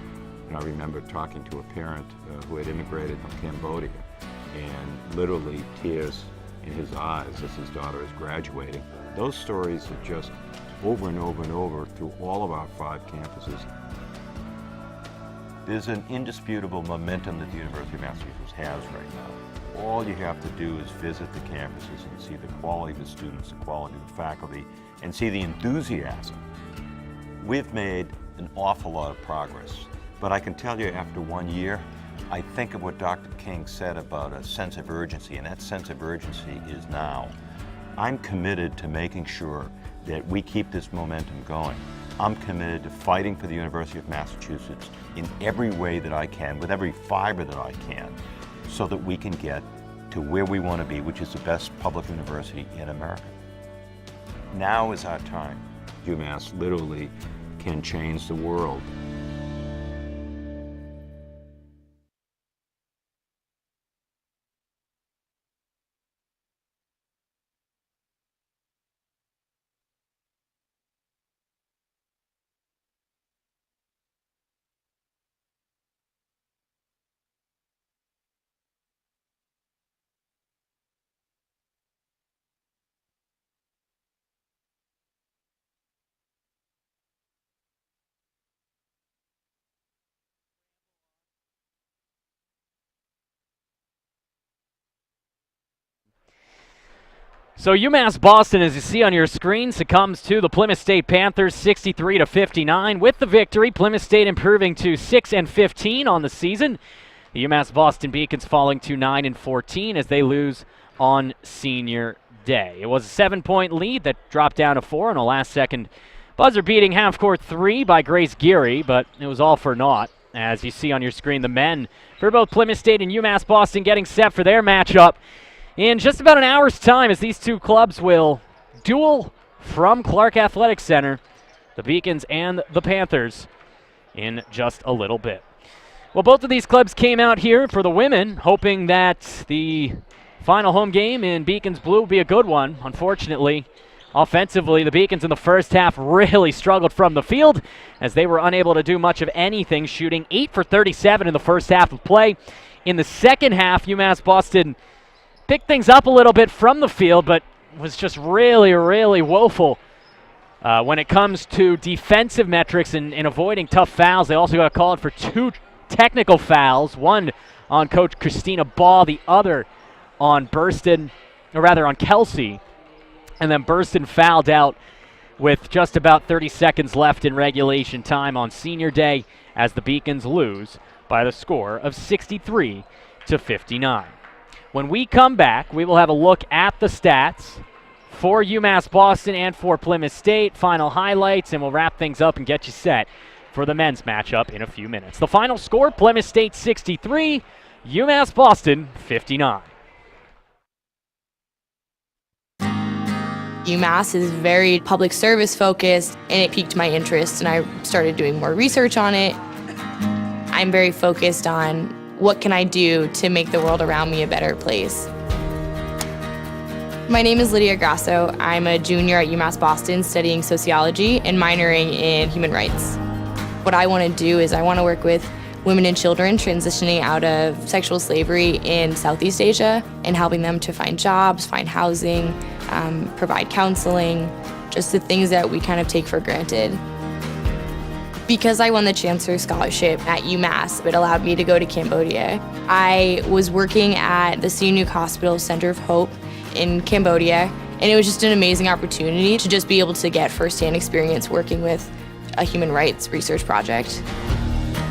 And I remember talking to a parent who had immigrated from Cambodia, and literally tears in his eyes as his daughter is graduating. Those stories are just over and over and over through all of our 5 campuses. There's an indisputable momentum that the University of Massachusetts has right now. All you have to do is visit the campuses and see the quality of the students, the quality of the faculty, and see the enthusiasm. We've made an awful lot of progress. But I can tell you after 1 year, I think of what Dr. King said about a sense of urgency, and that sense of urgency is now. I'm committed to making sure that we keep this momentum going. I'm committed to fighting for the University of Massachusetts in every way that I can, with every fiber that I can, so that we can get to where we want to be, which is the best public university in America. Now is our time. UMass literally can change the world. So UMass Boston, as you see on your screen, succumbs to the Plymouth State Panthers 63-59. With the victory, Plymouth State improving to 6-15 on the season. The UMass Boston Beacons falling to 9-14 as they lose on senior day. It was a 7-point lead that dropped down to 4 on a last-second buzzer-beating half-court 3 by Grace Geary, but it was all for naught. As you see on your screen, the men for both Plymouth State and UMass Boston getting set for their matchup in just about an hour's time, as these two clubs will duel from Clark Athletic Center, the Beacons and the Panthers, in just a little bit. Well, both of these clubs came out here for the women, hoping that the final home game in Beacons Blue would be a good one. Unfortunately, offensively, the Beacons in the first half really struggled from the field, as they were unable to do much of anything, shooting 8 for 37 in the first half of play. In the second half, UMass Boston picked things up a little bit from the field, but was just really, really woeful when it comes to defensive metrics and avoiding tough fouls. They also got called for 2 technical fouls, one on Coach Christina Ball, the other on Burston, or rather on Kelsey. And then Burston fouled out with just about 30 seconds left in regulation time on senior day, as the Beacons lose by the score of 63-59. When we come back, we will have a look at the stats for UMass Boston and for Plymouth State, final highlights, and we'll wrap things up and get you set for the men's matchup in a few minutes. The final score, Plymouth State 63, UMass Boston 59. UMass is very public service focused, and it piqued my interest, and I started doing more research on it. I'm very focused on what can I do to make the world around me a better place. My name is Lydia Grasso. I'm a junior at UMass Boston studying sociology and minoring in human rights. What I want to do is I want to work with women and children transitioning out of sexual slavery in Southeast Asia and helping them to find jobs, find housing, provide counseling, just the things that we kind of take for granted. Because I won the Chancellor's Scholarship at UMass, it allowed me to go to Cambodia. I was working at the Sihanouk Hospital Center of Hope in Cambodia, and it was just an amazing opportunity to just be able to get firsthand experience working with a human rights research project.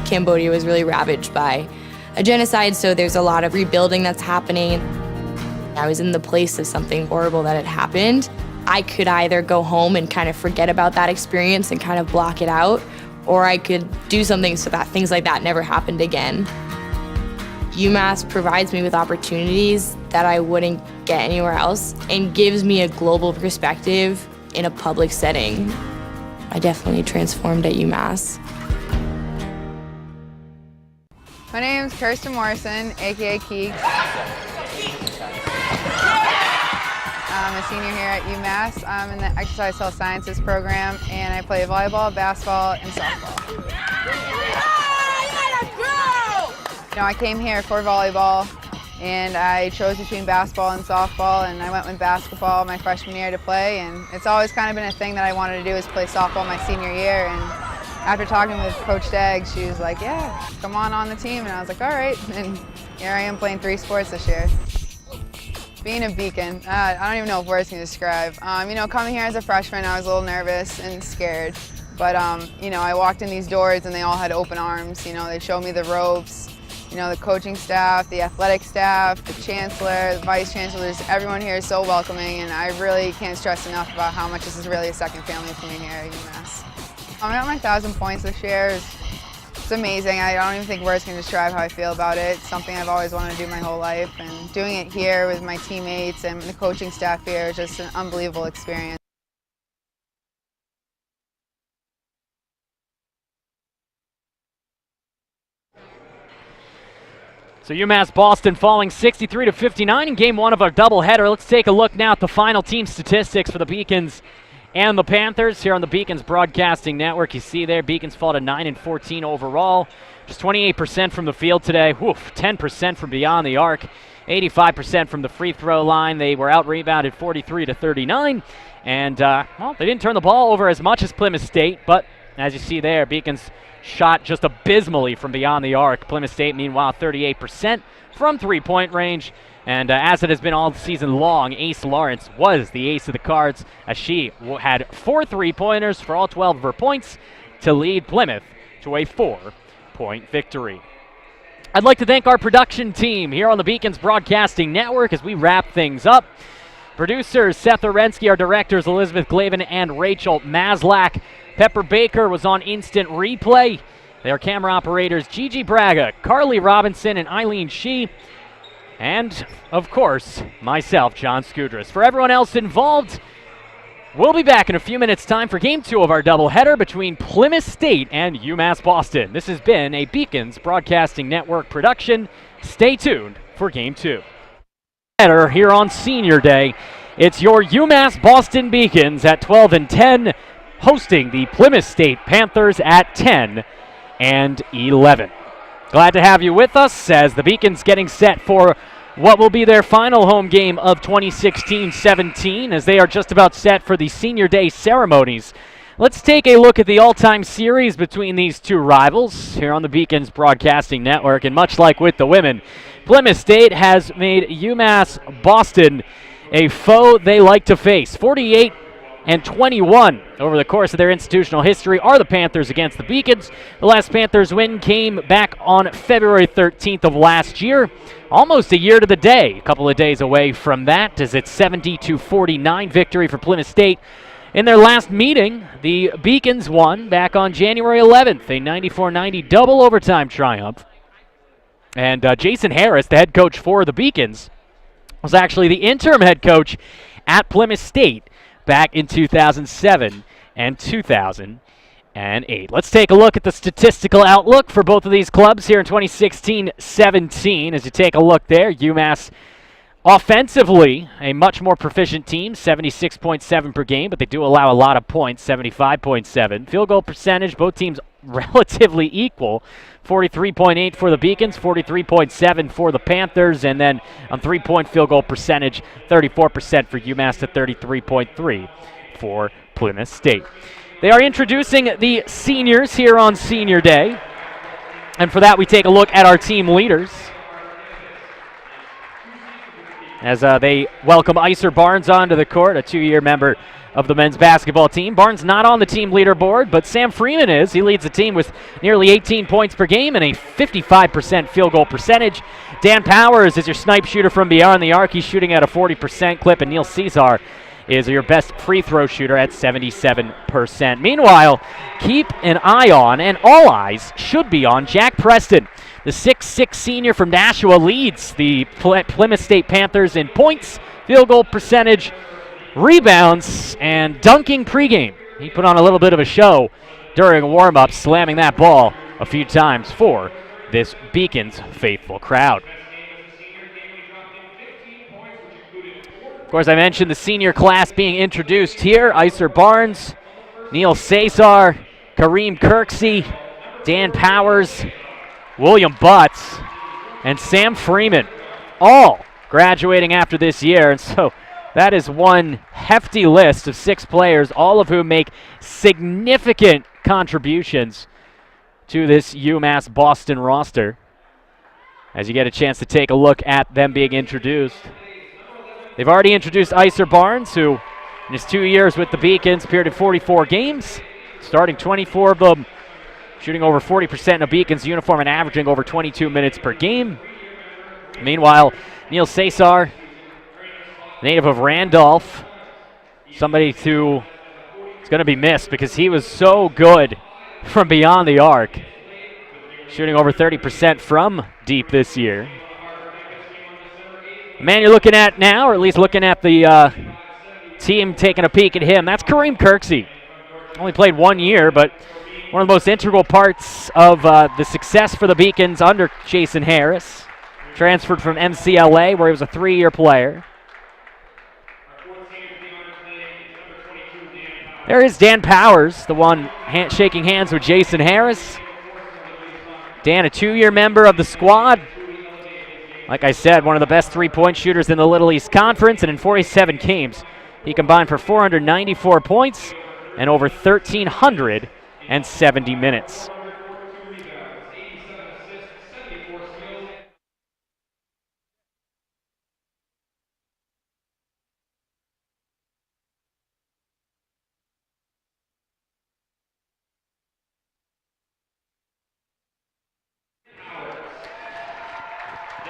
Cambodia was really ravaged by a genocide, so there's a lot of rebuilding that's happening. I was in the place of something horrible that had happened. I could either go home and kind of forget about that experience and kind of block it out, or I could do something so that things like that never happened again. UMass provides me with opportunities that I wouldn't get anywhere else and gives me a global perspective in a public setting. I definitely transformed at UMass. My name is Kirsten Morrison, aka Keek. I'm a senior here at UMass. I'm in the Exercise Health Sciences program, and I play volleyball, basketball, and softball. You know, I came here for volleyball, and I chose between basketball and softball, and I went with basketball my freshman year to play, and it's always kind of been a thing that I wanted to do is play softball my senior year. And after talking with Coach Daggs, she was like, yeah, come on the team, and I was like, all right, and here I am playing 3 sports this year. Being a Beacon, I don't even know if words can describe. You know, coming here as a freshman, I was a little nervous and scared. But, you know, I walked in these doors and they all had open arms. You know, they showed me the ropes. You know, the coaching staff, the athletic staff, the chancellor, the vice chancellors, everyone here is so welcoming, and I really can't stress enough about how much this is really a second family for me here at UMass. I got my 1,000 points this year. It's amazing. I don't even think words can describe how I feel about it. It's something I've always wanted to do my whole life, and doing it here with my teammates and the coaching staff here is just an unbelievable experience. So UMass Boston falling 63-59 in game one of our doubleheader. Let's take a look now at the final team statistics for the Beacons and the Panthers here on the Beacons Broadcasting Network. You see there, Beacons fall to 9-14 overall. Just 28% from the field today. 10% from beyond the arc. 85% from the free throw line. They were out-rebounded 43-39. And, well, they didn't turn the ball over as much as Plymouth State, but as you see there, Beacons shot just abysmally from beyond the arc. Plymouth State, meanwhile, 38% from three-point range. And as it has been all season long, Ace Lawrence was the ace of the cards as she had 4 three-pointers for all 12 of her points to lead Plymouth to a 4-point victory. I'd like to thank our production team here on the Beacons Broadcasting Network as we wrap things up. Producers Seth Orensky, our directors Elizabeth Glavin and Rachel Maslak. Pepper Baker was on instant replay. Their camera operators Gigi Braga, Carly Robinson, and Eileen Shee. And, of course, myself, John Skudras. For everyone else involved, we'll be back in a few minutes' time for Game 2 of our doubleheader between Plymouth State and UMass Boston. This has been a Beacons Broadcasting Network production. Stay tuned for Game 2. Here on Senior Day, it's your UMass Boston Beacons at 12-10, hosting the Plymouth State Panthers at 10-11. Glad to have you with us as the Beacons getting set for what will be their final home game of 2016-17 as they are just about set for the Senior Day ceremonies. Let's take a look at the all-time series between these two rivals here on the Beacons Broadcasting Network. And much like with the women, Plymouth State has made UMass Boston a foe they like to face. 48-21 over the course of their institutional history are the Panthers against the Beacons. The last Panthers win came back on February 13th of last year. Almost a year to the day, a couple of days away from that, as it's 70-49 victory for Plymouth State. In their last meeting, the Beacons won back on January 11th, a 94-90 double overtime triumph. And Jason Harris, the head coach for the Beacons, was actually the interim head coach at Plymouth State back in 2007 and 2008. Let's take a look at the statistical outlook for both of these clubs here in 2016-17. As you take a look there, UMass offensively a much more proficient team, 76.7 per game, but they do allow a lot of points, 75.7. Field goal percentage, both teams relatively equal, 43.8 for the Beacons, 43.7 for the Panthers, and then on three-point field goal percentage, 34% for UMass to 33.3 for Plymouth State. They are introducing the seniors here on Senior Day, and for that we take a look at our team leaders as they welcome Iser Barnes onto the court, a 2-year member of the men's basketball team. Barnes not on the team leaderboard, but Sam Freeman is. He leads the team with nearly 18 points per game and a 55% field goal percentage. Dan Powers is your snipe shooter from beyond the arc. He's shooting at a 40% clip, and Neil Cesar is your best free throw shooter at 77%. Meanwhile, keep an eye on, and all eyes should be on, Jack Preston. The 6'6 senior from Nashua leads the Plymouth State Panthers in points, field goal percentage, rebounds, and dunking pregame. He put on a little bit of a show during warm-up, slamming that ball a few times for this Beacons faithful crowd. Of course, I mentioned the senior class being introduced here. Iser Barnes, Neil Cesar, Kareem Kirksey, Dan Powers, William Butts, and Sam Freeman, all graduating after this year. And so that is one hefty list of 6 players, all of whom make significant contributions to this UMass Boston roster. As you get a chance to take a look at them being introduced. They've already introduced Iser Barnes, who in his 2 years with the Beacons appeared in 44 games, starting 24 of them, shooting over 40% in a Beacons uniform and averaging over 22 minutes per game. Meanwhile, Neil Cesar, native of Randolph, somebody to It's going to be missed because he was so good from beyond the arc. Shooting over 30% from deep this year. The man you're looking at now, or at least looking at the team taking a peek at him, that's Kareem Kirksey. Only played 1 year, but one of the most integral parts of the success for the Beacons under Jason Harris. Transferred from MCLA, where he was a 3-year player. There is Dan Powers, the one shaking hands with Jason Harris. Dan, a 2-year member of the squad. Like I said, one of the best three-point shooters in the Little East Conference, and in 47 games, he combined for 494 points and over 1,370 minutes.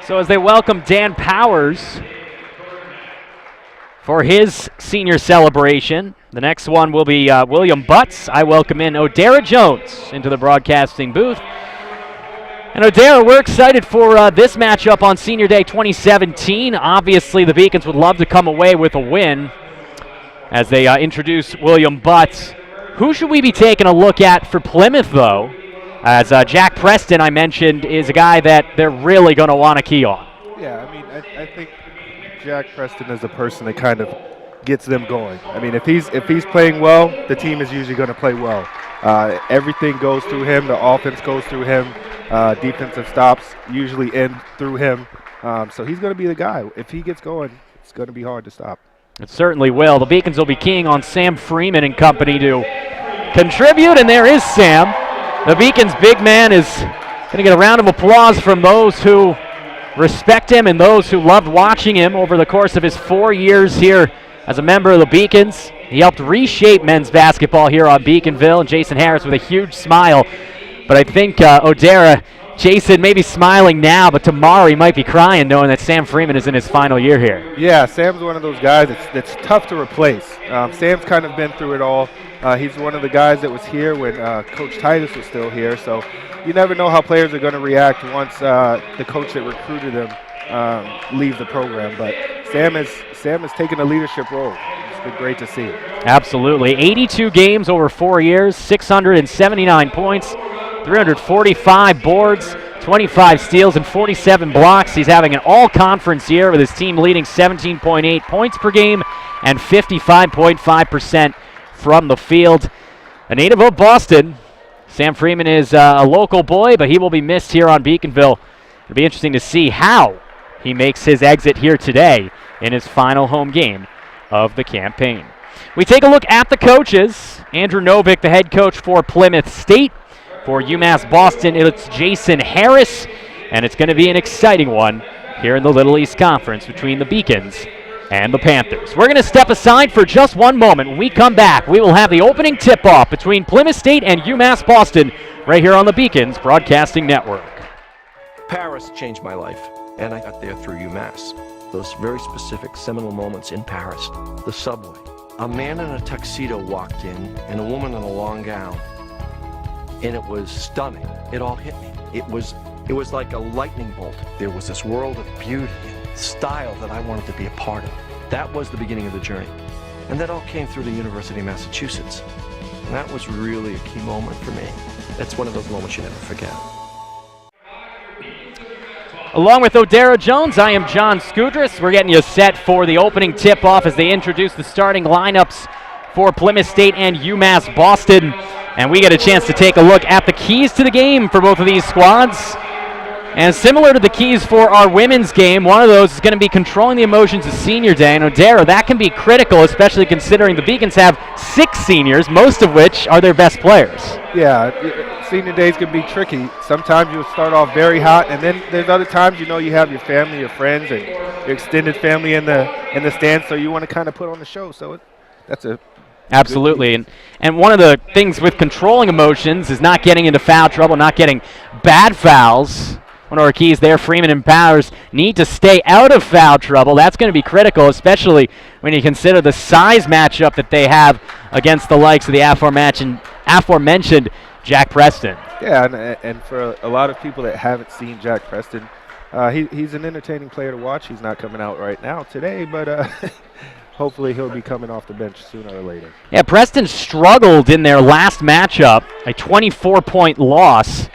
So as they welcome Dan Powers for his senior celebration, the next one will be William Butts. I welcome in Odera Jones into the broadcasting booth. And Odera, we're excited for this matchup on Senior Day 2017. Obviously, the Beacons would love to come away with a win as they introduce William Butts. Who should we be taking a look at for Plymouth, though? As Jack Preston, I mentioned, is a guy that they're really going to want to key on. Yeah, I mean, I think Jack Preston is a person that kind of gets them going. I mean, if he's playing well, the team is usually going to play well. Everything goes through him. The offense goes through him. Defensive stops usually end through him. So he's going to be the guy. If he gets going, it's going to be hard to stop. It certainly will. The Beacons will be keying on Sam Freeman and company to contribute, and there is Sam. The Beacons' big man is going to get a round of applause from those who respect him and those who loved watching him over the course of his 4 years here as a member of the Beacons. He helped reshape men's basketball here on Beaconville, and Jason Harris with a huge smile. But I think Odera, Jason may be smiling now, but tomorrow he might be crying knowing that Sam Freeman is in his final year here. Yeah, Sam's one of those guys that's tough to replace. Sam's kind of been through it all. He's one of the guys that was here when Coach Titus was still here, so you never know how players are going to react once the coach that recruited them leaves the program. But Sam has taken a leadership role. It's been great to see. Absolutely. 82 games over 4 years, 679 points, 345 boards, 25 steals, and 47 blocks. He's having an all-conference year with his team leading 17.8 points per game and 55.5% from the field. A native of Boston, Sam Freeman is a local boy, but he will be missed here on Beaconville. It'll be interesting to see how he makes his exit here today in his final home game of the campaign. We take a look at the coaches. Andrew Novick, the head coach for Plymouth State. For UMass Boston, it's Jason Harris, and it's going to be an exciting one here in the Little East Conference between the Beacons and the Panthers. We're going to step aside for just one moment. When we come back, we will have the opening tip-off between Plymouth State and UMass Boston right here on the Beacons Broadcasting Network. Paris changed my life, and I got there through UMass. Those very specific seminal moments in Paris. The subway. A man in a tuxedo walked in, and a woman in a long gown. And it was stunning. It all hit me. It was like a lightning bolt. There was this world of beauty and style that I wanted to be a part of. That was the beginning of the journey. And that all came through the University of Massachusetts. And that was really a key moment for me. That's one of those moments you never forget. Along with Odera Jones, I am John Skudris. We're getting you set for the opening tip-off as they introduce the starting lineups for Plymouth State and UMass Boston. And we get a chance to take a look at the keys to the game for both of these squads. And similar to the keys for our women's game, one of those is going to be controlling the emotions of Senior Day. And Odera, that can be critical, especially considering the Beacons have 6 seniors, most of which are their best players. Yeah, Senior Days can be tricky. Sometimes you'll start off very hot, and then there's other times, you know, you have your family, your friends, and your extended family in the stands, so you want to kind of put on the show. So that's a Absolutely. And one of the things with controlling emotions is not getting into foul trouble, not getting bad fouls. One of our keys there, Freeman and Powers need to stay out of foul trouble. That's going to be critical, especially when you consider the size matchup that they have against the likes of the aforementioned Jack Preston. Yeah, and for a lot of people that haven't seen Jack Preston, he's an entertaining player to watch. He's not coming out right now today, but hopefully he'll be coming off the bench sooner or later. Yeah, Preston struggled in their last matchup, a 24-point loss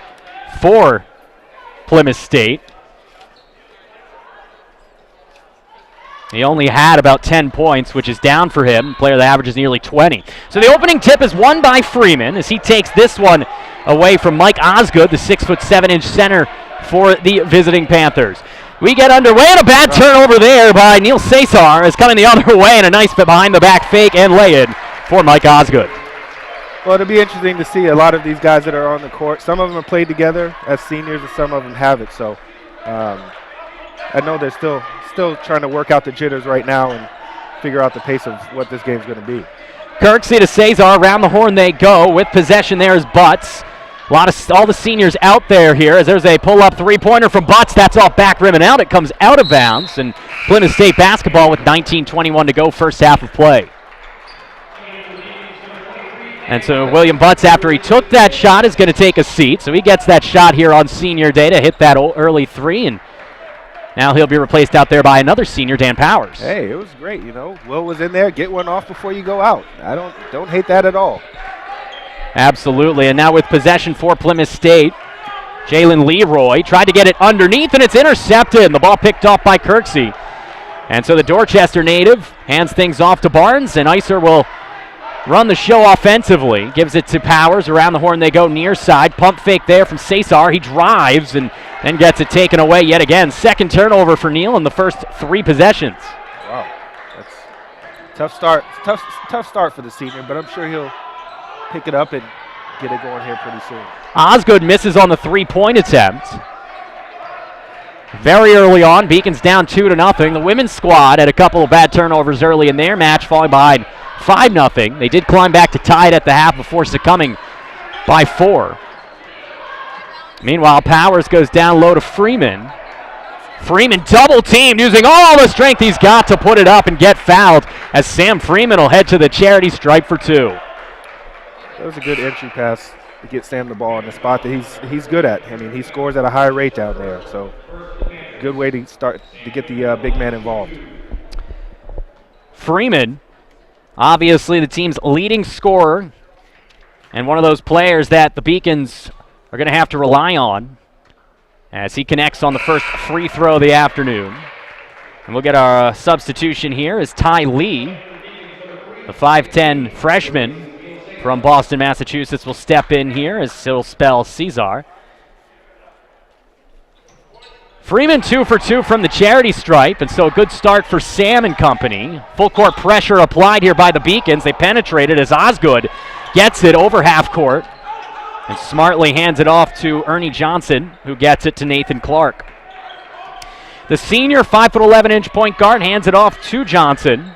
for Plymouth State. He only had about 10 points, which is down for him. A player that averages nearly 20. So the opening tip is won by Freeman as he takes this one away from Mike Osgood, the 6'7" center for the visiting Panthers. We get underway, and a bad turnover there by Neil Cesar is coming the other way, and a nice behind the back fake and lay-in for Mike Osgood. Well, it'll be interesting to see a lot of these guys that are on the court. Some of them have played together as seniors, and some of them haven't. So I know they're still trying to work out the jitters right now and figure out the pace of what this game's going to be. Kirksey to Cesar, around the horn they go. With possession there is Butts. All the seniors out there here as there's a pull-up three-pointer from Butts. That's off back rim and out. It comes out of bounds, and Plymouth State basketball with 19:21 to go, first half of play. And so William Butts, after he took that shot, is going to take a seat. So he gets that shot here on senior day to hit that early three, and now he'll be replaced out there by another senior, Dan Powers. Hey, it was great, you know. Will was in there. Get one off before you go out. I don't hate that at all. Absolutely, and now with possession for Plymouth State, Jalen Leroy tried to get it underneath, and it's intercepted. And the ball picked off by Kirksey. And so the Dorchester native hands things off to Barnes, and Iser will run the show offensively. Gives it to Powers. Around the horn they go near side. Pump fake there from Cesar. He drives and then gets it taken away yet again. Second turnover for Neal in the first three possessions. Wow, that's a tough start. Tough start for the senior, but I'm sure he'll pick it up and get it going here pretty soon. Osgood misses on the three-point attempt. Very early on, Beacons down 2-0. The women's squad had a couple of bad turnovers early in their match, falling behind 5-0. They did climb back to tie it at the half before succumbing by 4. Meanwhile, Powers goes down low to Freeman. Freeman double teamed, using all the strength he's got to put it up and get fouled as Sam Freeman will head to the charity stripe for 2. That was a good entry pass to get Sam the ball in the spot that he's good at. I mean, he scores at a high rate down there, so good way to start to get the big man involved. Freeman, obviously the team's leading scorer and one of those players that the Beacons are going to have to rely on as he connects on the first free throw of the afternoon. And we'll get our substitution here as Ty Lee, the 5'10 freshman from Boston, Massachusetts, will step in here as he'll spell Cesar. Freeman 2 for 2 from the charity stripe, and so a good start for Sam and company. Full court pressure applied here by the Beacons. They penetrated as Osgood gets it over half court and smartly hands it off to Ernie Johnson, who gets it to Nathan Clark. The senior 5'11" point guard hands it off to Johnson.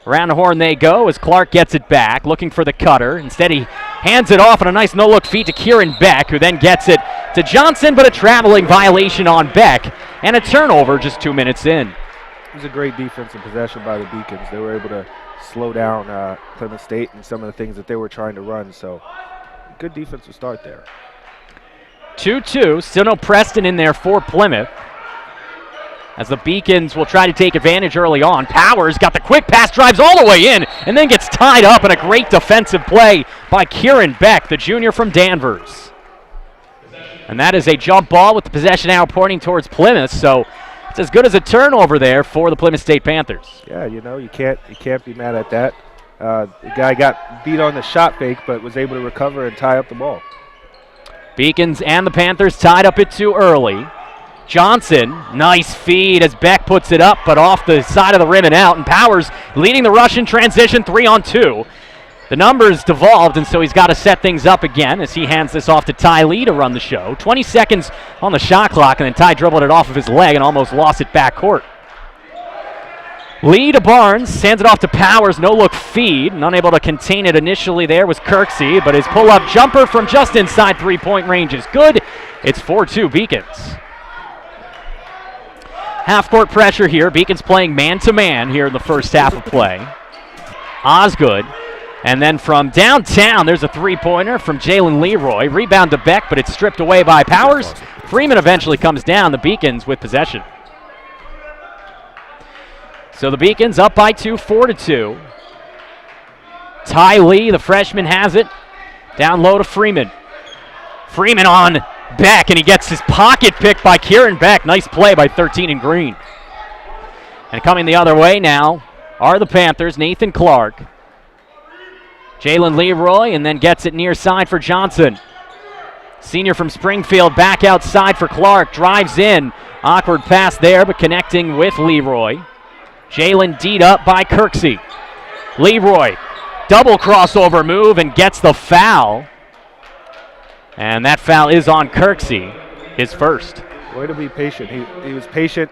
Around the horn they go as Clark gets it back, looking for the cutter. Instead, he hands it off on a nice no-look feed to Kieran Beck, who then gets it to Johnson, but a traveling violation on Beck, and a turnover just 2 minutes in. It was a great defensive possession by the Beacons. They were able to slow down Plymouth State and some of the things that they were trying to run, so good defensive start there. 2-2, still no Preston in there for Plymouth, as the Beacons will try to take advantage early on. Powers got the quick pass, drives all the way in, and then gets tied up in a great defensive play by Kieran Beck, the junior from Danvers. And that is a jump ball with the possession now pointing towards Plymouth, so it's as good as a turnover there for the Plymouth State Panthers. Yeah, you know, you can't be mad at that. The guy got beat on the shot fake, but was able to recover and tie up the ball. Beacons and the Panthers tied up it too early. Johnson, nice feed as Beck puts it up, but off the side of the rim and out. And Powers leading the rush in transition, 3-on-2. The numbers devolved, and so he's got to set things up again as he hands this off to Ty Lee to run the show. 20 seconds on the shot clock, and then Ty dribbled it off of his leg and almost lost it back court. Lee to Barnes, hands it off to Powers, no-look feed, and unable to contain it initially there was Kirksey, but his pull-up jumper from just inside three-point range is good. It's 4-2 Beacons. Half-court pressure here. Beacon's playing man-to-man here in the first half of play. Osgood. And then from downtown, there's a three-pointer from Jalen Leroy. Rebound to Beck, but it's stripped away by Powers. Freeman eventually comes down. The Beacons with possession. So the Beacons up by 2, 4-2. Ty Lee, the freshman, has it. Down low to Freeman. Freeman on Beck, and he gets his pocket picked by Kieran Beck. Nice play by 13 and Green. And coming the other way now are the Panthers. Nathan Clark. Jalen Leroy, and then gets it near side for Johnson. Senior from Springfield back outside for Clark. Drives in. Awkward pass there, but connecting with Leroy. Jalen D'd up by Kirksey. Leroy, double crossover move and gets the foul. And that foul is on Kirksey, his first. Way to be patient. He was patient,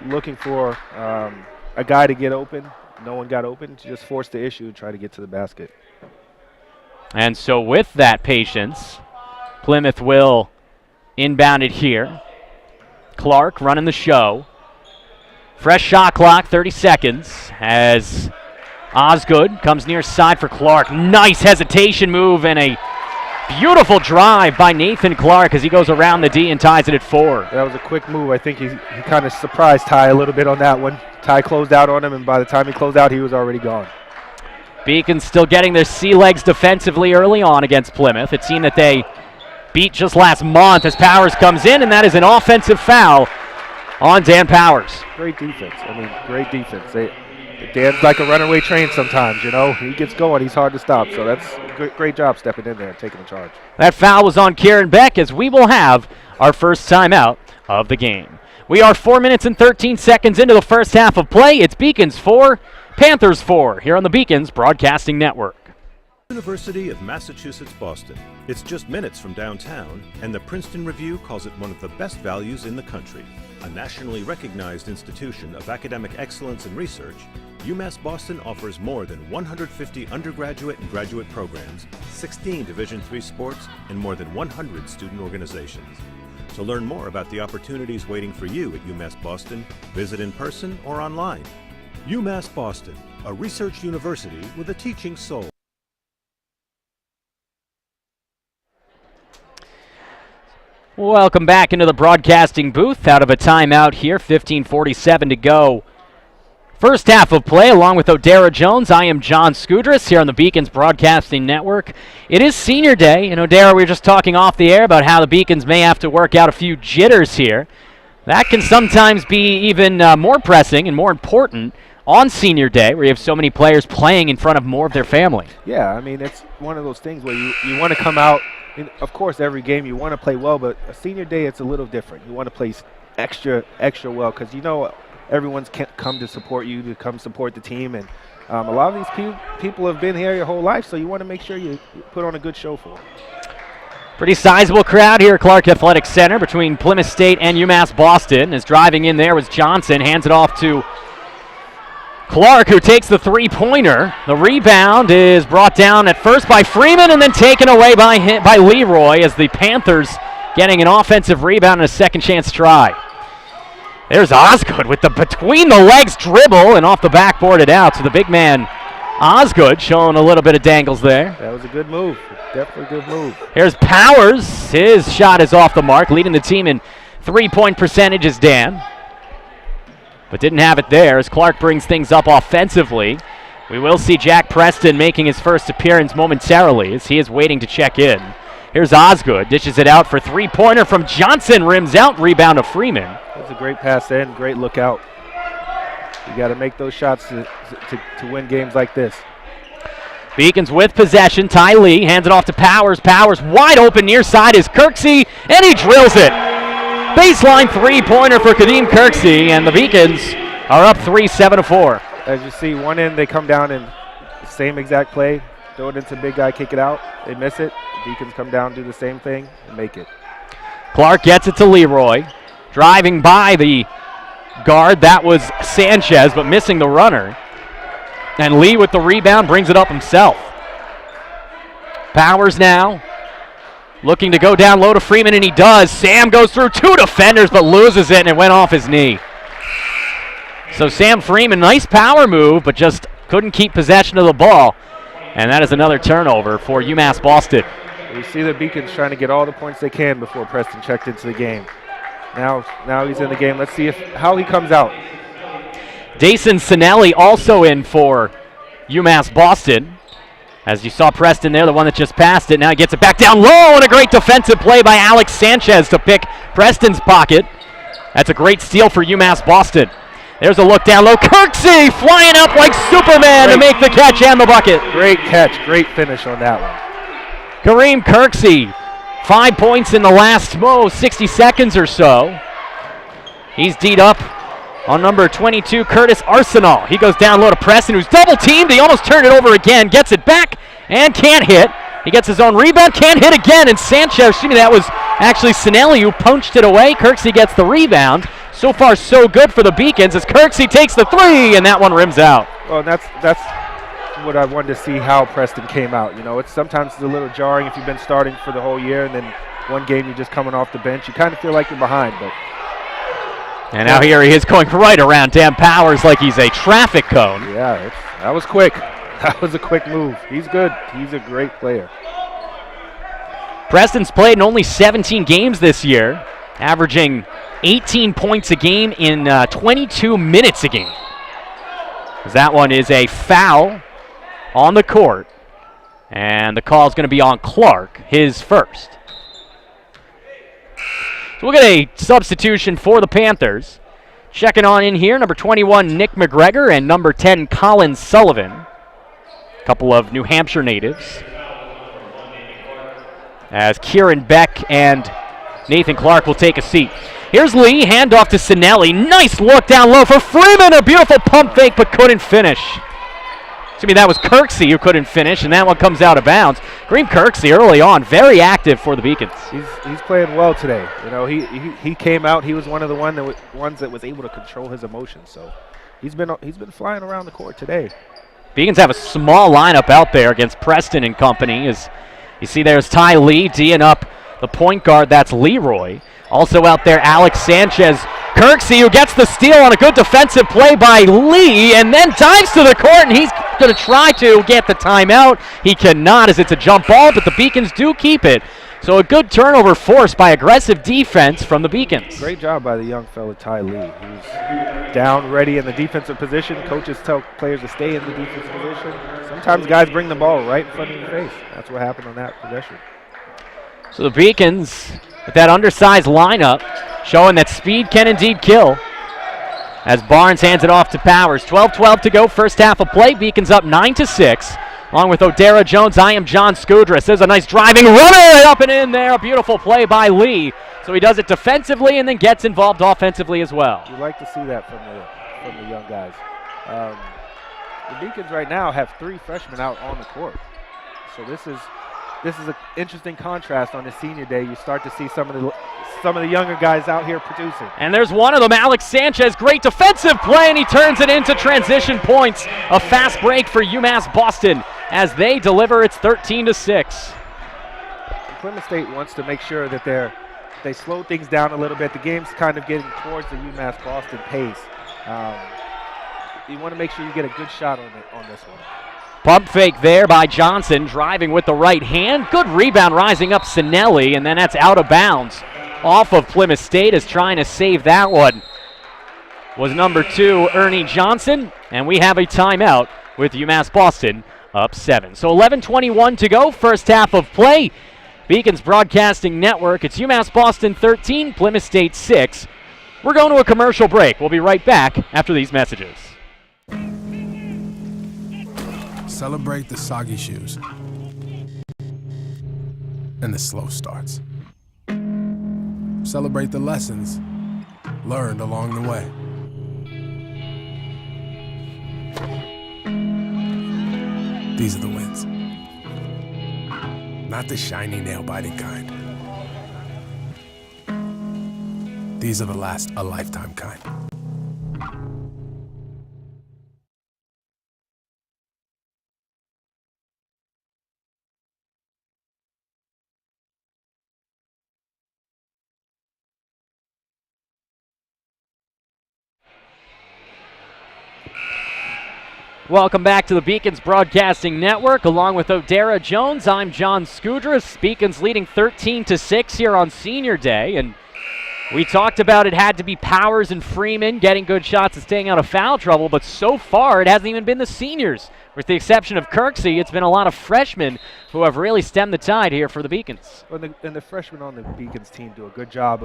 looking for a guy to get open. No one got open. Just forced the issue and tried to get to the basket. And so with that patience, Plymouth will inbound it here. Clark running the show. Fresh shot clock, 30 seconds, as Osgood comes near side for Clark. Nice hesitation move and a beautiful drive by Nathan Clark as he goes around the D and ties it at 4. That was a quick move. I think he kind of surprised Ty a little bit on that one. Ty closed out on him, and by the time he closed out, he was already gone. Beacons still getting their sea legs defensively early on against Plymouth. It seemed that they beat just last month as Powers comes in, and that is an offensive foul on Dan Powers. Great defense. I mean, great defense. Dan's like a runaway train sometimes, you know. He gets going, he's hard to stop. So that's a great job stepping in there and taking the charge. That foul was on Kieran Beck as we will have our first timeout of the game. We are 4 minutes and 13 seconds into the first half of play. It's Beacons 4, Panthers 4 here on the Beacons Broadcasting Network. University of Massachusetts Boston. It's just minutes from downtown, and the Princeton Review calls it one of the best values in the country. A nationally recognized institution of academic excellence and research, UMass Boston offers more than 150 undergraduate and graduate programs, 16 Division III sports, and more than 100 student organizations. To learn more about the opportunities waiting for you at UMass Boston, visit in person or online. UMass Boston, a research university with a teaching soul. Welcome back into the broadcasting booth out of a timeout here, 15:47 to go. First half of play along with Odera Jones. I am John Skudras here on the Beacons Broadcasting Network. It is senior day, and Odera, we were just talking off the air about how the Beacons may have to work out a few jitters here. That can sometimes be even more pressing and more important on senior day where you have so many players playing in front of more of their family. Yeah, I mean, it's one of those things where you want to come out. Of course, every game you want to play well, but a senior day, it's a little different. You want to play extra well because you know everyone's come to support you, to come support the team. And a lot of these people have been here your whole life, so you want to make sure you put on a good show for them. Pretty sizable crowd here at Clark Athletic Center between Plymouth State and UMass Boston. As driving in there was Johnson, hands it off to Clark, who takes the three-pointer. The rebound is brought down at first by Freeman and then taken away by Leroy as the Panthers getting an offensive rebound and a second chance try. There's Osgood with the between-the-legs dribble and off the backboard it out. So the big man, Osgood, showing a little bit of dangles there. That was a good move. Definitely a good move. Here's Powers. His shot is off the mark. Leading the team in three-point percentage is Dan. But didn't have it there as Clark brings things up offensively. We will see Jack Preston making his first appearance momentarily as he is waiting to check in. Here's Osgood, dishes it out for three-pointer from Johnson, rims out, rebound to Freeman. That's a great pass in, great look out. You got to make those shots to win games like this. Beacons with possession. Ty Lee hands it off to Powers. Powers wide open near side is Kirksey, and he drills it. Baseline three-pointer for Kadeem Kirksey, and the Beacons are up 3, 7-4. As you see, one end, they come down and same exact play, throw it into big guy, kick it out. They miss it. The Beacons come down, do the same thing, and make it. Clark gets it to Leroy. Driving by the guard, that was Sanchez, but missing the runner. And Lee with the rebound brings it up himself. Powers now looking to go down low to Freeman, and he does. Sam goes through two defenders, but loses it, and it went off his knee. So Sam Freeman, nice power move, but just couldn't keep possession of the ball. And that is another turnover for UMass Boston. You see the Beacons trying to get all the points they can before Preston checked into the game. Now he's in the game. Let's see how he comes out. Dason Sinelli also in for UMass Boston. As you saw Preston there, the one that just passed it. Now he gets it back down low, and a great defensive play by Alex Sanchez to pick Preston's pocket. That's a great steal for UMass Boston. There's a look down low. Kirksey flying up like Superman to make the catch and the bucket. Great catch, great finish on that one. Kareem Kirksey, 5 points in the last 60 seconds or so. He's D'd up on number 22, Curtis Arsenal. He goes down low to Preston, who's double teamed. He almost turned it over again, gets it back, and can't hit. He gets his own rebound, can't hit again, and Sanchez, that was actually Sinelli who punched it away. Kirksey gets the rebound. So far, so good for the Beacons as Kirksey takes the three, and that one rims out. Well, that's what I wanted to see how Preston came out. It's sometimes a little jarring if you've been starting for the whole year, and then one game you're just coming off the bench. You kind of feel like you're behind, but. And now here he is going right around Dan Powers like he's a traffic cone. Yeah, that was quick. That was a quick move. He's good. He's a great player. Preston's played in only 17 games this year, averaging 18 points a game in 22 minutes a game. That one is a foul on the court, and the call is going to be on Clark, his first. So we'll get a substitution for the Panthers. Checking on in here, number 21, Nick McGregor, and number 10, Colin Sullivan. A couple of New Hampshire natives. As Kieran Beck and Nathan Clark will take a seat. Here's Lee, handoff to Sinelli. Nice look down low for Freeman. A beautiful pump fake, but couldn't finish. That was Kirksey who couldn't finish, and that one comes out of bounds. Kareem Kirksey early on, very active for the Beacons. He's playing well today. He came out. He was one of the ones that was able to control his emotions. So he's been flying around the court today. Beacons have a small lineup out there against Preston and company. As you see, there's Ty Lee D'ing up the point guard. That's Leroy. Also out there, Alex Sanchez. Kirksey, who gets the steal on a good defensive play by Lee, and then dives to the court, and he's going to try to get the timeout. He cannot, as it's a jump ball, but the Beacons do keep it. So a good turnover forced by aggressive defense from the Beacons. Great job by the young fella, Ty Lee. He's down, ready in the defensive position. Coaches tell players to stay in the defensive position. Sometimes guys bring the ball right in front of your face. That's what happened on that possession. So the Beacons, with that undersized lineup, showing that speed can indeed kill. As Barnes hands it off to Powers. 12-12 to go, first half of play. Beacons up 9-6. Along with Odera Jones, I am John Skudras. There's a nice driving runner up and in there. A beautiful play by Lee. So he does it defensively and then gets involved offensively as well. You like to see that from the young guys. The Beacons right now have 3 freshmen out on the court. So this is an interesting contrast on the senior day. You start to see some of the younger guys out here producing. And there's one of them, Alex Sanchez. Great defensive play, and he turns it into transition points. A fast break for UMass Boston as they deliver. It's 13-6. Plymouth State wants to make sure that they slow things down a little bit. The game's kind of getting towards the UMass Boston pace. You want to make sure you get a good shot on this one. Pump fake there by Johnson, driving with the right hand. Good rebound rising up Sinelli, and then that's out of bounds. Off of Plymouth State is trying to save that one. Was number 2, Ernie Johnson, and we have a timeout with UMass Boston up 7. So 11:21 to go, first half of play. Beacons Broadcasting Network, it's UMass Boston 13, Plymouth State 6. We're going to a commercial break. We'll be right back after these messages. Celebrate the soggy shoes and the slow starts. Celebrate the lessons learned along the way. These are the wins. Not the shiny, nail-biting kind. These are the last a lifetime kind. Welcome back to the Beacons Broadcasting Network. Along with Odera Jones, I'm John Skudras. Beacons leading 13-6 here on Senior Day. And we talked about it had to be Powers and Freeman getting good shots and staying out of foul trouble, but so far it hasn't even been the seniors. With the exception of Kirksey, it's been a lot of freshmen who have really stemmed the tide here for the Beacons. Well, and the freshmen on the Beacons team do a good job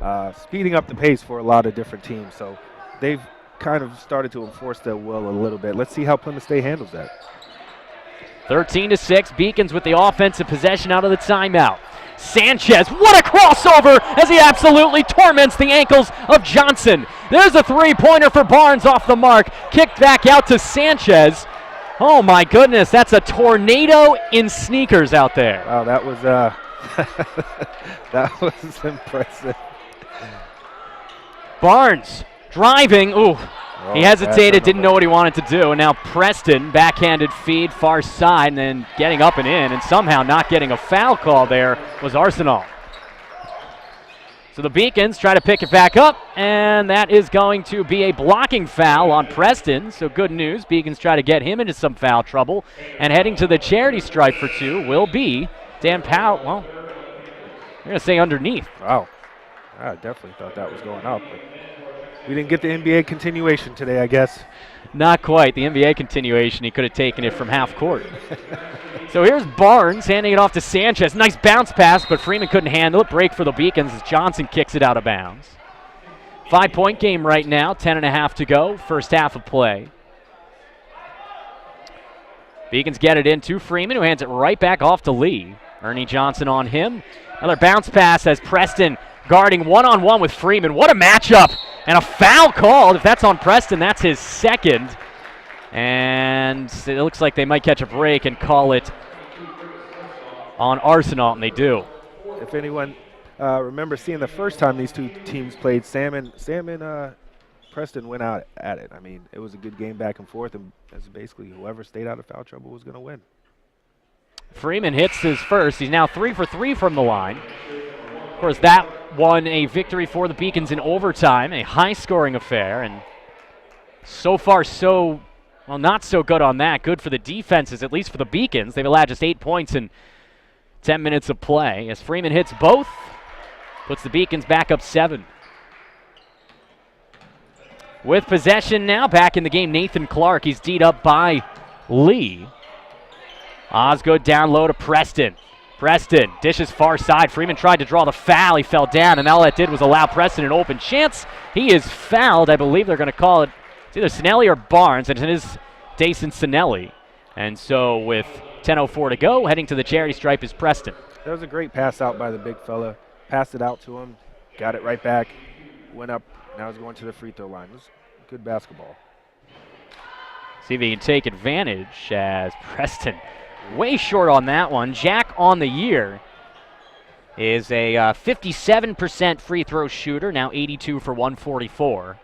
of speeding up the pace for a lot of different teams. So they've kind of started to enforce their will a little bit. Let's see how Plymouth State handles that. 13-6, Beacons with the offensive possession out of the timeout. Sanchez, what a crossover as he absolutely torments the ankles of Johnson. There's a three-pointer for Barnes off the mark. Kicked back out to Sanchez. Oh my goodness, that's a tornado in sneakers out there. Wow, that was that was impressive. Barnes driving. Ooh, he hesitated, didn't know what he wanted to do. And now Preston, backhanded feed, far side, and then getting up and in, and somehow not getting a foul call there was Arsenal. So the Beacons try to pick it back up, and that is going to be a blocking foul on Preston. So good news, Beacons try to get him into some foul trouble. And heading to the charity stripe for two will be Dan Powell. Well, you're going to say underneath. Wow. I definitely thought that was going up. But we didn't get the NBA continuation today, I guess. Not quite. The NBA continuation, he could have taken it from half court. So here's Barnes handing it off to Sanchez. Nice bounce pass, but Freeman couldn't handle it. Break for the Beacons as Johnson kicks it out of bounds. 5-point game right now, 10.5 to go, first half of play. Beacons get it in to Freeman, who hands it right back off to Lee. Ernie Johnson on him. Another bounce pass as Preston guarding one-on-one with Freeman. What a matchup! And a foul called. If that's on Preston, that's his second. And it looks like they might catch a break and call it on Arsenal, and they do. If anyone remember seeing the first time these two teams played, Sam and Preston went out at it. I mean, it was a good game back and forth, and that's basically whoever stayed out of foul trouble was going to win. Freeman hits his first. He's now 3 for 3 from the line. Of course, that won a victory for the Beacons in overtime, a high-scoring affair, and so far well, not so good on that. Good for the defenses, at least for the Beacons. They've allowed just 8 points in 10 minutes of play. As Freeman hits both, puts the Beacons back up 7. With possession now, back in the game, Nathan Clark. He's D'd up by Lee. Osgood down low to Preston. Preston dishes far side. Freeman tried to draw the foul. He fell down, and all that did was allow Preston an open chance. He is fouled. I believe they're going to call it. It's either Sinelli or Barnes, and it is Dayson Sinelli. And so with 10:04 to go, heading to the charity stripe is Preston. That was a great pass out by the big fella. Passed it out to him, got it right back, went up. Now he's going to the free throw line. It was good basketball. See if he can take advantage as Preston way short on that one. Jack on the year is a 57% free throw shooter, now 82 for 144.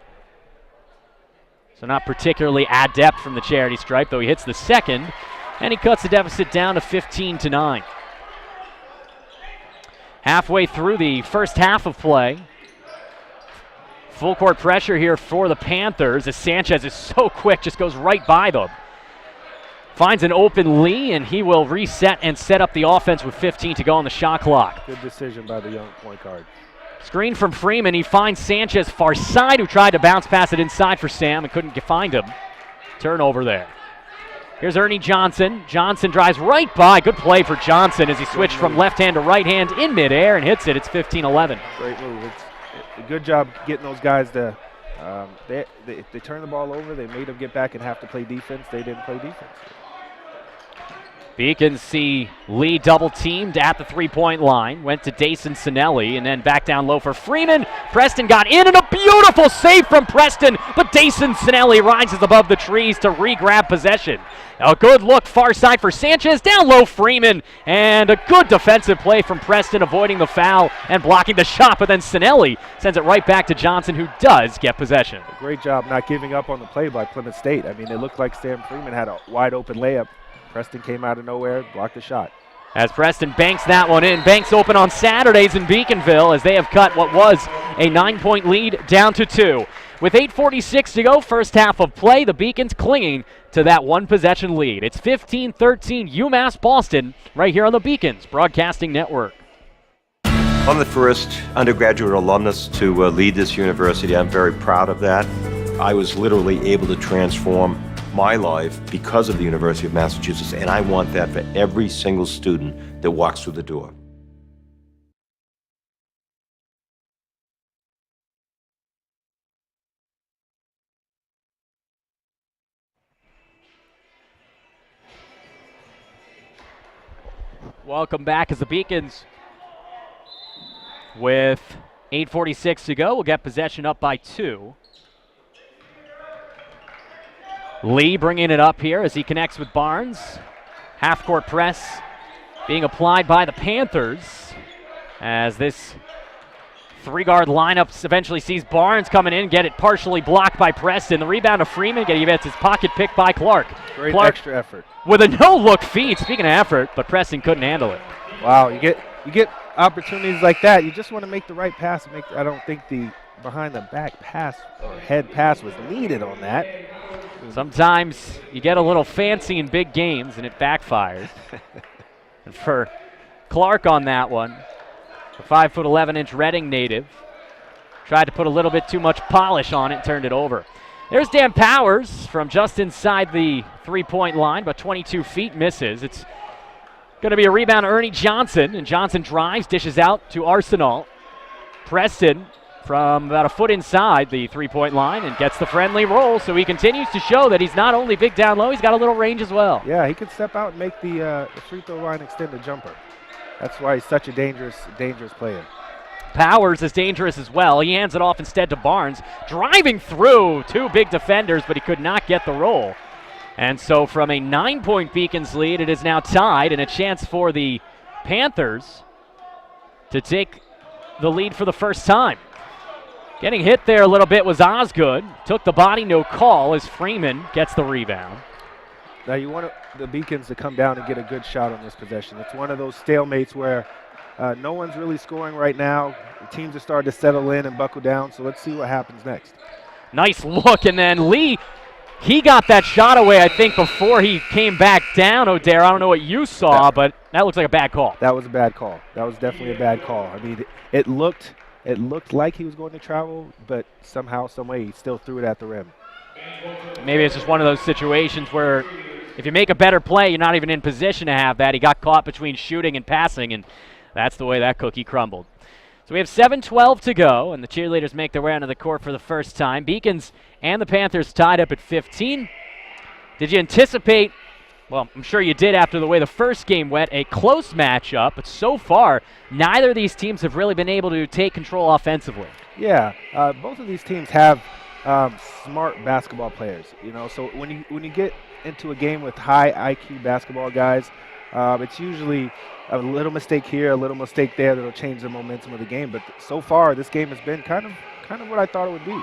So not particularly adept from the charity stripe, though he hits the second, and he cuts the deficit down to 15-9. Halfway through the first half of play. Full court pressure here for the Panthers as Sanchez is so quick, just goes right by them. Finds an open Lee, and he will reset and set up the offense with 15 to go on the shot clock. Good decision by the young point guard. Screen from Freeman. He finds Sanchez far side, who tried to bounce pass it inside for Sam and couldn't find him. Turnover there. Here's Ernie Johnson. Johnson drives right by. Good play for Johnson as he switched from left hand to right hand in midair and hits it. It's 15-11. Great move. It's a good job getting those guys to they turn the ball over. They made them get back and have to play defense. They didn't play defense. Beacons see Lee double-teamed at the three-point line. Went to Dayson Sinelli and then back down low for Freeman. Preston got in, and a beautiful save from Preston, but Dayson Sinelli rises above the trees to re-grab possession. A good look far side for Sanchez, down low Freeman, and a good defensive play from Preston, avoiding the foul and blocking the shot, but then Sinelli sends it right back to Johnson, who does get possession. Great job not giving up on the play by Plymouth State. I mean, it looked like Sam Freeman had a wide-open layup. Preston came out of nowhere, blocked the shot. As Preston banks that one in. Banks open on Saturdays in Beaconville as they have cut what was a 9-point lead down to 2. With 8:46 to go, first half of play, the Beacons clinging to that one-possession lead. It's 15-13 UMass Boston right here on the Beacons Broadcasting Network. I'm the first undergraduate alumnus to lead this university. I'm very proud of that. I was literally able to transform my life because of the University of Massachusetts, and I want that for every single student that walks through the door. Welcome back as the Beacons, with 8:46 to go, will get possession up by 2. Lee bringing it up here as he connects with Barnes. Half-court press being applied by the Panthers as this 3-guard lineup eventually sees Barnes coming in, get it partially blocked by Preston. The rebound to Freeman, gets his pocket picked by Clark. Great Clark extra effort. With a no-look feed, speaking of effort, but Preston couldn't handle it. Wow, you get opportunities like that. You just want to make the right pass. I don't think the behind-the-back pass or head pass was needed on that. Sometimes you get a little fancy in big games and it backfires. And for Clark on that one, a 5'11" Reading native, tried to put a little bit too much polish on it, turned it over. There's Dan Powers from just inside the three-point line, but 22 feet, misses. It's going to be a rebound to Ernie Johnson, and Johnson drives, dishes out to Arsenal. Preston from about a foot inside the three-point line and gets the friendly roll, so he continues to show that he's not only big down low, he's got a little range as well. Yeah, he could step out and make the free throw line extended jumper. That's why he's such a dangerous player. Powers is dangerous as well. He hands it off instead to Barnes, driving through 2 big defenders, but he could not get the roll. And so from a 9-point Beacons lead, it is now tied, and a chance for the Panthers to take the lead for the first time. Getting hit there a little bit was Osgood. Took the body, no call, as Freeman gets the rebound. Now you want the Beacons to come down and get a good shot on this possession. It's one of those stalemates where no one's really scoring right now. The teams are starting to settle in and buckle down, so let's see what happens next. Nice look, and then Lee, he got that shot away, I think, before he came back down, O'Dare. I don't know what you saw, but that looks like a bad call. That was a bad call. That was definitely a bad call. I mean, it looked like he was going to travel, but somehow, some way, he still threw it at the rim. Maybe it's just one of those situations where if you make a better play, you're not even in position to have that. He got caught between shooting and passing, and that's the way that cookie crumbled. So we have 7:12 to go, and the cheerleaders make their way onto the court for the first time. Beacons and the Panthers tied up at 15. Did you anticipate, well, I'm sure you did after the way the first game went, a close matchup, but so far, neither of these teams have really been able to take control offensively. Yeah, both of these teams have smart basketball players, so when you get into a game with high IQ basketball guys, it's usually a little mistake here, a little mistake there that'll change the momentum of the game. But so far, this game has been kind of what I thought it would be.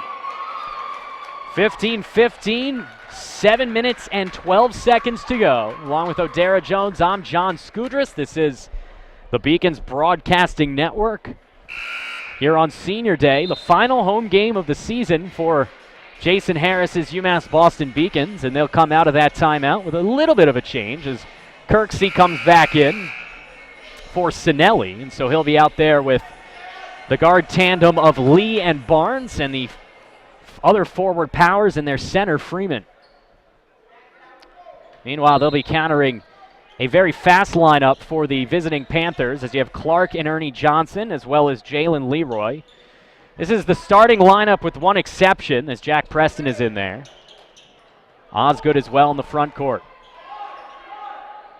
15-15, 7 minutes and 12 seconds to go. Along with O'Dara Jones, I'm John Skudris. This is the Beacons Broadcasting Network. Here on Senior Day, the final home game of the season for Jason Harris's UMass Boston Beacons, and they'll come out of that timeout with a little bit of a change as Kirksey comes back in for Sinelli, and so he'll be out there with the guard tandem of Lee and Barnes and the other forward Powers and their center Freeman. Meanwhile, they'll be countering a very fast lineup for the visiting Panthers as you have Clark and Ernie Johnson as well as Jalen Leroy. This is the starting lineup with one exception as Jack Preston is in there. Osgood as well in the front court.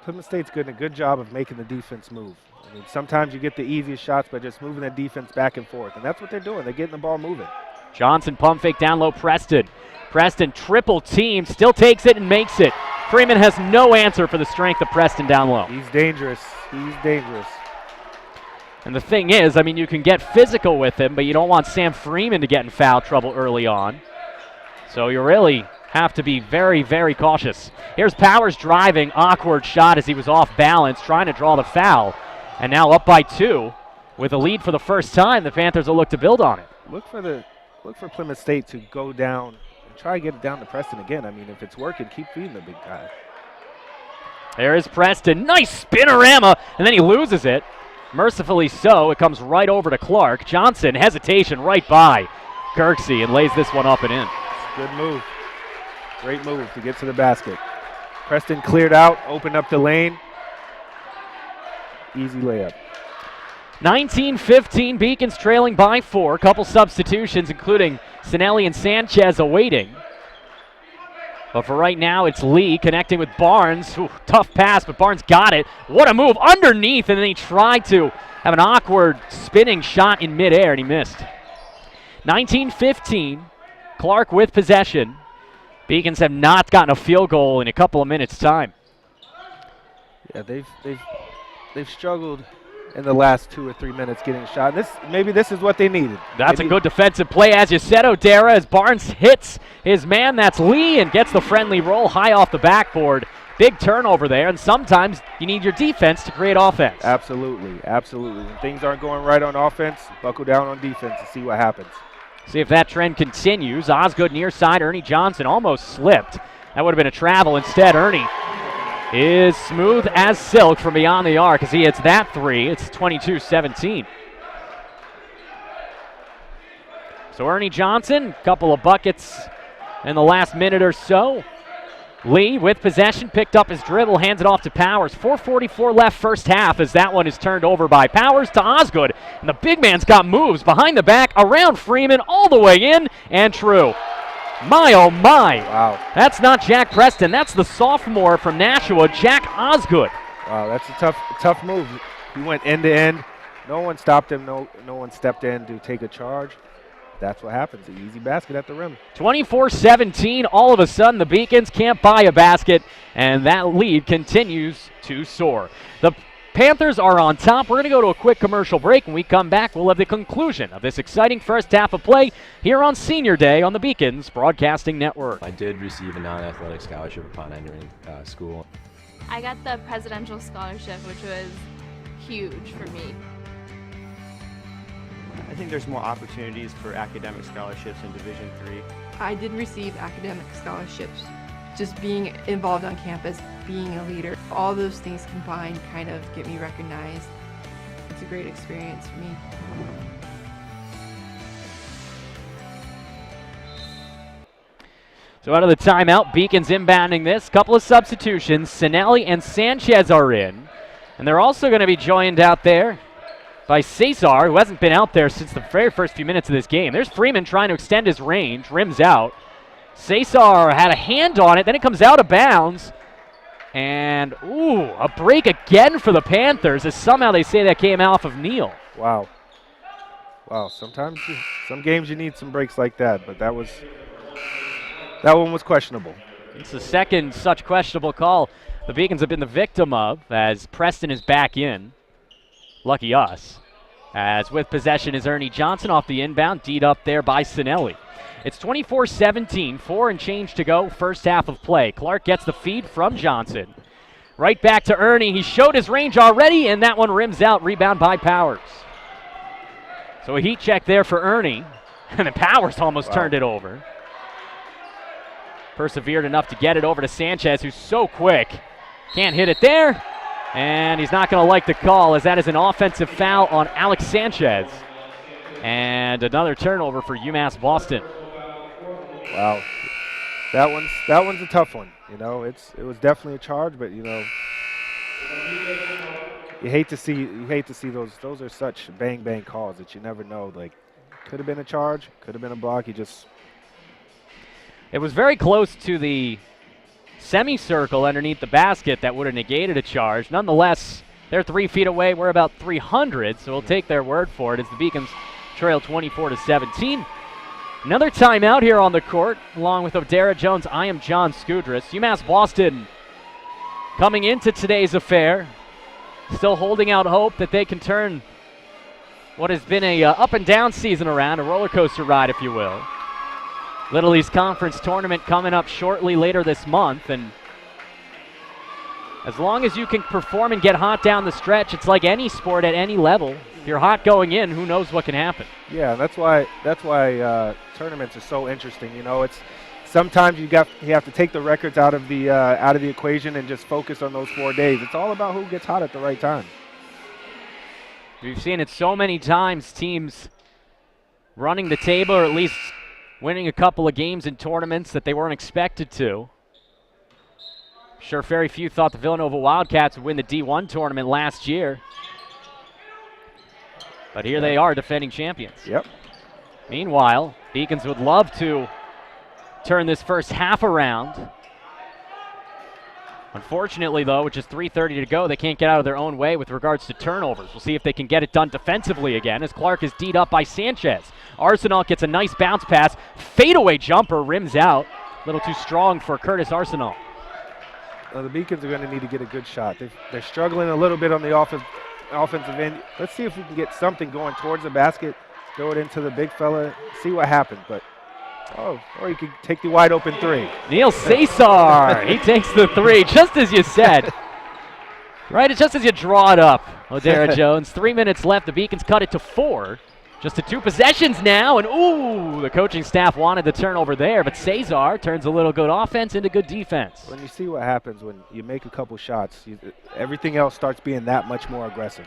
Plymouth State's doing a good job of making the defense move. I mean, sometimes you get the easiest shots by just moving the defense back and forth, and that's what they're doing. They're getting the ball moving. Johnson pump fake down low, Preston. Preston triple team, still takes it and makes it. Freeman has no answer for the strength of Preston down low. He's dangerous. He's dangerous. And the thing is, I mean, you can get physical with him, but you don't want Sam Freeman to get in foul trouble early on. So you really have to be very, very cautious. Here's Powers driving, awkward shot as he was off balance, trying to draw the foul. And now up by 2 with a lead for the first time. The Panthers will look to build on it. Look for the look for Plymouth State to go down and try to get it down to Preston again. I mean, if it's working, keep feeding the big guy. There is Preston. Nice spinorama, and then he loses it. Mercifully so, it comes right over to Clark. Johnson, hesitation right by Kirksey, and lays this one up and in. Good move. Great move to get to the basket. Preston cleared out, opened up the lane. Easy layup. 19-15, Beacons trailing by 4. Couple substitutions, including Sinelli and Sanchez awaiting. But for right now, it's Lee connecting with Barnes. Ooh, tough pass, but Barnes got it. What a move underneath, and then he tried to have an awkward spinning shot in midair, and he missed. 19-15, Clark with possession. Beacons have not gotten a field goal in a couple of minutes' time. Yeah, they've struggled in the last 2 or 3 minutes getting a shot. Maybe this is what they needed. That's a good defensive play, as you said, O'Dara, as Barnes hits his man. That's Lee, and gets the friendly roll high off the backboard. Big turnover there, and sometimes you need your defense to create offense. Absolutely, absolutely. When things aren't going right on offense, buckle down on defense and see what happens. See if that trend continues. Osgood near side. Ernie Johnson almost slipped. That would have been a travel. Instead, Ernie is smooth as silk from beyond the arc as he hits that three. It's 22-17. So Ernie Johnson, couple of buckets in the last minute or so. Lee with possession, picked up his dribble, hands it off to Powers. 4:44 left first half as that one is turned over by Powers to Osgood. And the big man's got moves behind the back, around Freeman, all the way in, and true. My, oh my. Wow. That's not Jack Preston. That's the sophomore from Nashua, Jack Osgood. Wow, that's a tough move. He went end to end. No one stopped him. No one stepped in to take a charge. That's what happens. An easy basket at the rim. 24-17. All of a sudden, the Beacons can't buy a basket, and that lead continues to soar. The Panthers are on top. We're going to go to a quick commercial break. When we come back, we'll have the conclusion of this exciting first half of play here on Senior Day on the Beacons Broadcasting Network. I did receive a non-athletic scholarship upon entering school. I got the presidential scholarship, which was huge for me. I think there's more opportunities for academic scholarships in Division III. I did receive academic scholarships. Just being involved on campus, being a leader, all those things combined kind of get me recognized. It's a great experience for me. So out of the timeout, Beacons inbounding this. Couple of substitutions. Sinelli and Sanchez are in. And they're also going to be joined out there by Cesar, who hasn't been out there since the very first few minutes of this game. There's Freeman trying to extend his range, rims out. Cesar had a hand on it, then it comes out of bounds. And, ooh, a break again for the Panthers, as somehow they say that came off of Neal. Wow. Wow, sometimes, some games you need some breaks like that, but that one was questionable. It's the second such questionable call the Beacons have been the victim of, as Preston is back in. Lucky us. As with possession is Ernie Johnson off the inbound, D'd up there by Sinelli. It's 24-17, 4 and change to go, first half of play. Clark gets the feed from Johnson. Right back to Ernie. He showed his range already, and that one rims out, rebound by Powers. So a heat check there for Ernie, and then Powers almost turned it over. Persevered enough to get it over to Sanchez, who's so quick. Can't hit it there. And he's not going to like the call, as that is an offensive foul on Alex Sanchez. And another turnover for UMass Boston. Wow, that one's a tough one. You know, it was definitely a charge, but you know, you hate to see those. Those are such bang calls that you never know. Like, could have been a charge, could have been a block. It was very close to the semicircle underneath the basket that would have negated a charge. Nonetheless, they're 3 feet away. We're about 300, so we'll take their word for it as the Beacons trail 24-17. Another timeout here on the court, along with O'Dara Jones. I am John Skudras. UMass Boston coming into today's affair, still holding out hope that they can turn what has been a up and down season around, a roller coaster ride, if you will. Little East Conference tournament coming up shortly later this month, and as long as you can perform and get hot down the stretch, it's like any sport at any level. you're hot going in, who knows what can happen. Yeah, that's why tournaments are so interesting. You know, it's sometimes you have to take the records out of the equation and just focus on those 4 days. It's all about who gets hot at the right time. We've seen it so many times, teams running the table or at least winning a couple of games in tournaments that they weren't expected to. Sure, very few thought the Villanova Wildcats would win the D1 tournament last year. But here they are, defending champions. Yep. Meanwhile, Beacons would love to turn this first half around. Unfortunately, though, with just 3:30 to go, they can't get out of their own way with regards to turnovers. We'll see if they can get it done defensively again as Clark is D'd up by Sanchez. Arsenal gets a nice bounce pass. Fadeaway jumper rims out. A little too strong for Curtis Arsenal. The Beacons are going to need to get a good shot. They're struggling a little bit on the offensive end. Let's see if we can get something going towards the basket, throw it into the big fella, see what happens. But or you could take the wide open three. Neil Cesar, he takes the three, just as you said. Right, just as you draw it up. Odera Jones, 3 minutes left. The Beacons cut it to 4. Just to 2 possessions now, and ooh, the coaching staff wanted the turnover there, but Cesar turns a little good offense into good defense. When you see what happens when you make a couple shots, everything else starts being that much more aggressive.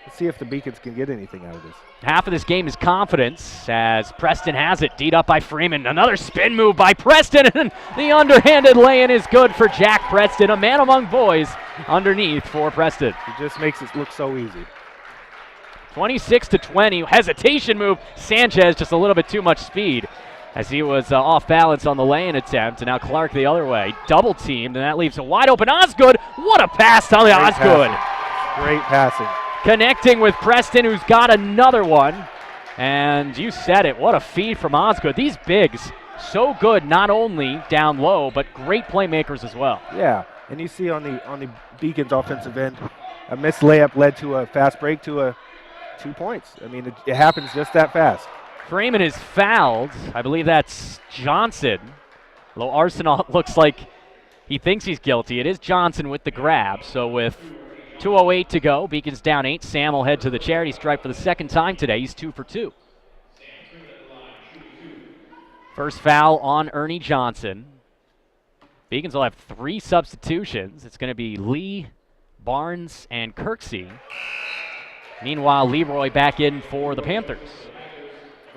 Let's see if the Beacons can get anything out of this. Half of this game is confidence as Preston has it. D'd up by Freeman. Another spin move by Preston, and the underhanded lay-in is good for Jack Preston, a man among boys underneath for Preston. It just makes it look so easy. 26-20, hesitation move. Sanchez just a little bit too much speed as he was off balance on the lay-in attempt, and now Clark the other way. Double teamed, and that leaves a wide open Osgood. What a pass to Osgood. Great passing. Connecting with Preston, who's got another one. And you said it, what a feed from Osgood. These bigs, so good not only down low, but great playmakers as well. Yeah, and you see on the Beacons offensive end, a missed layup led to a fast break to a 2 points. I mean, it happens just that fast. Freeman is fouled. I believe that's Johnson. Although Arsenal looks like he thinks he's guilty. It is Johnson with the grab. So with 2:08 to go, Beacons down 8. Sam will head to the charity stripe for the second time today. He's 2 for 2. First foul on Ernie Johnson. Beacons will have 3 substitutions. It's going to be Lee, Barnes, and Kirksey. Meanwhile, Leroy back in for the Panthers.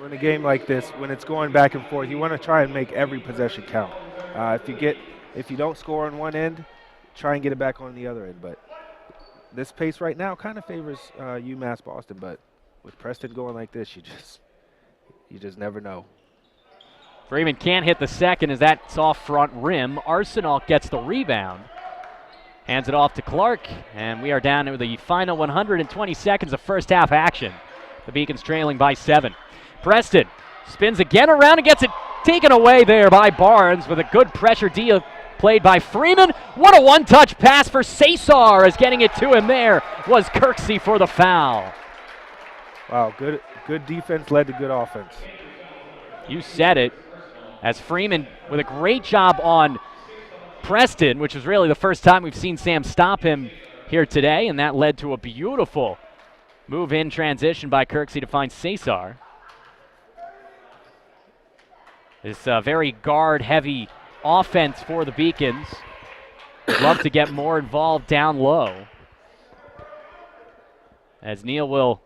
In a game like this, when it's going back and forth, you want to try and make every possession count. If you don't score on one end, try and get it back on the other end. But this pace right now kind of favors UMass Boston. But with Preston going like this, you just never know. Freeman can't hit the second as that's off front rim. Arsenal gets the rebound. Hands it off to Clark, and we are down to the final 120 seconds of first half action. The Beacons trailing by 7. Preston spins again around and gets it taken away there by Barnes with a good pressure deal played by Freeman. What a one-touch pass for Cesar as getting it to him there was Kirksey for the foul. Wow, good defense led to good offense. You said it, as Freeman with a great job on Preston, which was really the first time we've seen Sam stop him here today, and that led to a beautiful move-in transition by Kirksey to find Cesar. This very guard-heavy offense for the Beacons. Love to get more involved down low. As Neal will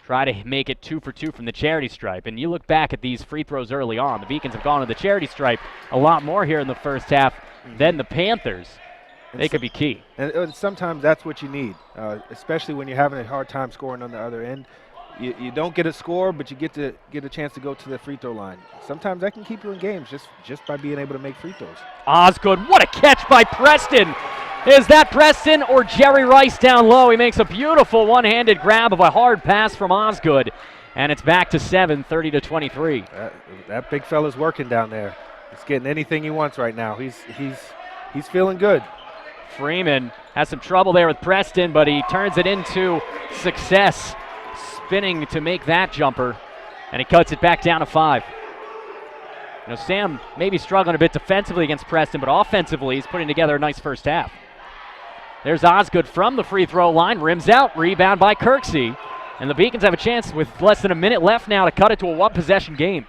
try to make it 2 for 2 from the charity stripe. And you look back at these free throws early on. The Beacons have gone to the charity stripe a lot more here in the first half than the Panthers. They could be key. And sometimes that's what you need, especially when you're having a hard time scoring on the other end. You don't get a score, but you get a chance to go to the free throw line. Sometimes that can keep you in games just by being able to make free throws. Osgood, what a catch by Preston. Is that Preston or Jerry Rice down low? He makes a beautiful one-handed grab of a hard pass from Osgood. And it's back to 7, 30-23. That big fella's working down there. He's getting anything he wants right now. He's feeling good. Freeman has some trouble there with Preston, but he turns it into success. Spinning to make that jumper, and he cuts it back down to 5. You know, Sam may be struggling a bit defensively against Preston, but offensively he's putting together a nice first half. There's Osgood from the free throw line, rims out, rebound by Kirksey. And the Beacons have a chance with less than a minute left now to cut it to a one-possession game.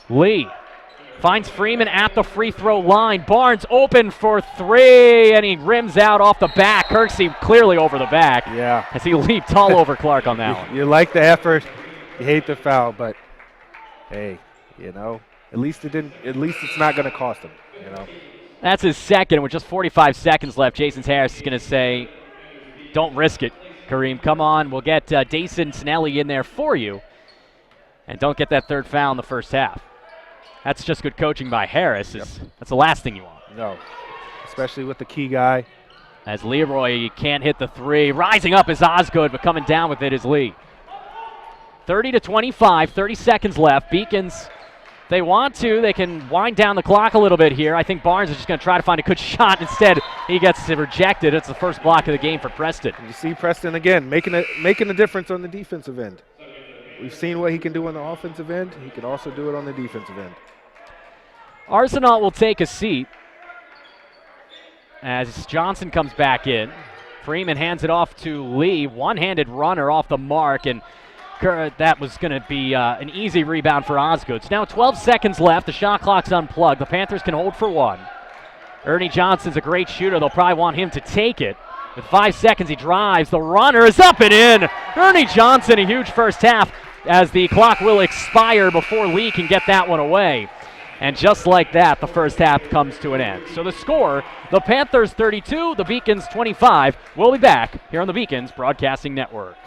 Lee finds Freeman at the free throw line. Barnes open for three, and he rims out off the back. Kirksey clearly over the back. Yeah. As he leaped all over Clark on that one. You like the effort, you hate the foul, but hey, you know, at least it's not going to cost him, you know. That's his second with just 45 seconds left. Jason Harris is going to say, don't risk it, Kareem. Come on, we'll get Dayson Snelly in there for you. And don't get that third foul in the first half. That's just good coaching by Harris. That's the last thing you want. No, especially with the key guy. As Leroy can't hit the three. Rising up is Osgood, but coming down with it is Lee. 30-25, 30 seconds left. Beacons, they want to. They can wind down the clock a little bit here. I think Barnes is just going to try to find a good shot. Instead, he gets rejected. It's the first block of the game for Preston. You see Preston again making a difference on the defensive end. We've seen what he can do on the offensive end. He can also do it on the defensive end. Arsenault will take a seat as Johnson comes back in. Freeman hands it off to Lee. One-handed runner off the mark, and that was going to be an easy rebound for Osgood. So now 12 seconds left. The shot clock's unplugged. The Panthers can hold for one. Ernie Johnson's a great shooter. They'll probably want him to take it. With 5 seconds, he drives. The runner is up and in. Ernie Johnson, a huge first half, as the clock will expire before Lee can get that one away. And just like that, the first half comes to an end. So the score, the Panthers 32, the Beacons 25. We'll be back here on the Beacons Broadcasting Network.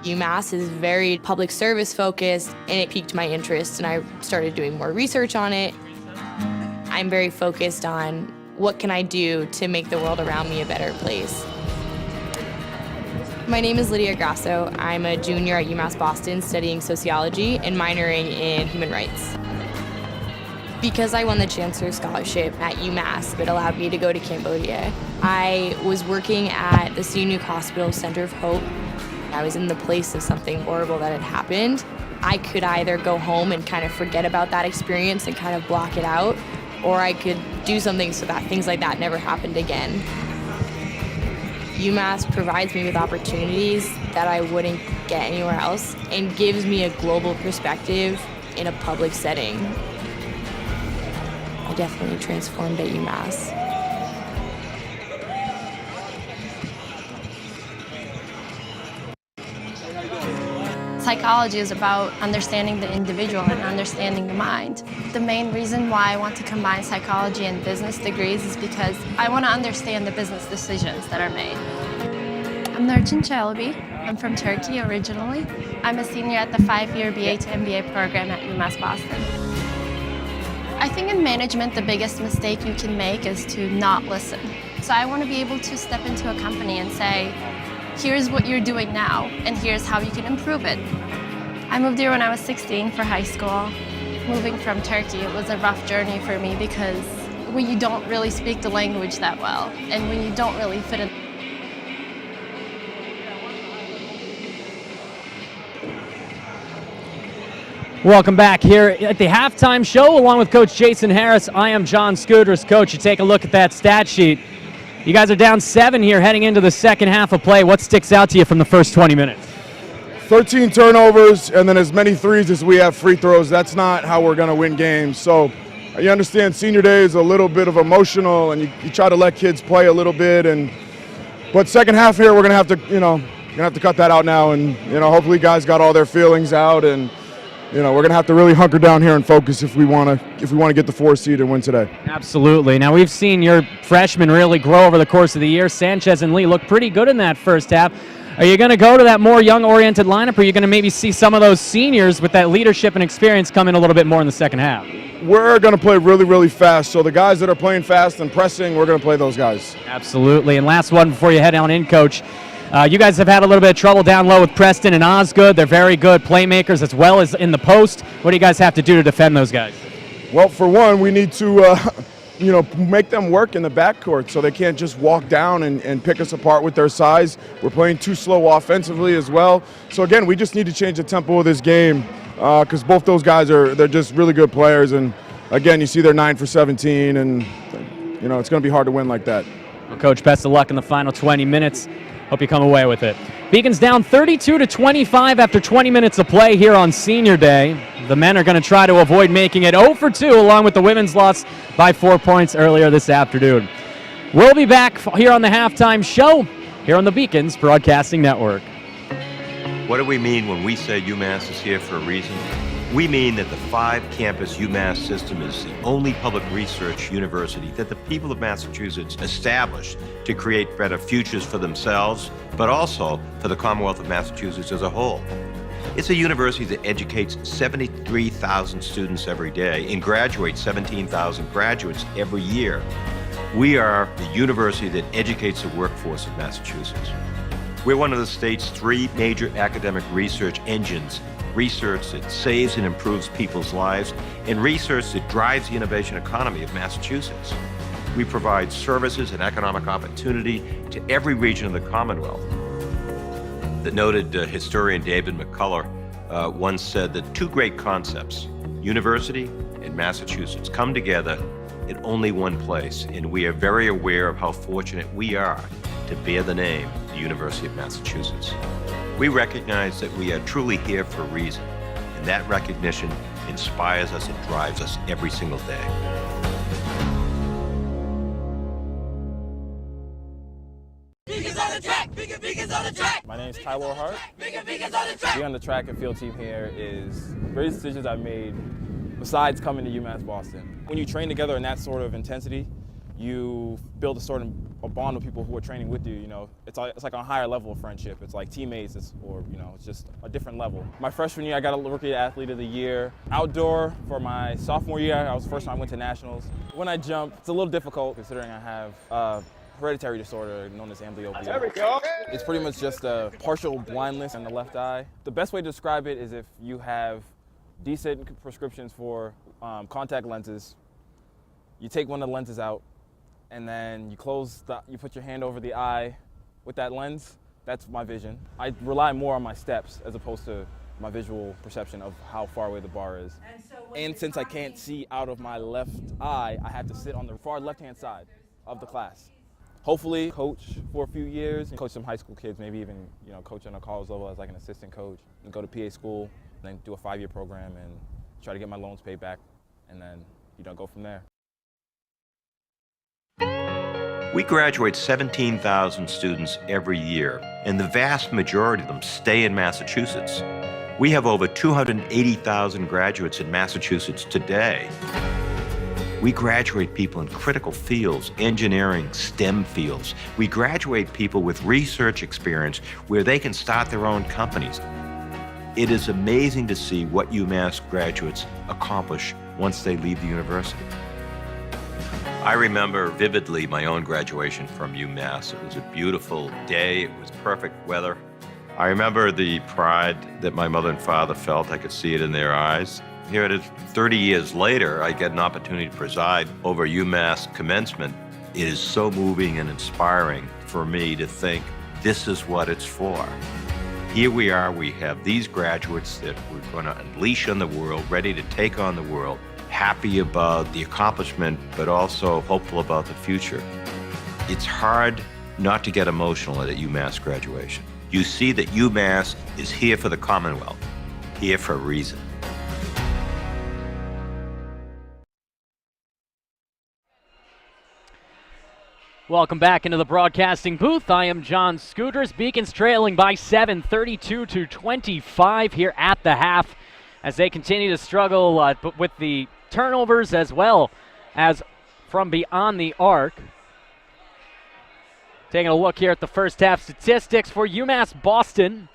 UMass is very public service focused, and it piqued my interest, and I started doing more research on it. I'm very focused on what can I do to make the world around me a better place. My name is Lydia Grasso. I'm a junior at UMass Boston studying sociology and minoring in human rights. Because I won the Chancellor's Scholarship at UMass, it allowed me to go to Cambodia. I was working at the Sihanouk Hospital Center of Hope. I was in the place of something horrible that had happened. I could either go home and kind of forget about that experience and kind of block it out, or I could do something so that things like that never happened again. UMass provides me with opportunities that I wouldn't get anywhere else and gives me a global perspective in a public setting. I definitely transformed at UMass. Psychology is about understanding the individual and understanding the mind. The main reason why I want to combine psychology and business degrees is because I want to understand the business decisions that are made. I'm Nurcan Chalabi. I'm from Turkey originally. I'm a senior at the 5-year BA to MBA program at UMass Boston. I think in management, the biggest mistake you can make is to not listen. So I want to be able to step into a company and say, here's what you're doing now, and here's how you can improve it. I moved here when I was 16 for high school. Moving from Turkey, it was a rough journey for me because when you don't really speak the language that well, and when you don't really fit in. Welcome back here at the halftime show along with Coach Jason Harris. I am John Scudras. Coach, you take a look at that stat sheet. You guys are down 7 here heading into the second half of play. What sticks out to you from the first 20 minutes? 13 turnovers and then as many threes as we have free throws. That's not how we're going to win games. So you understand senior day is a little bit of emotional, and you try to let kids play a little bit. But second half here, we're going to have to, cut that out now. And, hopefully guys got all their feelings out, and, we're going to have to really hunker down here and focus if we want to get the 4 seed and win today. Absolutely. Now, we've seen your freshmen really grow over the course of the year. Sanchez and Lee looked pretty good in that first half. Are you going to go to that more young-oriented lineup, or are you going to maybe see some of those seniors with that leadership and experience come in a little bit more in the second half? We're going to play really, really fast. So the guys that are playing fast and pressing, we're going to play those guys. Absolutely. And last one before you head on in, Coach. You guys have had a little bit of trouble down low with Preston and Osgood. They're very good playmakers as well as in the post. What do you guys have to do to defend those guys? Well, for one, we need to make them work in the backcourt so they can't just walk down and pick us apart with their size. We're playing too slow offensively as well. So, again, we just need to change the tempo of this game because both those guys they're just really good players. And again, you see they're 9 for 17, and you know it's going to be hard to win like that. Well, Coach, best of luck in the final 20 minutes. Hope you come away with it. Beacons down 32-25 after 20 minutes of play here on Senior Day. The men are going to try to avoid making it 0 for 2, along with the women's loss by 4 points earlier this afternoon. We'll be back here on the halftime show here on the Beacons Broadcasting Network. What do we mean when we say UMass is here for a reason? We mean that the 5-campus UMass system is the only public research university that the people of Massachusetts established to create better futures for themselves, but also for the Commonwealth of Massachusetts as a whole. It's a university that educates 73,000 students every day and graduates 17,000 graduates every year. We are the university that educates the workforce of Massachusetts. We're one of the state's 3 major academic research engines: research that saves and improves people's lives, and research that drives the innovation economy of Massachusetts. We provide services and economic opportunity to every region of the Commonwealth. The noted historian David McCullough once said that 2 great concepts, university and Massachusetts, come together in only one place, and we are very aware of how fortunate we are to bear the name, the University of Massachusetts. We recognize that we are truly here for a reason, and that recognition inspires us and drives us every single day. My name is Tyler Hart. Being on the track and field team here is the greatest decisions I've made besides coming to UMass Boston. When you train together in that sort of intensity, you build a bond with people who are training with you. You know, it's like a higher level of friendship. It's like teammates, it's just a different level. My freshman year, I got a Rookie Athlete of the Year. Outdoor, for my sophomore year, I was the first time I went to nationals. When I jump, it's a little difficult considering I have hereditary disorder known as amblyopia. There we go. It's pretty much just a partial blindness in the left eye. The best way to describe it is if you have decent prescriptions for contact lenses, you take one of the lenses out, and then you put your hand over the eye with that lens. That's my vision. I rely more on my steps as opposed to my visual perception of how far away the bar is. And since I can't see out of my left eye, I have to sit on the far left-hand side of the class. Hopefully coach for a few years and coach some high school kids, maybe even coach on a college level as like an assistant coach, and go to PA school, and then do a 5-year program and try to get my loans paid back, and then go from there. We graduate 17,000 students every year, and the vast majority of them stay in Massachusetts. We have over 280,000 graduates in Massachusetts today. We graduate people in critical fields, engineering, STEM fields. We graduate people with research experience where they can start their own companies. It is amazing to see what UMass graduates accomplish once they leave the university. I remember vividly my own graduation from UMass. It was a beautiful day. It was perfect weather. I remember the pride that my mother and father felt. I could see it in their eyes. Here it is, 30 years later, I get an opportunity to preside over UMass commencement. It is so moving and inspiring for me to think this is what it's for. Here we are, we have these graduates that we're going to unleash on the world, ready to take on the world, happy about the accomplishment, but also hopeful about the future. It's hard not to get emotional at a UMass graduation. You see that UMass is here for the Commonwealth, here for a reason. Welcome back into the broadcasting booth. I am John Scooters. Beacons trailing by 7, 32-25 here at the half as they continue to struggle with the turnovers as well as from beyond the arc. Taking a look here at the first half statistics for UMass Boston.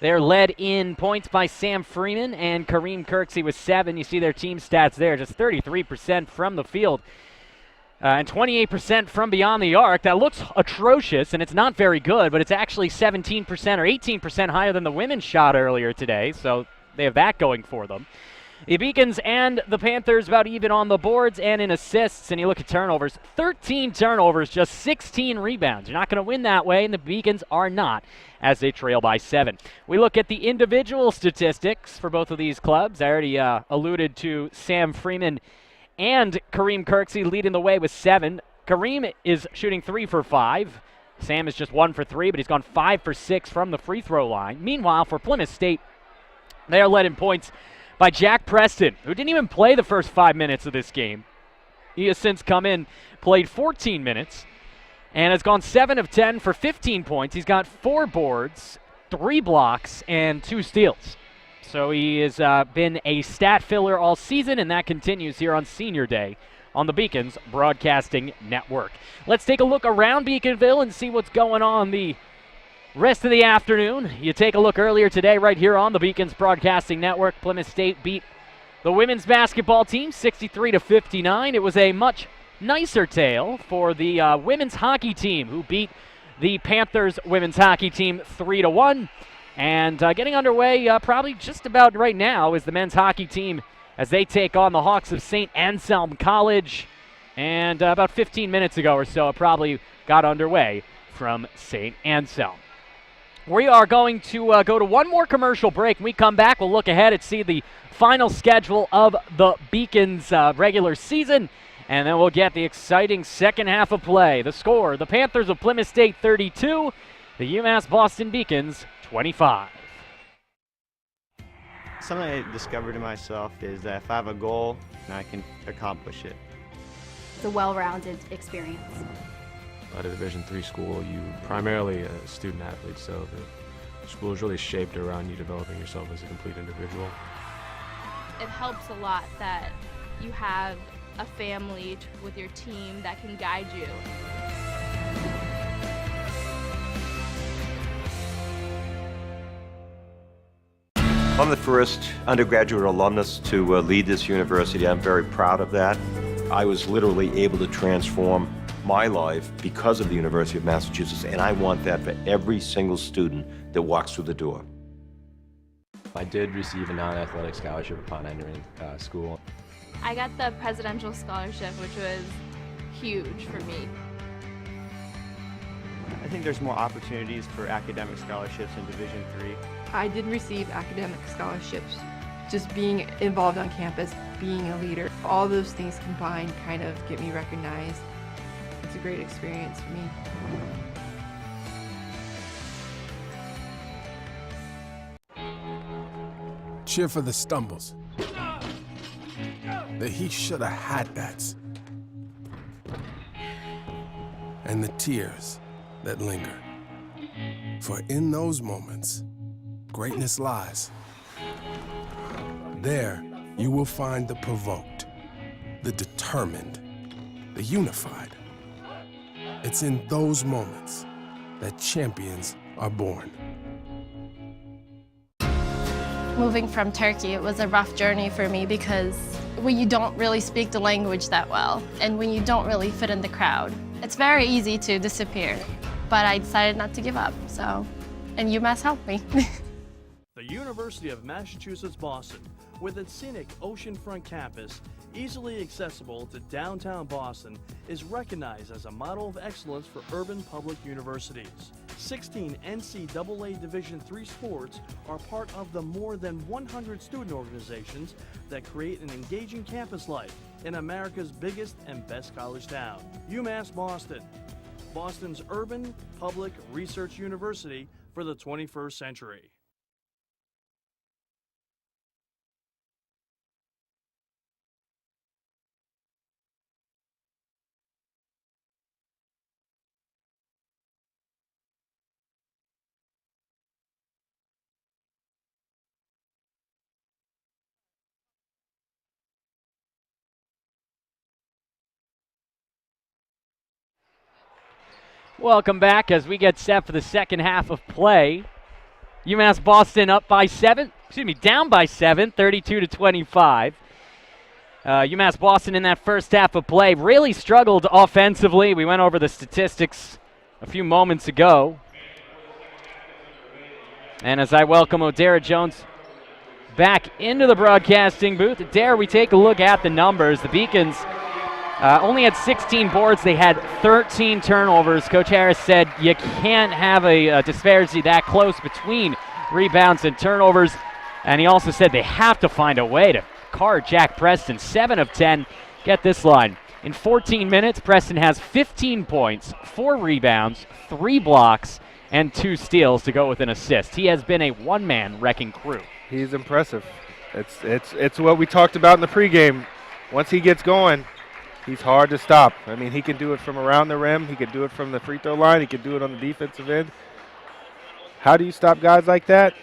They're led in points by Sam Freeman and Kareem Kirksey with 7. You see their team stats there, just 33% from the field. And 28% from beyond the arc. That looks atrocious, and it's not very good, but it's actually 17% or 18% higher than the women's shot earlier today, so they have that going for them. The Beacons and the Panthers about even on the boards and in assists. And you look at turnovers, 13 turnovers, just 16 rebounds. You're not going to win that way, and the Beacons are not, as they trail by 7. We look at the individual statistics for both of these clubs. I already alluded to Sam Freeman and Kareem Kirksey leading the way with 7. Kareem is shooting 3 for 5. Sam is just 1 for 3, but he's gone 5 for 6 from the free throw line. Meanwhile, for Plymouth State, they are led in points by Jack Preston, who didn't even play the first 5 minutes of this game. He has since come in, played 14 minutes, and has gone 7 of 10 for 15 points. He's got 4 boards, 3 blocks, and 2 steals. So he has been a stat filler all season, and that continues here on Senior Day on the Beacons Broadcasting Network. Let's take a look around Beaconville and see what's going on the rest of the afternoon. You take a look earlier today right here on the Beacons Broadcasting Network. Plymouth State beat the women's basketball team 63-59. It was a much nicer tale for the women's hockey team, who beat the Panthers women's hockey team 3-1. And getting underway probably just about right now is the men's hockey team as they take on the Hawks of St. Anselm College. And about 15 minutes ago or so, it probably got underway from St. Anselm. We are going to go to one more commercial break. When we come back, we'll look ahead and see the final schedule of the Beacons regular season, and then we'll get the exciting second half of play. The score, the Panthers of Plymouth State 32, the UMass Boston Beacons 25. Something I discovered in myself is that if I have a goal, I can accomplish it. It's a well-rounded experience. At a Division III school, you primarily a student athlete, so the school is really shaped around you developing yourself as a complete individual. It helps a lot that you have a family with your team that can guide you. I'm the first undergraduate alumnus to lead this university. I'm very proud of that. I was literally able to transform my life because of the University of Massachusetts, and I want that for every single student that walks through the door. I did receive a non-athletic scholarship upon entering school. I got the presidential scholarship, which was huge for me. I think there's more opportunities for academic scholarships in Division III. I did receive academic scholarships. Just being involved on campus, being a leader, all those things combined kind of get me recognized. It's a great experience for me. Cheer for the stumbles. The he shoulda had that's. And the tears that linger. For in those moments, greatness lies. There, you will find the provoked, the determined, the unified. It's in those moments that champions are born. Moving from Turkey, it was a rough journey for me because when you don't really speak the language that well and when you don't really fit in the crowd, it's very easy to disappear. But I decided not to give up, and UMass helped me. The University of Massachusetts Boston, with its scenic oceanfront campus, easily accessible to downtown Boston, is recognized as a model of excellence for urban public universities. 16 NCAA Division III sports are part of the more than 100 student organizations that create an engaging campus life in America's biggest and best college town. UMass Boston, Boston's urban public research university for the 21st century. Welcome back as we get set for the second half of play. UMass Boston down by 7, 32-25. UMass Boston in that first half of play really struggled offensively. We went over the statistics a few moments ago. And as I welcome O'Dara Jones back into the broadcasting booth. Dare we take a look at the numbers. The Beacons only had 16 boards. They had 13 turnovers. Coach Harris said you can't have a disparity that close between rebounds and turnovers. And he also said they have to find a way to card Jack Preston. 7 of 10. Get this line. In 14 minutes, Preston has 15 points, 4 rebounds, 3 blocks, and 2 steals to go with an assist. He has been a one-man wrecking crew. He's impressive. It's what we talked about in the pregame. Once he gets going, he's hard to stop. I mean, he can do it from around the rim. He can do it from the free throw line. He can do it on the defensive end. How do you stop guys like that?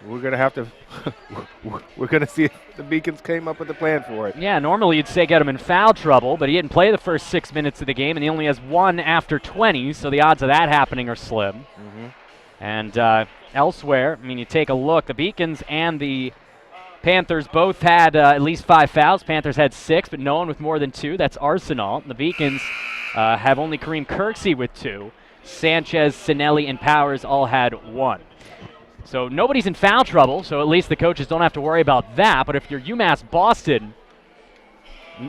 We're going to have to we're going to see if the Beacons came up with a plan for it. Yeah, normally you'd say get him in foul trouble, but he didn't play the first 6 minutes of the game, and he only has 1 after 20, so the odds of that happening are slim. Mm-hmm. And elsewhere, I mean, you take a look, the Beacons and the Panthers both had at least 5 fouls. Panthers had 6, but no one with more than 2. That's Arsenal. The Beacons have only Kareem Kirksey with 2. Sanchez, Sinelli, and Powers all had 1. So nobody's in foul trouble, so at least the coaches don't have to worry about that. But if you're UMass Boston,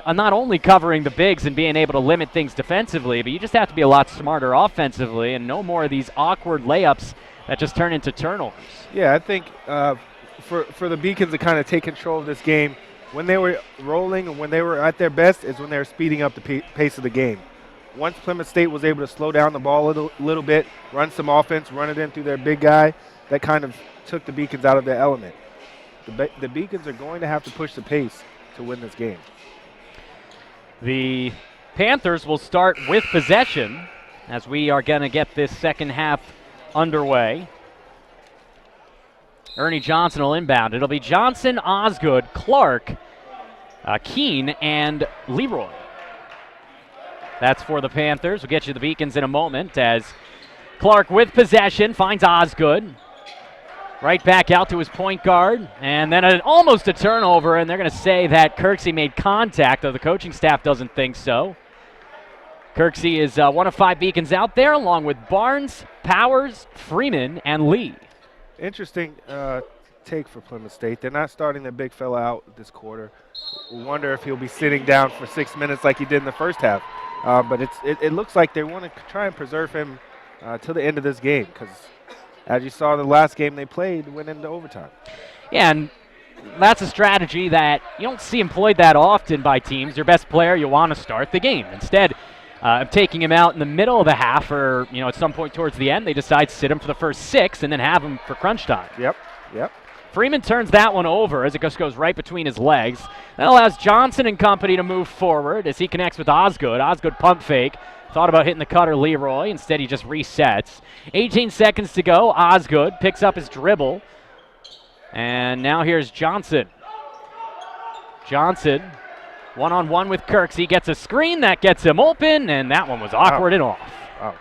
not only covering the bigs and being able to limit things defensively, but you just have to be a lot smarter offensively and no more of these awkward layups that just turn into turnovers. Yeah, I think for the Beacons to kind of take control of this game, when they were rolling and when they were at their best is when they were speeding up the pace of the game. Once Plymouth State was able to slow down the ball a little bit, run some offense, run it in through their big guy, that kind of took the Beacons out of their element. The Beacons are going to have to push the pace to win this game. The Panthers will start with possession as we are going to get this second half underway. Ernie Johnson will inbound. It'll be Johnson, Osgood, Clark, Keene, and Leroy. That's for the Panthers. We'll get you the Beacons in a moment as Clark with possession finds Osgood. Right back out to his point guard, and then almost a turnover, and they're going to say that Kirksey made contact, though the coaching staff doesn't think so. Kirksey is one of 5 Beacons out there, along with Barnes, Powers, Freeman, and Lee. Interesting take for Plymouth State. They're not starting their big fella out this quarter. We wonder if he'll be sitting down for 6 minutes like he did in the first half. But it looks like they want to try and preserve him till the end of this game because, as you saw, the last game they played went into overtime. Yeah, and that's a strategy that you don't see employed that often by teams. Your best player, you want to start the game. Instead of taking him out in the middle of the half or at some point towards the end, they decide to sit him for the first 6 and then have him for crunch time. Yep. Freeman turns that one over as it just goes right between his legs. That allows Johnson and company to move forward as he connects with Osgood. Osgood pump fake. Thought about hitting the cutter Leroy. Instead, he just resets. 18 seconds to go. Osgood picks up his dribble. And now here's Johnson. Johnson, one-on-one with Kirksey. Gets a screen. That gets him open. And that one was awkward and off. Wow.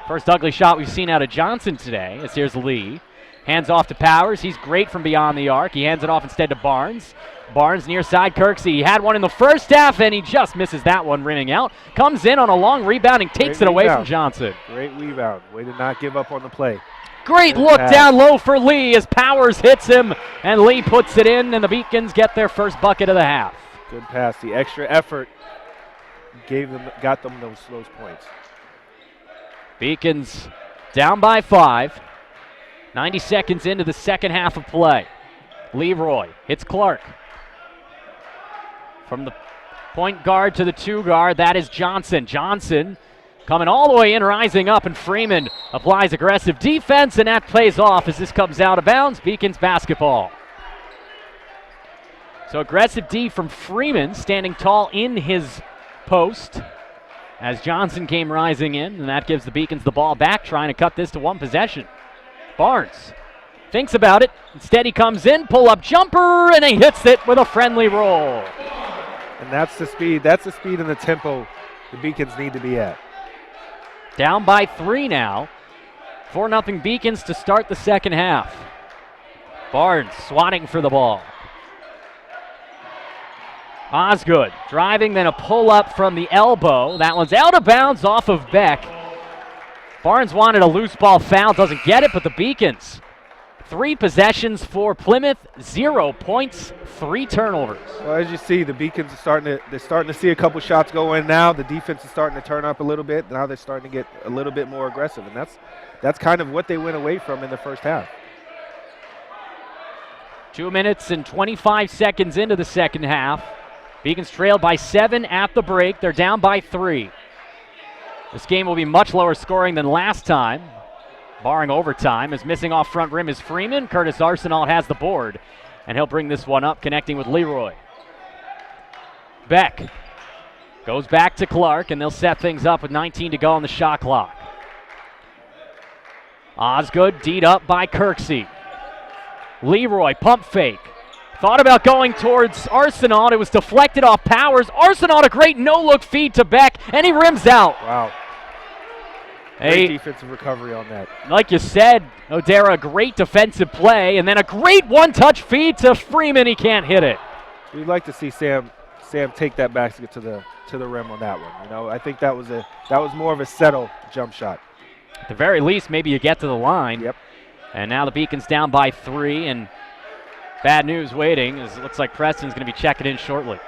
First ugly shot we've seen out of Johnson today. As here's Lee. Hands off to Powers. He's great from beyond the arc. He hands it off instead to Barnes. Barnes near side Kirksey. He had one in the first half, and he just misses that one rimming out. Comes in on a long rebound and takes it away from Johnson. Great rebound. Way to not give up on the play. Great look down low for Lee as Powers hits him, and Lee puts it in, and the Beacons get their first bucket of the half. Good pass. The extra effort got them those points. Beacons down by 5. 90 seconds into the second half of play. Leroy hits Clark. From the point guard to the 2 guard, that is Johnson. Johnson coming all the way in, rising up, and Freeman applies aggressive defense, and that plays off as this comes out of bounds. Beacons basketball. So aggressive D from Freeman, standing tall in his post as Johnson came rising in, and that gives the Beacons the ball back, trying to cut this to 1 possession. Barnes thinks about it. Instead, he comes in, pull-up jumper, and he hits it with a friendly roll. And that's the speed. That's the speed and the tempo the Beacons need to be at. Down by 3 now. 4-0 Beacons to start the second half. Barnes swatting for the ball. Osgood driving, then a pull-up from the elbow. That one's out of bounds off of Beck. Barnes wanted a loose ball foul, doesn't get it, but the Beacons 3 possessions for Plymouth, 0 points, 3 turnovers. Well, as you see, the Beacons are starting to see a couple shots go in now. The defense is starting to turn up a little bit. Now they're starting to get a little bit more aggressive, and that's kind of what they went away from in the first half. 2 minutes and 25 seconds into the second half. Beacons trailed by 7 at the break. They're down by 3. This game will be much lower scoring than last time, barring overtime. As missing off front rim is Freeman. Curtis Arsenault has the board, and he'll bring this one up, connecting with Leroy. Beck goes back to Clark, and they'll set things up with 19 to go on the shot clock. Osgood D'd up by Kirksey. Leroy, pump fake. Thought about going towards Arsenault. It was deflected off Powers. Arsenault, a great no-look feed to Beck, and he rims out. Wow. Great defensive recovery on that. Like you said, O'Dara, a great defensive play, and then a great one-touch feed to Freeman. He can't hit it. We'd like to see Sam take that basket to the rim on that one. You know, I think that was more of a settle jump shot. At the very least, maybe you get to the line. Yep. And now the Beacons down by 3, and bad news waiting, as it looks like Preston's going to be checking in shortly.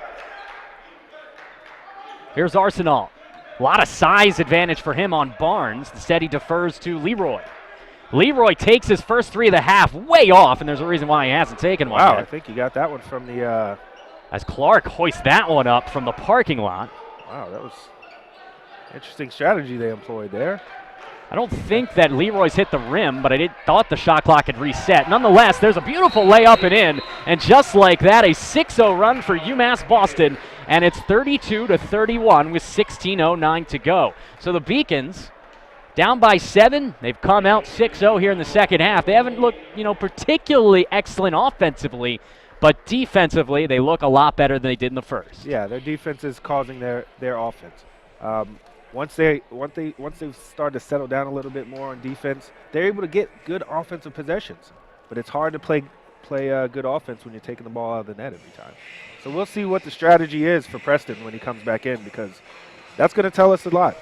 Here's Arsenault. A lot of size advantage for him on Barnes. Instead, he defers to Leroy. Leroy takes his first 3 of the half way off, and there's a reason why he hasn't taken one Wow, yet. I think he got that one from the... As Clark hoists that one up from the parking lot. Wow, that was interesting strategy they employed there. I don't think that Leroy's hit the rim, but I thought the shot clock had reset. Nonetheless, there's a beautiful layup and in, and just like that, a 6-0 run for UMass Boston, and it's 32-31 with 16:09 to go. So the Beacons down by 7. They've come out 6-0 here in the second half. They haven't looked, particularly excellent offensively, but defensively, they look a lot better than they did in the first. Yeah, their defense is causing their offense. Once they've started to settle down a little bit more on defense, they're able to get good offensive possessions. But it's hard to play good offense when you're taking the ball out of the net every time. So we'll see what the strategy is for Preston when he comes back in, because that's going to tell us a lot.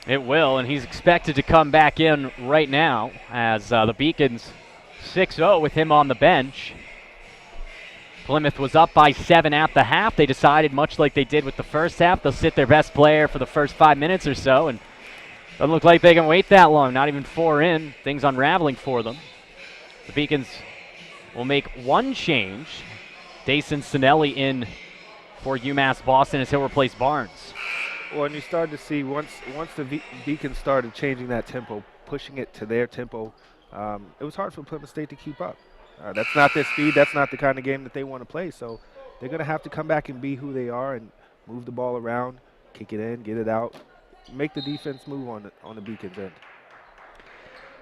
It will, and he's expected to come back in right now as the Beacons 6-0 with him on the bench. Plymouth was up by 7 at the half. They decided, much like they did with the first half, they'll sit their best player for the first 5 minutes or so, and doesn't look like they can wait that long. Not even 4 in. Things unraveling for them. The Beacons will make one change. Dason Sinelli in for UMass Boston as he'll replace Barnes. Well, and you started to see once the Beacons started changing that tempo, pushing it to their tempo, it was hard for Plymouth State to keep up. That's not their speed. That's not the kind of game that they want to play. So they're going to have to come back and be who they are and move the ball around, kick it in, get it out, make the defense move on the Beacons end.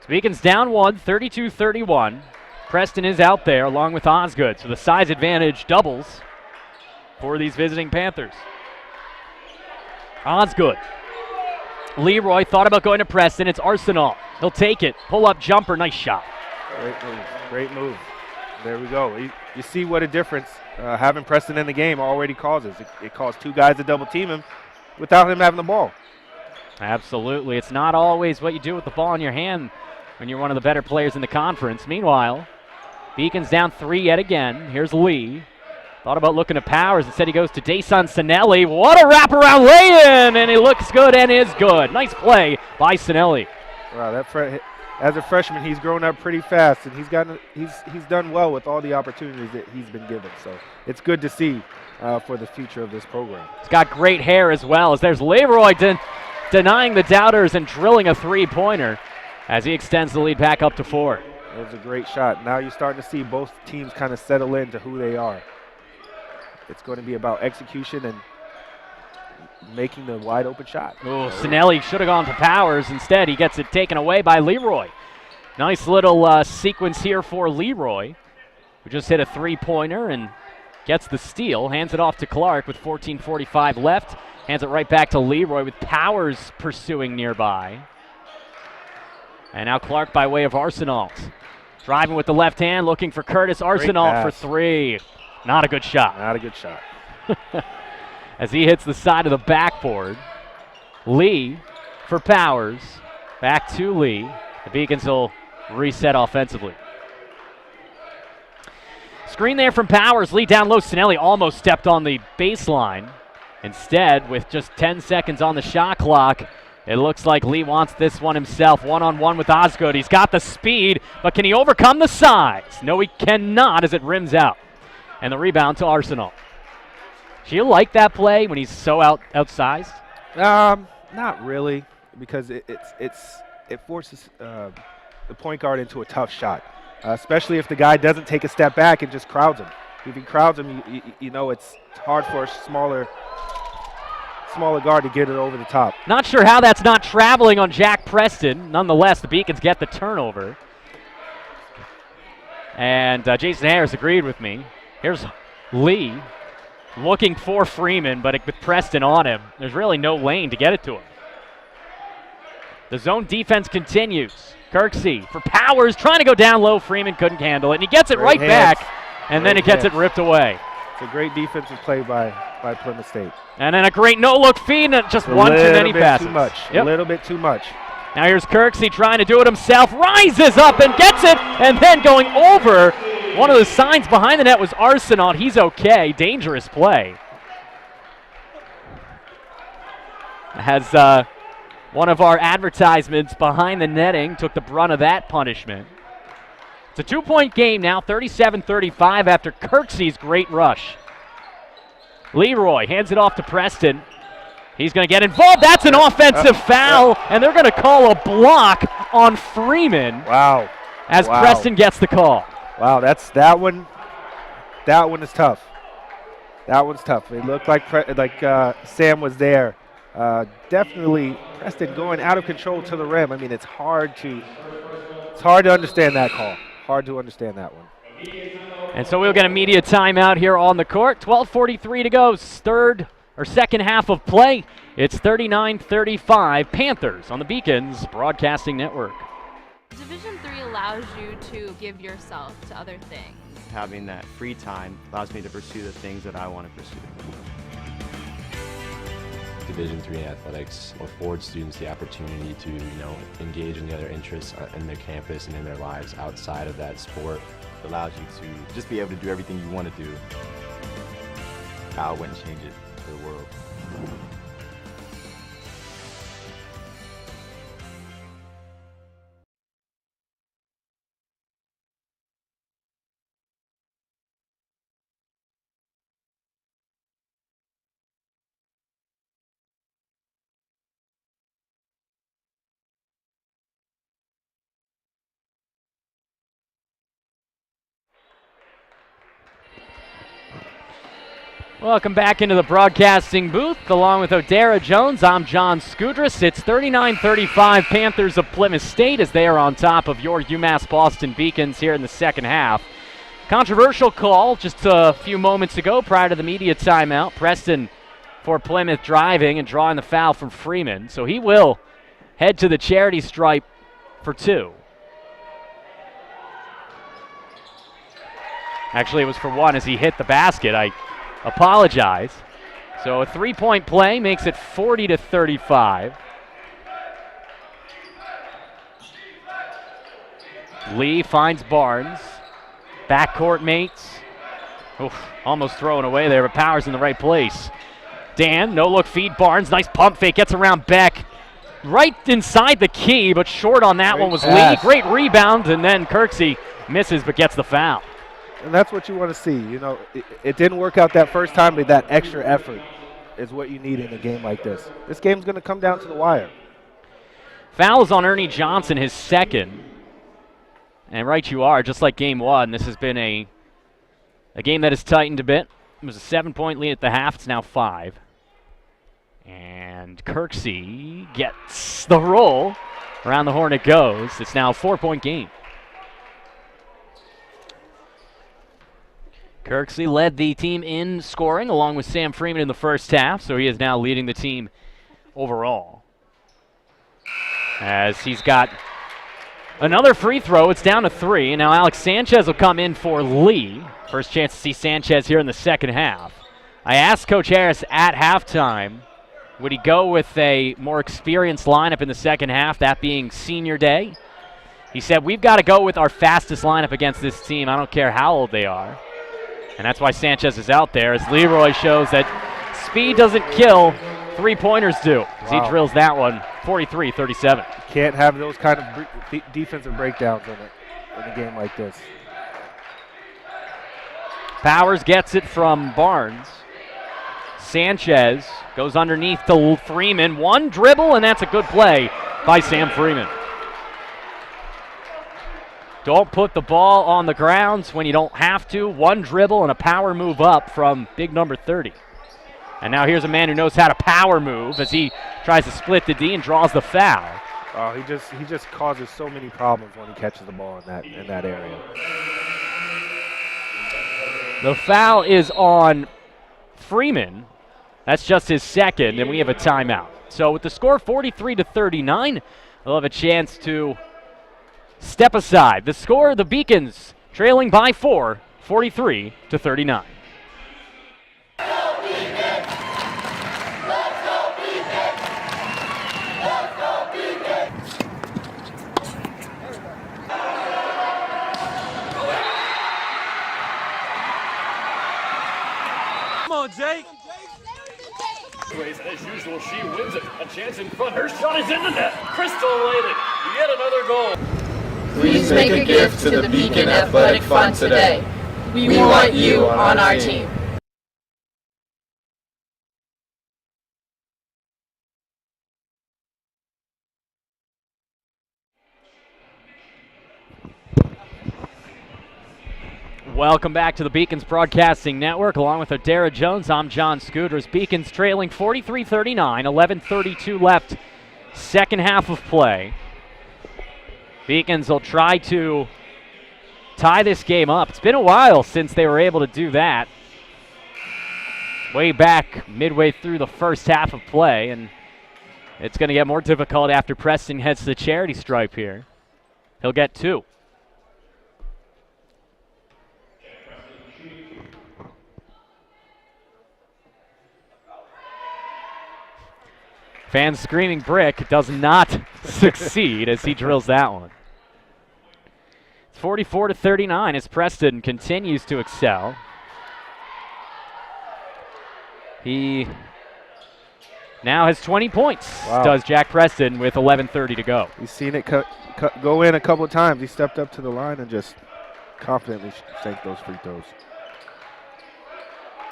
So Beacons down 1, 32-31. Preston is out there along with Osgood. So the size advantage doubles for these visiting Panthers. Osgood. Leroy thought about going to Preston. It's Arsenault. He'll take it. Pull-up jumper. Nice shot. Great move. Great move. There we go. You see what a difference having Preston in the game already causes. It caused 2 guys to double team him without him having the ball. Absolutely. It's not always what you do with the ball in your hand when you're one of the better players in the conference. Meanwhile, Beacons down 3 yet again. Here's Lee. Thought about looking at Powers. Instead he goes to Dason Sinelli. What a wraparound lay-in, and he looks good and is good. Nice play by Sinelli. Wow, as a freshman, he's grown up pretty fast, and he's done well with all the opportunities that he's been given. So it's good to see for the future of this program. He's got great hair as well, as there's Leroy denying the doubters and drilling a 3-pointer as he extends the lead back up to 4. It was a great shot. Now you're starting to see both teams kind of settle into who they are. It's going to be about execution and making the wide open shot. Oh, Sinelli should have gone to Powers. Instead, he gets it taken away by Leroy. Nice little sequence here for Leroy, who just hit a 3-pointer and gets the steal. Hands it off to Clark with 14:45 left. Hands it right back to Leroy with Powers pursuing nearby. And now Clark by way of Arsenault. Driving with the left hand, looking for Curtis Arsenault for 3. Not a good shot. Not a good shot. As he hits the side of the backboard. Lee for Powers. Back to Lee. The Beacons will reset offensively. Screen there from Powers. Lee down low. Sinelli almost stepped on the baseline. Instead, with just 10 seconds on the shot clock, it looks like Lee wants this one himself. One-on-one with Osgood. He's got the speed, but can he overcome the size? No, he cannot as it rims out. And the rebound to Arsenal. Do you like that play when he's so outsized? Not really, because it forces the point guard into a tough shot, especially if the guy doesn't take a step back and just crowds him. If he crowds him, you know it's hard for a smaller guard to get it over the top. Not sure how that's not traveling on Jack Preston. Nonetheless, the Beacons get the turnover. And Jason Harris agreed with me. Here's Lee looking for Freeman, but with Preston on him, there's really no lane to get it to him. The zone defense continues. Kirksey for Powers, trying to go down low. Freeman couldn't handle it, and he gets it right back, and then it gets it ripped away. It's a great defensive play by Plymouth State. And then a great no-look feed, and just one too many passes. A little bit too much. Now here's Kirksey trying to do it himself, rises up and gets it, and then going over. One of the signs behind the net was Arsenault. He's okay. Dangerous play. Has one of our advertisements behind the netting took the brunt of that punishment. It's a 2-point game now, 37-35 after Kirksey's great rush. Leroy hands it off to Preston. He's going to get involved. That's an offensive foul, and they're going to call a block on Freeman. Wow. As Preston gets the call. Wow, that one is tough. That one's tough. It looked like Sam was there. Definitely Preston going out of control to the rim. I mean, it's hard to understand that call. Hard to understand that one. And so we'll get a media timeout here on the court. 12:43 to go. Second half of play. It's 39-35 Panthers on the Beacons Broadcasting Network. Division III allows you to give yourself to other things. Having that free time allows me to pursue the things that I want to pursue. Division III athletics affords students the opportunity to, engage in the other interests in their campus and in their lives outside of that sport. It allows you to just be able to do everything you want to do. I wouldn't change it for the world. Welcome back into the broadcasting booth. Along with Odera Jones, I'm John Skudras. It's 39-35 Panthers of Plymouth State as they are on top of your UMass Boston Beacons here in the second half. Controversial call just a few moments ago prior to the media timeout. Preston for Plymouth driving and drawing the foul from Freeman. So he will head to the charity stripe for 2. Actually, it was for 1 as he hit the basket. I apologize. So a 3-point play makes it 40-35. Lee finds Barnes. Backcourt mates. Oof, almost thrown away there, but Powers in the right place. Dan, no-look feed. Barnes, nice pump fake, gets around Beck. Right inside the key, but short on that one was Lee. Great rebound, and then Kirksey misses but gets the foul. And that's what you want to see. It didn't work out that first time, but that extra effort is what you need in a game like this. This game's going to come down to the wire. Fouls on Ernie Johnson, his second. And right you are, just like game 1. This has been a game that has tightened a bit. It was a 7-point lead at the half. It's now 5. And Kirksey gets the roll. Around the horn it goes. It's now a 4-point game. Kirksey led the team in scoring along with Sam Freeman in the first half, so he is now leading the team overall. As he's got another free throw, it's down to 3, and now Alex Sanchez will come in for Lee. First chance to see Sanchez here in the second half. I asked Coach Harris at halftime, would he go with a more experienced lineup in the second half, that being senior day? He said, we've got to go with our fastest lineup against this team. I don't care how old they are. And that's why Sanchez is out there, as Leroy shows that speed doesn't kill, three-pointers do. As he drills that one, 43-37. Can't have those kind of defensive breakdowns in a game like this. Powers gets it from Barnes. Sanchez goes underneath to Freeman. One dribble, and that's a good play by Sam Freeman. Don't put the ball on the grounds when you don't have to. One dribble and a power move up from big number 30. And now here's a man who knows how to power move as he tries to split the D and draws the foul. Oh, he just causes so many problems when he catches the ball in that area. The foul is on Freeman. That's just his second, and we have a timeout. So with the score 43-39, we'll have a chance to step aside. The score, the Beacons trailing by 4, 43-39. Come on, Jake. As usual, she wins it. A chance in front. Her shot is in the net. Crystal Layden, yet another goal. Please make a gift to the Beacon Athletic Fund today. We want you on our team. Welcome back to the Beacons Broadcasting Network. Along with Adara Jones, I'm John Scooters. Beacons trailing 43-39, 11:32 left, second half of play. Beacons will try to tie this game up. It's been a while since they were able to do that. Way back midway through the first half of play, and it's going to get more difficult after Preston heads to the charity stripe here. He'll get 2. Fans screaming brick, does not succeed as he drills that one. It's 44-39 as Preston continues to excel. He now has 20 points, does Jack Preston, with 11:30 to go. He's seen it go in a couple of times. He stepped up to the line and just confidently sank those free throws.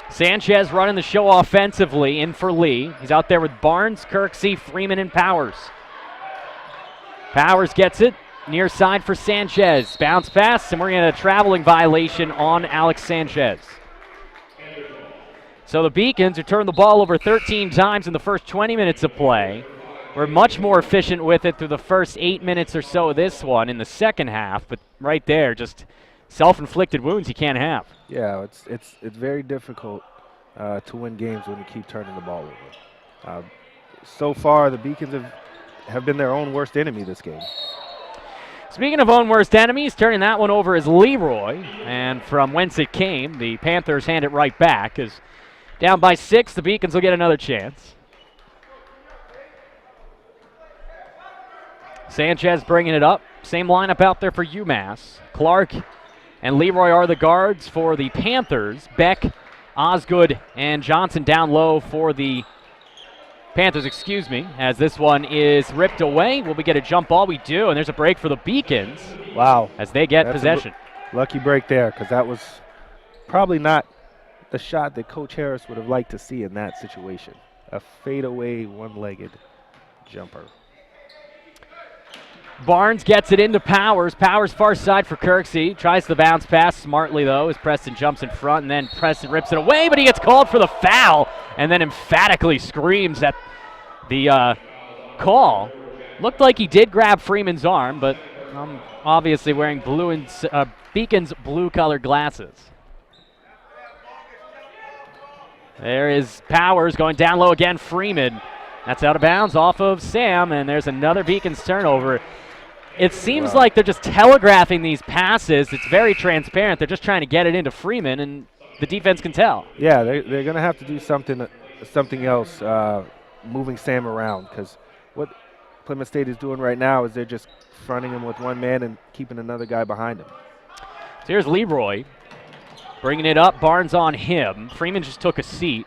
Sanchez running the show offensively, in for Lee. He's out there with Barnes, Kirksey, Freeman, and Powers. Powers gets it, near side for Sanchez. Bounce pass, and we're going to get a traveling violation on Alex Sanchez. So the Beacons, who turned the ball over 13 times in the first 20 minutes of play, were much more efficient with it through the first 8 minutes or so of this one in the second half, but right there, just self-inflicted wounds you can't have. Yeah, it's very difficult to win games when you keep turning the ball over. So far, the Beacons have been their own worst enemy this game. Speaking of own worst enemies, turning that one over is Leroy, and from whence it came, the Panthers hand it right back. As down by 6, the Beacons will get another chance. Sanchez bringing it up. Same lineup out there for UMass. Clark and Leroy are the guards for the Panthers. Beck, Osgood, and Johnson down low for the Panthers, as this one is ripped away. Will we get a jump ball? We do, and there's a break for the Beacons. Wow. As they get possession. Lucky break there, because that was probably not the shot that Coach Harris would have liked to see in that situation. A fadeaway, one-legged jumper. Barnes gets it into Powers. Powers far side for Kirksey. Tries the bounce pass smartly, though, as Preston jumps in front, and then Preston rips it away, but he gets called for the foul, and then emphatically screams at the call. Looked like he did grab Freeman's arm, but obviously wearing blue and Beacon's blue-colored glasses. There is Powers going down low again. Freeman. That's out of bounds off of Sam, and there's another Beacons turnover. It seems like they're just telegraphing these passes. It's very transparent. They're just trying to get it into Freeman, and the defense can tell. Yeah, they're going to have to do something else, moving Sam around, because Plymouth State is doing right now is they're just fronting him with one man and keeping another guy behind him. So here's Leroy bringing it up. Barnes on him. Freeman just took a seat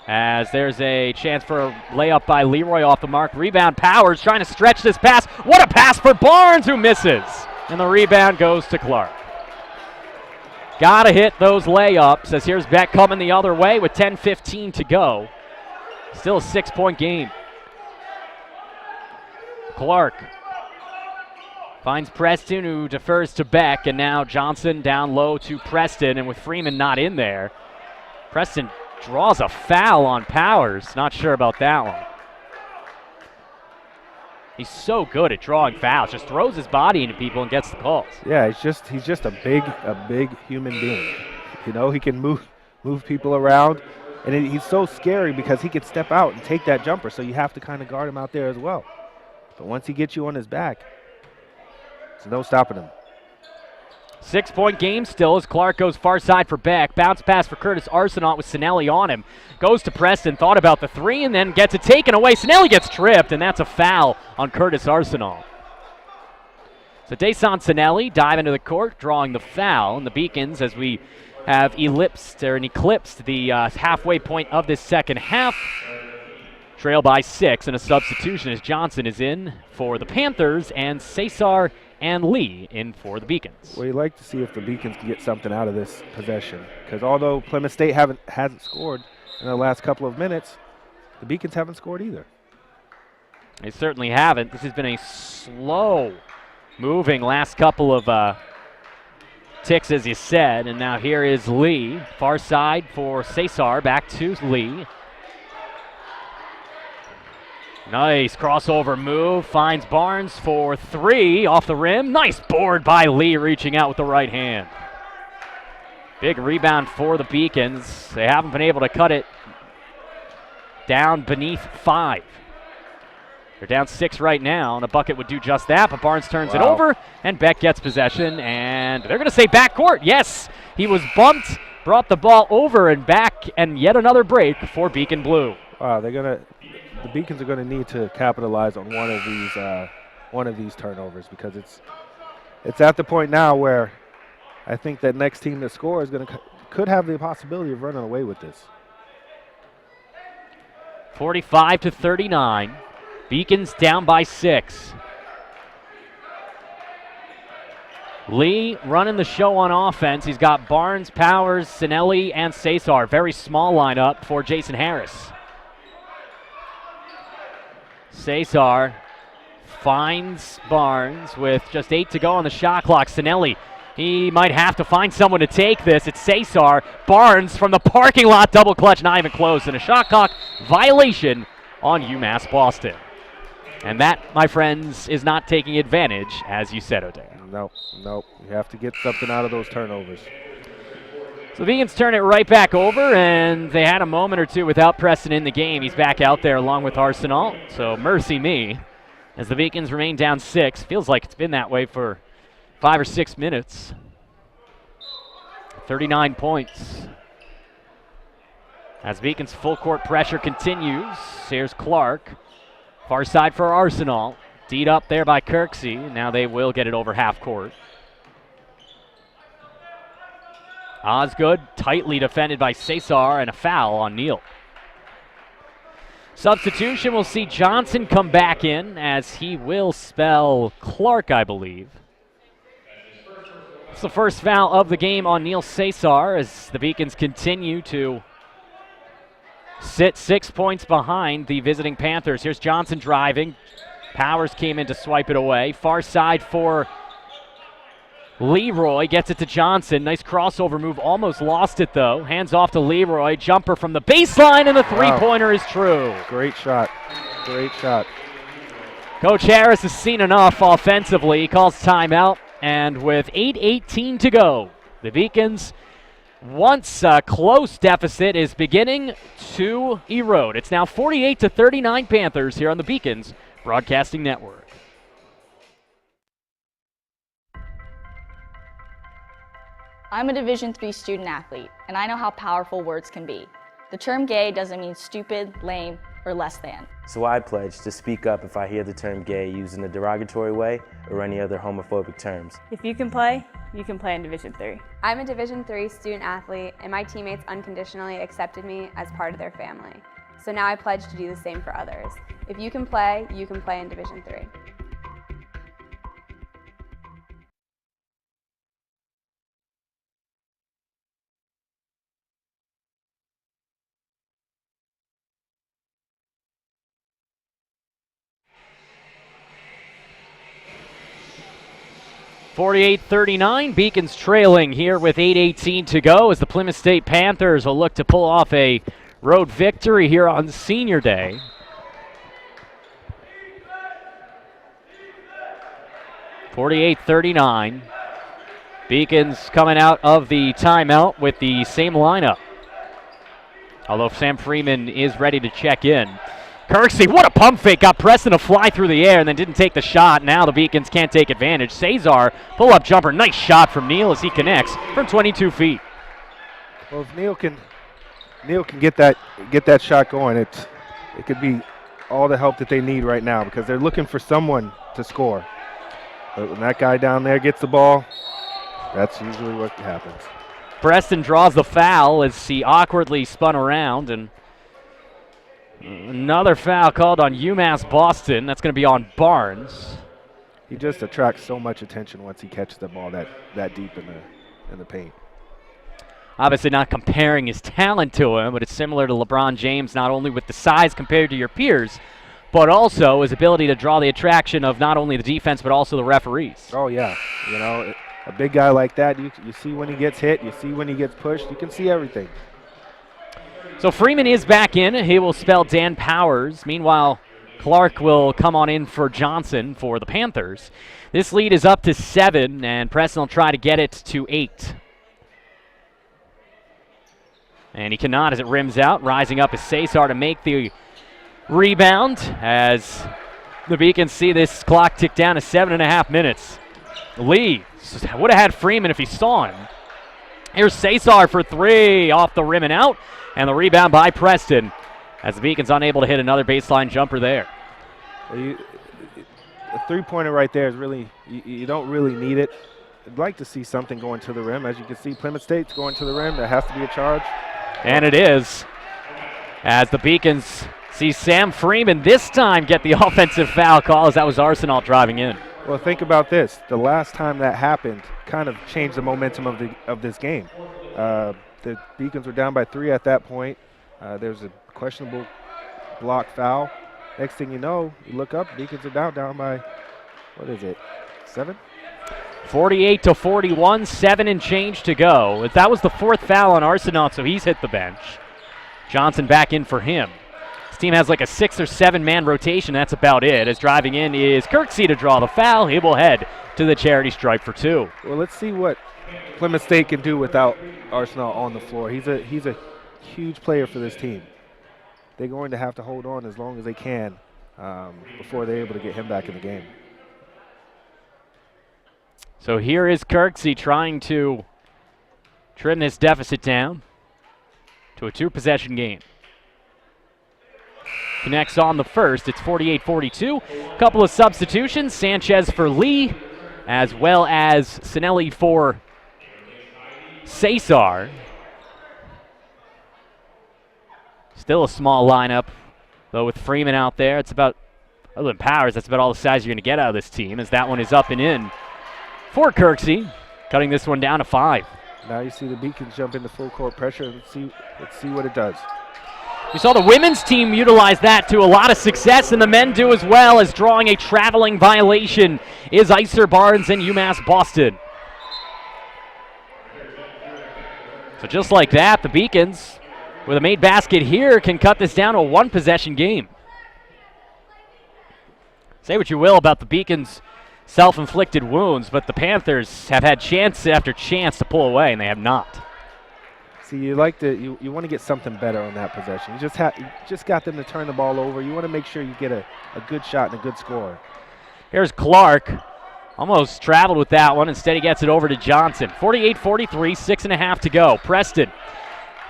as there's a chance for a layup by Leroy off the mark. Rebound, Powers trying to stretch this pass. What a pass for Barnes, who misses. And the rebound goes to Clark. Gotta hit those layups as here's Beck coming the other way with 10:15 to go. Still a 6-point game. Clark finds Preston, who defers to Beck, and now Johnson down low to Preston, and with Freeman not in there, Preston draws a foul on Powers. Not sure about that one. He's so good at drawing fouls, just throws his body into people and gets the calls. Yeah, he's just a big human being. You know, he can move people around, and he's so scary because he can step out and take that jumper, so you have to kind of guard him out there as well. But once he gets you on his back, there's no stopping him. 6-point game still as Clark goes far side for Beck. Bounce pass for Curtis Arsenault with Sinelli on him. Goes to Preston, thought about the three, and then gets it taken away. Sinelli gets tripped, and that's a foul on Curtis Arsenault. So Dason Sinelli dive into the court, drawing the foul. And the Beacons, as we have eclipsed the halfway point of this second half, trail by 6, and a substitution as Johnson is in for the Panthers, and Cesar and Lee in for the Beacons. Well, you'd like to see if the Beacons can get something out of this possession, because although Plymouth State hasn't scored in the last couple of minutes, the Beacons haven't scored either. They certainly haven't. This has been a slow-moving last couple of ticks, as you said, and now here is Lee. Far side for Cesar, back to Lee. Nice crossover move, finds Barnes for 3 off the rim. Nice board by Lee, reaching out with the right hand. Big rebound for the Beacons. They haven't been able to cut it down beneath 5. They're down 6 right now, and a bucket would do just that, but Barnes turns it over, and Beck gets possession, and they're going to say backcourt. Yes, he was bumped, brought the ball over and back, and yet another break for Beacon Blue. Wow, the Beacons are going to need to capitalize on one of these turnovers, because it's at the point now where I think that next team that scores could have the possibility of running away with this. 45-39. Beacons down by 6. Lee running the show on offense. He's got Barnes, Powers, Sinelli, and Cesar. Very small lineup for Jason Harris. Cesar finds Barnes with just 8 to go on the shot clock. Sinelli, he might have to find someone to take this. It's Cesar. Barnes from the parking lot, double clutch, not even close. And a shot clock violation on UMass Boston. And that, my friends, is not taking advantage, as you said, O'Dea. Nope. You have to get something out of those turnovers. So the Beacons turn it right back over, and they had a moment or two without Preston in the game. He's back out there along with Arsenault, so mercy me. As the Beacons remain down 6. Feels like it's been that way for 5 or 6 minutes. 39 points. As Beacons' full court pressure continues, here's Clark. Far side for Arsenault. D'd up there by Kirksey. Now they will get it over half court. Osgood tightly defended by Cesar, and a foul on Neal. Substitution, we'll see Johnson come back in, as he will spell Clark, I believe. It's the first foul of the game on Neal Cesar, as the Beacons continue to sit 6 points behind the visiting Panthers. Here's Johnson driving. Powers came in to swipe it away. Far side for Leroy, gets it to Johnson. Nice crossover move, almost lost it though. Hands off to Leroy, jumper from the baseline, and the three-pointer is true. Great shot. Coach Harris has seen enough offensively. He calls timeout, and with 8:18 to go, the Beacons, once a close deficit, is beginning to erode. It's now 48-39 Panthers here on the Beacons Broadcasting Network. I'm a Division III student athlete, and I know how powerful words can be. The term gay doesn't mean stupid, lame, or less than. So I pledge to speak up if I hear the term gay used in a derogatory way or any other homophobic terms. If you can play in Division III. I'm a Division III student athlete, and my teammates unconditionally accepted me as part of their family. So now I pledge to do the same for others. If you can play in Division III. (48-39), Beacons trailing here with 8:18 to go as the Plymouth State Panthers will look to pull off a road victory here on Senior Day. (48-39). Beacons coming out of the timeout with the same lineup, although Sam Freeman is ready to check in. Kirksey, what a pump fake, got Preston to fly through the air and then didn't take the shot. Now the Beacons can't take advantage. Cesar, pull-up jumper, nice shot from Neal as he connects from 22 feet. Well, if Neal can get that shot going, it could be all the help that they need right now because they're looking for someone to score. But when that guy down there gets the ball, that's usually what happens. Preston draws the foul as he awkwardly spun around, and another foul called on UMass Boston. That's going to be on Barnes. He just attracts so much attention once he catches the ball that deep in the paint. Obviously not comparing his talent to him, but it's similar to LeBron James, not only with the size compared to your peers, but also his ability to draw the attraction of not only the defense, but also the referees. Oh, yeah. You know, a big guy like that, you see when he gets hit, you see when he gets pushed, you can see everything. So Freeman is back in. He will spell Dan Powers. Meanwhile, Clark will come on in for Johnson for the Panthers. This lead is up to 7, and Preston will try to get it to 8. And he cannot as it rims out. Rising up is Cesar to make the rebound as the Beacons see this clock tick down to 7.5 minutes. Lee would have had Freeman if he saw him. Here's Cesar for 3 off the rim and out. And the rebound by Preston as the Beacons unable to hit another baseline jumper there. A three-pointer right there is really, you don't really need it. I'd like to see something going to the rim. As you can see, Plymouth State's going to the rim. There has to be a charge. And it is, as the Beacons see Sam Freeman this time get the offensive foul call as that was Arsenal driving in. Well, think about this. The last time that happened kind of changed the momentum of this game. The Beacons were down by 3 at that point. There's a questionable block foul. Next thing you know, you look up, Beacons are down by, what is it, 7? 48-41, 7 and change to go. That was the 4th foul on Arsenal, so he's hit the bench. Johnson back in for him. His team has like a 6 or 7 man rotation. That's about it. As driving in is Kirksey to draw the foul. He will head to the charity stripe for 2. Well, let's see what Plymouth State can do without Arsenal on the floor. He's a huge player for this team. They're going to have to hold on as long as they can before they're able to get him back in the game. So here is Kirksey trying to trim this deficit down to a 2-possession game. Connects on the first. It's 48-42. Couple of substitutions. Sanchez for Lee, as well as Sinelli for Cesar. Still a small lineup, though, with Freeman out there. It's about, other than Powers, that's about all the size you're going to get out of this team, as that one is up and in for Kirksey, cutting this one down to 5. Now you see the Beacons jump into full court pressure. Let's see what it does. We saw the women's team utilize that to a lot of success, and the men do as well, as drawing a traveling violation is Iser Barnes and UMass Boston. So just like that, the Beacons, with a made basket here, can cut this down to a 1-possession game. Say what you will about the Beacons' self-inflicted wounds, but the Panthers have had chance after chance to pull away, and they have not. See, you want to get something better on that possession. You just got them to turn the ball over. You want to make sure you get a good shot and a good score. Here's Clark. Almost traveled with that one. Instead, he gets it over to Johnson. 48-43, 6.5 to go. Preston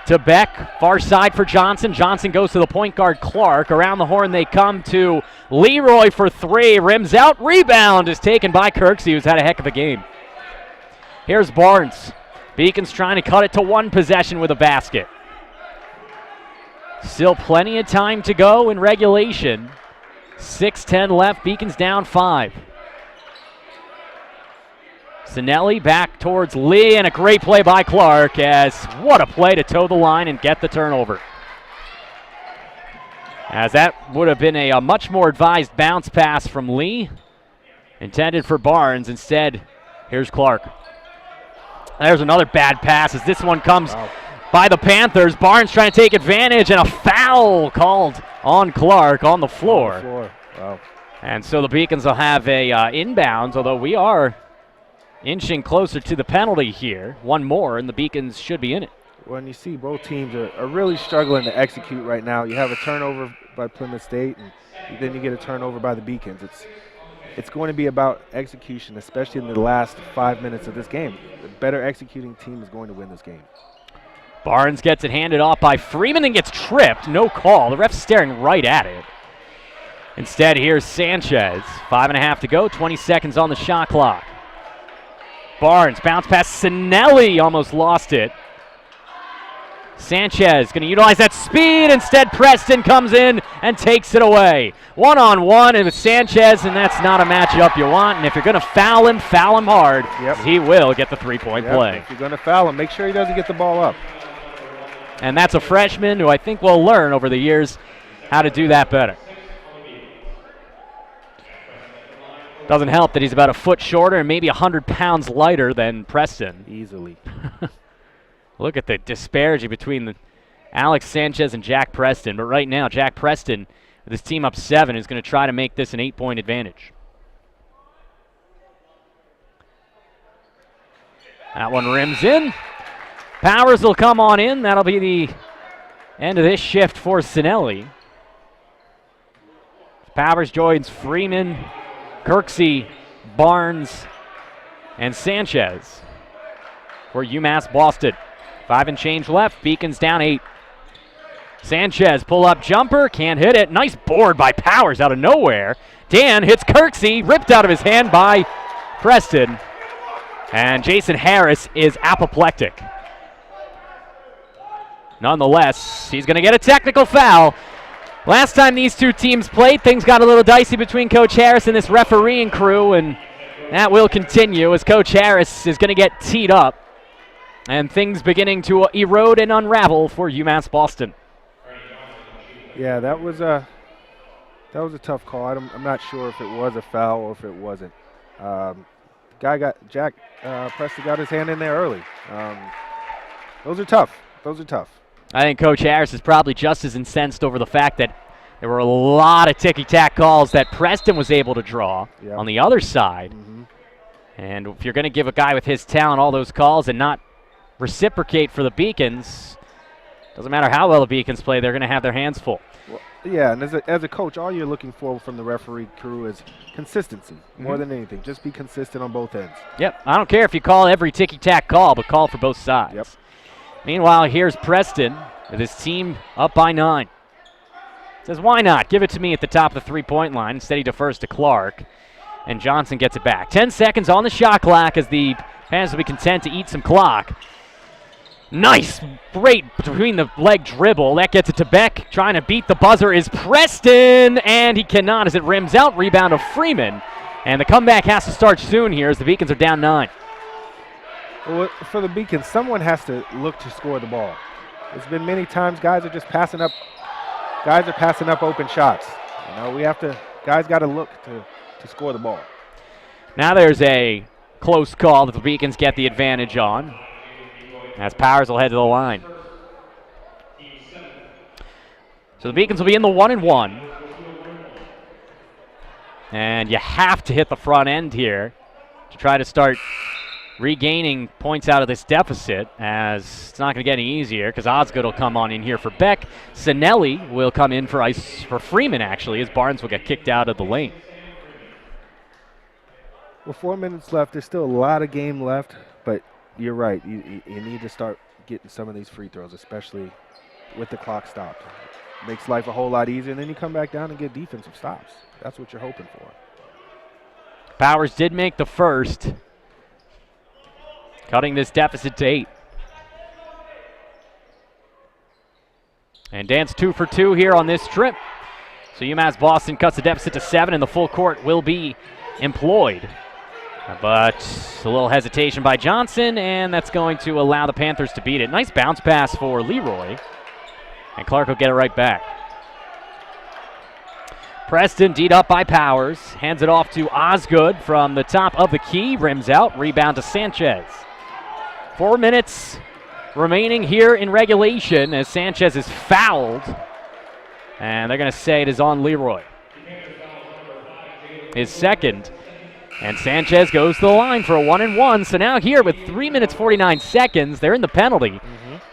to Beck. Far side for Johnson. Johnson goes to the point guard, Clark. Around the horn they come to Leroy for three. Rims out. Rebound is taken by Kirksey, who's had a heck of a game. Here's Barnes. Beacons trying to cut it to one possession with a basket. Still plenty of time to go in regulation. 6:10 left. Beacons down 5. Sinelli back towards Lee, and a great play by Clark, as what a play to toe the line and get the turnover. As that would have been a much more advised bounce pass from Lee, intended for Barnes. Instead, here's Clark. There's another bad pass as this one comes by the Panthers. Barnes trying to take advantage, and a foul called on Clark on the floor. Wow. And so the Beacons will have a inbounds, although we are inching closer to the penalty here. One more, and the Beacons should be in it. When you see both teams are really struggling to execute right now, you have a turnover by Plymouth State, and then you get a turnover by the Beacons. It's going to be about execution, especially in the last 5 minutes of this game. The better executing team is going to win this game. Barnes gets it handed off by Freeman and gets tripped. No call. The ref's staring right at it. Instead, here's Sanchez. 5.5 to go, 20 seconds on the shot clock. Barnes bounce past Sinelli, almost lost it. Sanchez going to utilize that speed. Instead, Preston comes in and takes it away. One-on-one with Sanchez, and that's not a matchup you want. And if you're going to foul him hard. Yep. He will get the three-point play. If you're going to foul him, make sure he doesn't get the ball up. And that's a freshman who I think will learn over the years how to do that better. Doesn't help that he's about a foot shorter and maybe 100 pounds lighter than Preston. Easily. Look at the disparity between Alex Sanchez and Jack Preston. But right now, Jack Preston, with his team up 7, is going to try to make this an 8-point advantage. That one rims in. Powers will come on in. That'll be the end of this shift for Sinelli. Powers joins Freeman, Kirksey, Barnes, and Sanchez for UMass Boston. 5 and change left. Beacons down 8. Sanchez pull-up jumper. Can't hit it. Nice board by Powers out of nowhere. Dan hits Kirksey. Ripped out of his hand by Preston. And Jason Harris is apoplectic. Nonetheless, he's going to get a technical foul. Last time these two teams played, things got a little dicey between Coach Harris and this refereeing crew, and that will continue as Coach Harris is going to get teed up. And things beginning to erode and unravel for UMass Boston. Yeah, that was a tough call. I'm not sure if it was a foul or if it wasn't. Jack Preston got his hand in there early. Those are tough. I think Coach Harris is probably just as incensed over the fact that there were a lot of ticky-tack calls that Preston was able to draw on the other side. Mm-hmm. And if you're going to give a guy with his talent all those calls and not reciprocate for the Beacons, doesn't matter how well the Beacons play, they're going to have their hands full. Well, yeah, and as a coach, all you're looking for from the referee crew is consistency more than anything. Just be consistent on both ends. Yep, I don't care if you call every ticky-tack call, but call for both sides. Yep. Meanwhile, here's Preston with his team up by 9. Says, why not? Give it to me at the top of the three-point line. Instead, he defers to Clark, and Johnson gets it back. 10 seconds on the shot clock as the Panthers will be content to eat some clock. Nice, great between the leg dribble. That gets it to Beck. Trying to beat the buzzer is Preston, and he cannot as it rims out. Rebound of Freeman. And the comeback has to start soon here as the Beacons are down 9. Well, for the Beacons, someone has to look to score the ball. There's been many times guys are just passing up. Guys are passing up open shots. You know, guys got to look to score the ball. Now there's a close call that the Beacons get the advantage on, as Powers will head to the line. So the Beacons will be in the 1-and-1. And you have to hit the front end here to try to start regaining points out of this deficit, as it's not going to get any easier because Osgood will come on in here for Beck. Sinelli will come in for Freeman, actually, as Barnes will get kicked out of the lane. Well, 4 minutes left. There's still a lot of game left, but you're right. You need to start getting some of these free throws, especially with the clock stopped. Makes life a whole lot easier, and then you come back down and get defensive stops. That's what you're hoping for. Powers did make the first, cutting this deficit to 8. And Dance 2 for 2 here on this trip. So UMass Boston cuts the deficit to 7, and the full court will be employed. But a little hesitation by Johnson, and that's going to allow the Panthers to beat it. Nice bounce pass for Leroy, and Clark will get it right back. Preston D'd up by Powers, hands it off to Osgood from the top of the key, rims out, rebound to Sanchez. 4 minutes remaining here in regulation as Sanchez is fouled, and they're going to say it is on Leroy. His second, and Sanchez goes to the line for a 1-and-1. So now here with 3 minutes 49 seconds, they're in the penalty.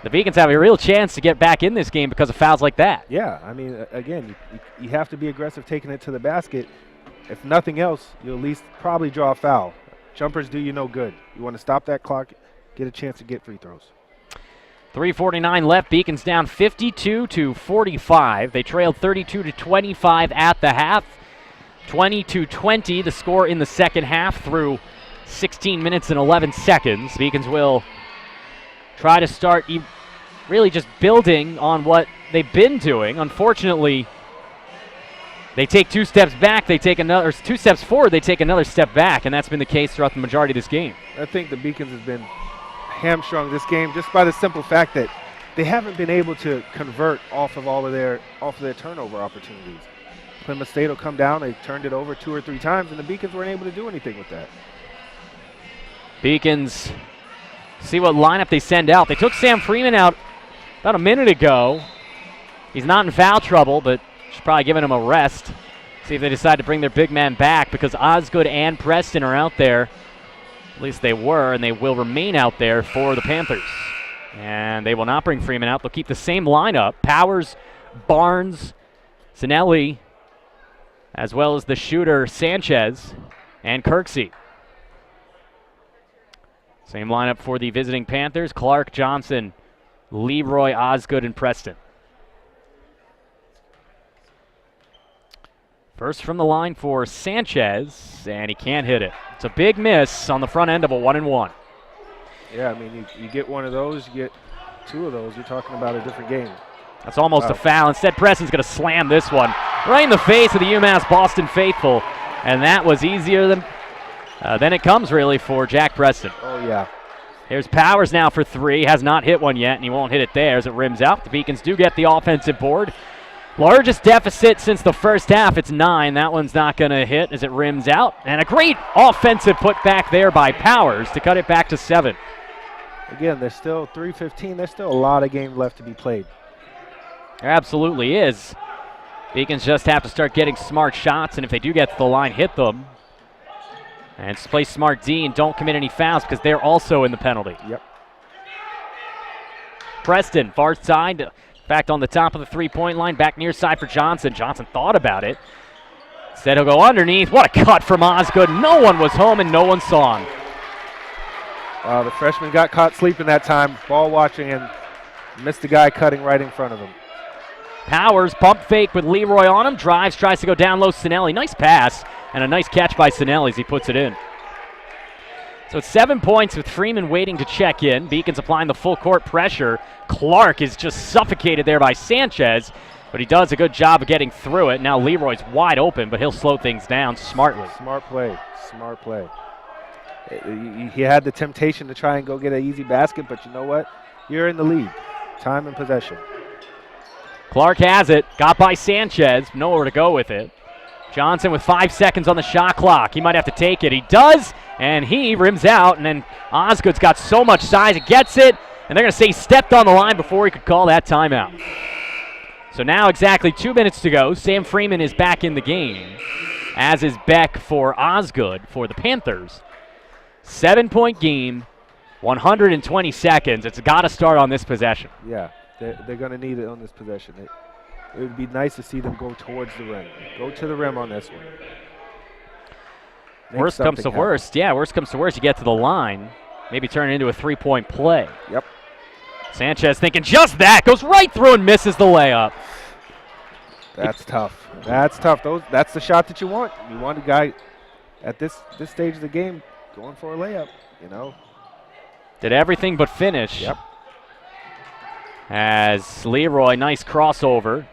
The Beacons have a real chance to get back in this game because of fouls like that. Yeah, I mean, again, you have to be aggressive taking it to the basket. If nothing else, you'll at least probably draw a foul. Jumpers do you no good. You want to stop that clock, get a chance to get free throws. 3:49 left. Beacons down 52-45. They trailed 32-25 at the half. 20-20 the score in the second half through 16 minutes and 11 seconds. Beacons will try to start really just building on what they've been doing. Unfortunately, they take 2 steps back, they take another, or 2 steps forward, they take another step back, and that's been the case throughout the majority of this game. I think the Beacons has been hamstrung this game just by the simple fact that they haven't been able to convert off of their turnover opportunities. Plymouth State will come down, they turned it over 2 or 3 times, and the Beacons weren't able to do anything with that. Beacons see what lineup they send out. They took Sam Freeman out about a minute ago. He's not in foul trouble, but should probably giving him a rest. See if they decide to bring their big man back, because Osgood and Preston are out there. At least they were, and they will remain out there for the Panthers. And they will not bring Freeman out. They'll keep the same lineup. Powers, Barnes, Sinelli, as well as the shooter Sanchez and Kirksey. Same lineup for the visiting Panthers: Clark, Johnson, Leroy, Osgood, and Preston. First from the line for Sanchez, and he can't hit it. It's a big miss on the front end of a 1-and-1. Yeah, I mean, you get one of those, you get 2 of those, you're talking about a different game. That's almost a foul. Instead, Preston's going to slam this one right in the face of the UMass Boston faithful, and that was easier than it comes, really, for Jack Preston. Oh, yeah. Here's Powers now for 3. Has not hit one yet, and he won't hit it there as it rims out. The Beacons do get the offensive board. Largest deficit since the first half. It's 9. That one's not going to hit as it rims out. And a great offensive put back there by Powers to cut it back to 7. Again, there's still 3:15. There's still a lot of game left to be played. There absolutely is. Beacons just have to start getting smart shots, and if they do get to the line, hit them. And play smart D and don't commit any fouls, because they're also in the penalty. Yep. Preston, far side, in fact on the top of the three-point line, back near side for Johnson. Johnson thought about it. Said he'll go underneath. What a cut from Osgood. No one was home and no one saw him. The freshman got caught sleeping that time, ball watching, and missed the guy cutting right in front of him. Powers, pump fake with Leroy on him, drives, tries to go down low. Sinelli, nice pass, and a nice catch by Sinelli as he puts it in. So it's 7 points with Freeman waiting to check in. Beacons applying the full court pressure. Clark is just suffocated there by Sanchez, but he does a good job of getting through it. Now Leroy's wide open, but he'll slow things down smartly. Smart play, smart play. He had the temptation to try and go get an easy basket, but you know what? You're in the lead. Time and possession. Clark has it, got by Sanchez, nowhere to go with it. Johnson with 5 seconds on the shot clock. He might have to take it. He does, and he rims out, and then Osgood's got so much size, he gets it, and they're going to say he stepped on the line before he could call that timeout. So now exactly 2 minutes to go. Sam Freeman is back in the game, as is Beck for Osgood for the Panthers. 7-point game, 120 seconds. It's got to start on this possession. Yeah, they're going to need it on this possession. It would be nice to see them go towards the rim. Go to the rim on this one. Worst comes to worst. Yeah, worst comes to worst. You get to the line. Maybe turn it into a 3-point play. Yep. Sanchez thinking just that, goes right through and misses the layup. That's tough. That's tough. That's the shot that you want. You want a guy at this stage of the game going for a layup, you know. Did everything but finish. Yep. As Leroy, nice crossover.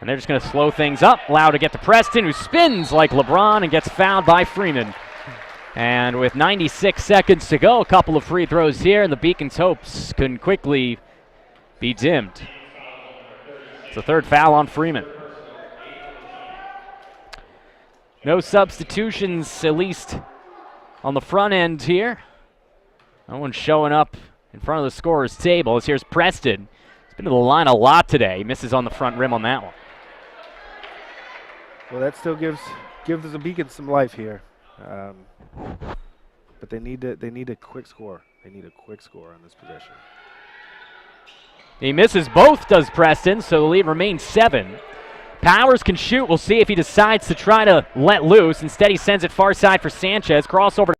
And they're just going to slow things up. Allow to get to Preston, who spins like LeBron and gets fouled by Freeman. And with 96 seconds to go, a couple of free throws here, and the Beacons' hopes can quickly be dimmed. It's a third foul on Freeman. No substitutions, at least on the front end here. No one showing up in front of the scorer's table. As here's Preston. He's been to the line a lot today. He misses on the front rim on that one. Well, that still gives the Beacons some life here. But they need a quick score. They need a quick score on this possession. He misses both, does Preston, so the lead remains 7. Powers can shoot. We'll see if he decides to try to let loose. Instead, he sends it far side for Sanchez. Crossover.